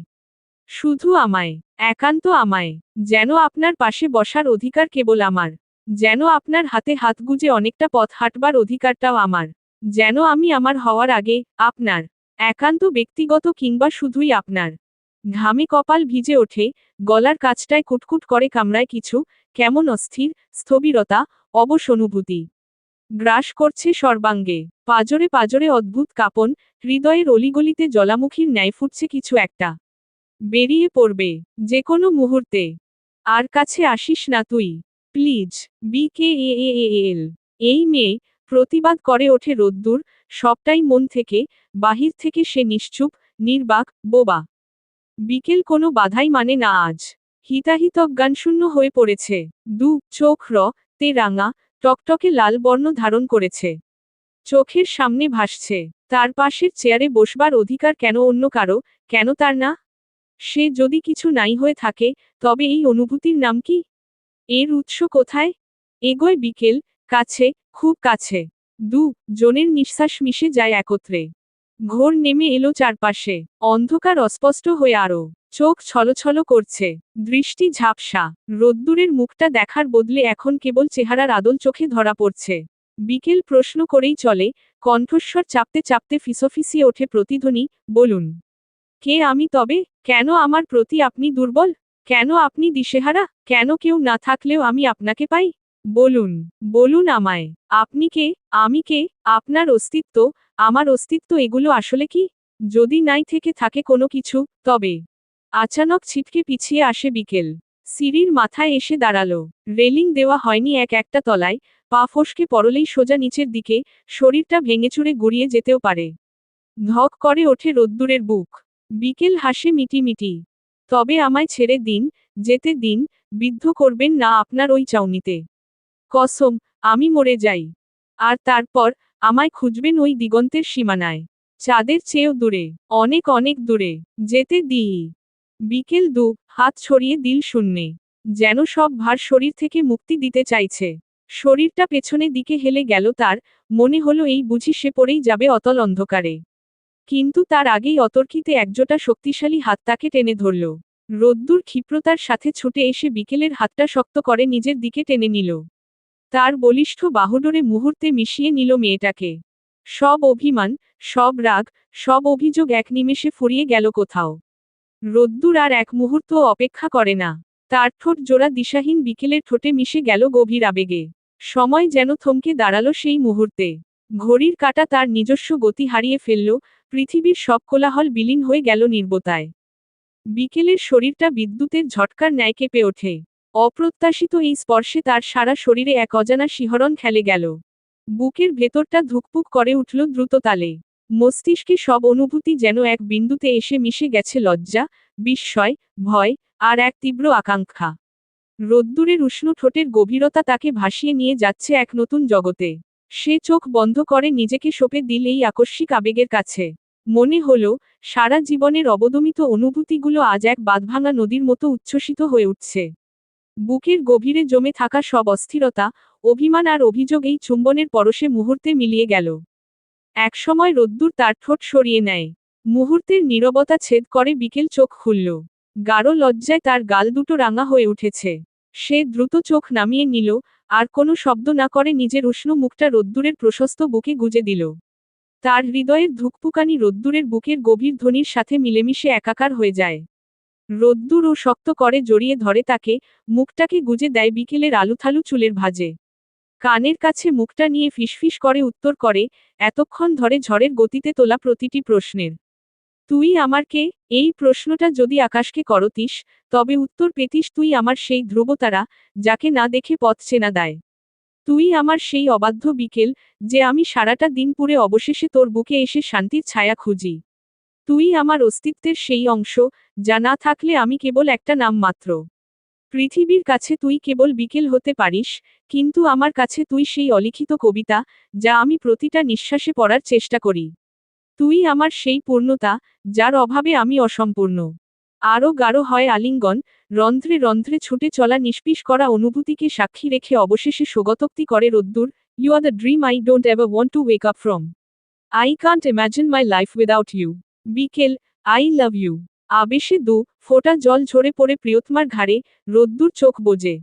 শুধু আমায়, একান্ত আমায়, যেন আপনার পাশে বসার অধিকার কেবল আমার। যেন আপনার হাতে হাত গুজে অনেকটা পথ হাঁটবার অধিকারটাও আমার। যেন আমি আমার হওয়ার আগে, আপনার, একান্ত ব্যক্তিগত কিংবা শুধুই আপনার। ঘামে কপাল ভিজে ওঠে, গলার কাছটায় কুটকুট করে কামড়ায় কিছু, কেমন অস্থির, স্থবিরতা, অবশ অনুভূতি। গ্রাস করছে সর্বাঙ্গে, পাজরে পাজরে অদ্ভুত কাঁপন, হৃদয়ের অলিগলিতে জ্বলামুখীর ন্যায় ফুটছে কিছু একটা। বেরিয়ে পড়বে, যে কোনো মুহূর্তে। আর কাছে আসিস না তুই, প্লিজ, বিকেএএএল। এই মেয়ে, প্রতিবাদ করে ওঠে রোদ্দুর, সবটাই মন থেকে, বাহির থেকে সে নিশ্চুপ, নির্বাক, বোবা। বিকেল কোনো বাধাই মানে না আজ। হিতাহিত জ্ঞানশূন্য হয়ে পড়েছে। চোখ তে রাঙা, টকটকে লাল বর্ণ ধারণ করেছে। চোখের সামনে ভাসছে, তার পাশের চেয়ারে বসবার অধিকার কেন অন্য কারো, কেন তার না? সে যদি কিছু নাই হয়ে থাকে, তবে এই অনুভূতির নাম কি? এর উৎস কোথায়? এগোয় বিকেল, কাছে, খুব কাছে। জনের নিঃশ্বাস মিশে যায় একত্রে। ঘোর নেমে এলো চারপাশে, অন্ধকার অস্পষ্ট হয়ে আরো। চোখ ছলছল করছে, দৃষ্টি ঝাপসা। রোদ্দুরের মুখটা দেখার বদলে এখন কেবল চেহারার আদল চোখে ধরা পড়ছে। বিকেল প্রশ্ন করেই চলে, কণ্ঠস্বর চাপতে চাপতে ফিসফিসিয়ে ওঠে প্রতিধ্বনি, বলুন। কে আমি তবে? কেন আমার প্রতি আপনি দুর্বল? কেন আপনি দিশেহারা? কেন কেউ না থাকলেও আমি আপনাকে পাই? বলুন, বলুন আমায়। আপনি কে? আমি কে? আপনার অস্তিত্ব, আমার অস্তিত্ব এগুলো আসলে কি? যদি নাই থেকে থাকে কোনো কিছু, তবে। আচানক ছিটকে পিছিয়ে আসে বিকেল। সিঁড়ির মাথায় এসে দাঁড়ালো। রেলিং দেওয়া হয়নি একটা তলায়, পা ফসকে পড়লেই সোজা নিচের দিকে, শরীরটা ভেঙেচুরে গুড়িয়ে যেতেও পারে। ধক করে ওঠে রোদ্দুরের বুক। বিকেল হাসে মিটিমিটি। তবে আমায় ছেড়ে দিন, যেতে দিন, বিদ্ধ করবেন না আপনার ওই চাউনিতে। কসম, আমি মরে যাই। আর তারপর, আমায় খুঁজবেন ওই দিগন্তের সীমানায়। চাঁদের চেয়েও দূরে, অনেক অনেক দূরে, যেতে দিই। বিকেল হাত ছড়িয়ে দিল শূন্যে। যেন সব ভার শরীর থেকে মুক্তি দিতে চাইছে। শরীরটা পেছনে দিকে হেলে গেল তার, মনে হলো এই বুঝি সে পড়েই যাবে অতল অন্ধকারে। কিন্তু তার আগেই অতর্কিতে একজোটা শক্তিশালী হাত তাকে টেনে ধরল। রোদ্দুর ক্ষিপ্রতার সাথে ছুটে এসে বিকেলের হাতটা শক্ত করে নিজের দিকে টেনে নিল। তার বলিষ্ঠ বাহুডোরে মুহূর্তে মিশিয়ে নিল মেয়েটাকে। সব অভিমান, সব রাগ, সব অভিযোগ এক নিমেষে ফুরিয়ে গেল কোথাও। রোদ্দুর আর এক মুহূর্তও অপেক্ষা করে না। তার ঠোঁট জোড়া দিশাহীন বিকেলের ঠোঁটে মিশে গেল গভীর আবেগে। সময় যেন থমকে দাঁড়ালো সেই মুহূর্তে। ঘড়ির কাঁটা তার নিজস্ব গতি হারিয়ে ফেলল, পৃথিবীর সব কোলাহল বিলীন হয়ে গেল নীরবতায়। বিকেলের শরীরটা বিদ্যুতের ঝটকার ন্যায় কেঁপে ওঠে। অপ্রত্যাশিত এই স্পর্শে তার সারা শরীরে এক অজানা শিহরণ খেলে গেল। বুকের ভেতরটা ধুকপুক করে উঠল দ্রুত তালে। মস্তিষ্কে সব অনুভূতি যেন এক বিন্দুতে এসে মিশে গেছে, লজ্জা, বিস্ময়, ভয়, আর এক তীব্র আকাঙ্ক্ষা। রোদ্দুরের উষ্ণ ঠোঁটের গভীরতা তাকে ভাসিয়ে নিয়ে যাচ্ছে এক নতুন জগতে। সে চোখ বন্ধ করে নিজেকে সঁপে দিল এই আকস্মিক আবেগের কাছে। মনে হলো, সারা জীবনের অবদমিত অনুভূতিগুলো আজ এক বাঁধভাঙা নদীর মতো উচ্ছ্বসিত হয়ে উঠছে। বুকের গভীরে জমে থাকা সব অস্থিরতা, অভিমান আর অভিযোগ এই চুম্বনের পরশে মুহূর্তে মিলিয়ে গেল। একসময় রোদ্দুর তার ঠোঁট সরিয়ে নেয়। মুহূর্তের নীরবতা ছেদ করে বিকেল চোখ খুলল। গাঢ় লজ্জায় তার গাল দুটো রাঙা হয়ে উঠেছে। সে দ্রুত চোখ নামিয়ে নিল, আর কোনো শব্দ না করে নিজের উষ্ণ মুখটা রোদ্দুরের প্রশস্ত বুকে গুজে দিল। তার হৃদয়ের ধুকপুকানি রোদ্দুরের বুকের গভীর ধ্বনির সাথে মিলেমিশে একাকার হয়ে যায়। রোদ্দুর ও শক্ত করে জড়িয়ে ধরে তাকে, মুখটাকে গুজে দেয় বিকেলের আলুথালু চুলের ভাঁজে। কানের কাছে মুখটা নিয়ে ফিসফিস করে উত্তর করে, এতক্ষণ ধরে ঝড়ের গতিতে তোলা প্রতিটি প্রশ্নের। তুই আমার কে? এই প্রশ্নটা যদি আকাশকে করতিস, তবে উত্তর পেতিস তুই আমার সেই ধ্রুবতারা, যাকে না দেখে পথ চেনা দেয়। তুই আমার সেই অবাধ্য বিকেল, যে আমি সারাটা দিন পুরে অবশেষে তোর বুকে এসে শান্তির ছায়া খুঁজি। তুই আমার অস্তিত্বের সেই অংশ, যা না থাকলে আমি কেবল একটা নাম মাত্র। পৃথিবীর কাছে তুই কেবল বিকেল হতে পারিস, কিন্তু আমার কাছে তুই সেই অলিখিত কবিতা, যা আমি প্রতিটা নিঃশ্বাসে পড়ার চেষ্টা করি। তুই আমার সেই পূর্ণতা, যার অভাবে আমি অসম্পূর্ণ। আরও গাঢ় হয় আলিঙ্গন, রন্ধ্রে রন্ধ্রে ছুটে চলা নিষ্পিস করা অনুভূতিকে সাক্ষী রেখে অবশেষে স্বগতোক্তি করে Roddur, you are the dream I don't ever want to wake up from. I can't imagine my life without you. বিকেল, আই লাভ ইউ। আবেশে দু ফোঁটা জল ঝরে পড়ে প্রিয়তমার ঘাড়ে, রোদ্দুর চোখ বোজে।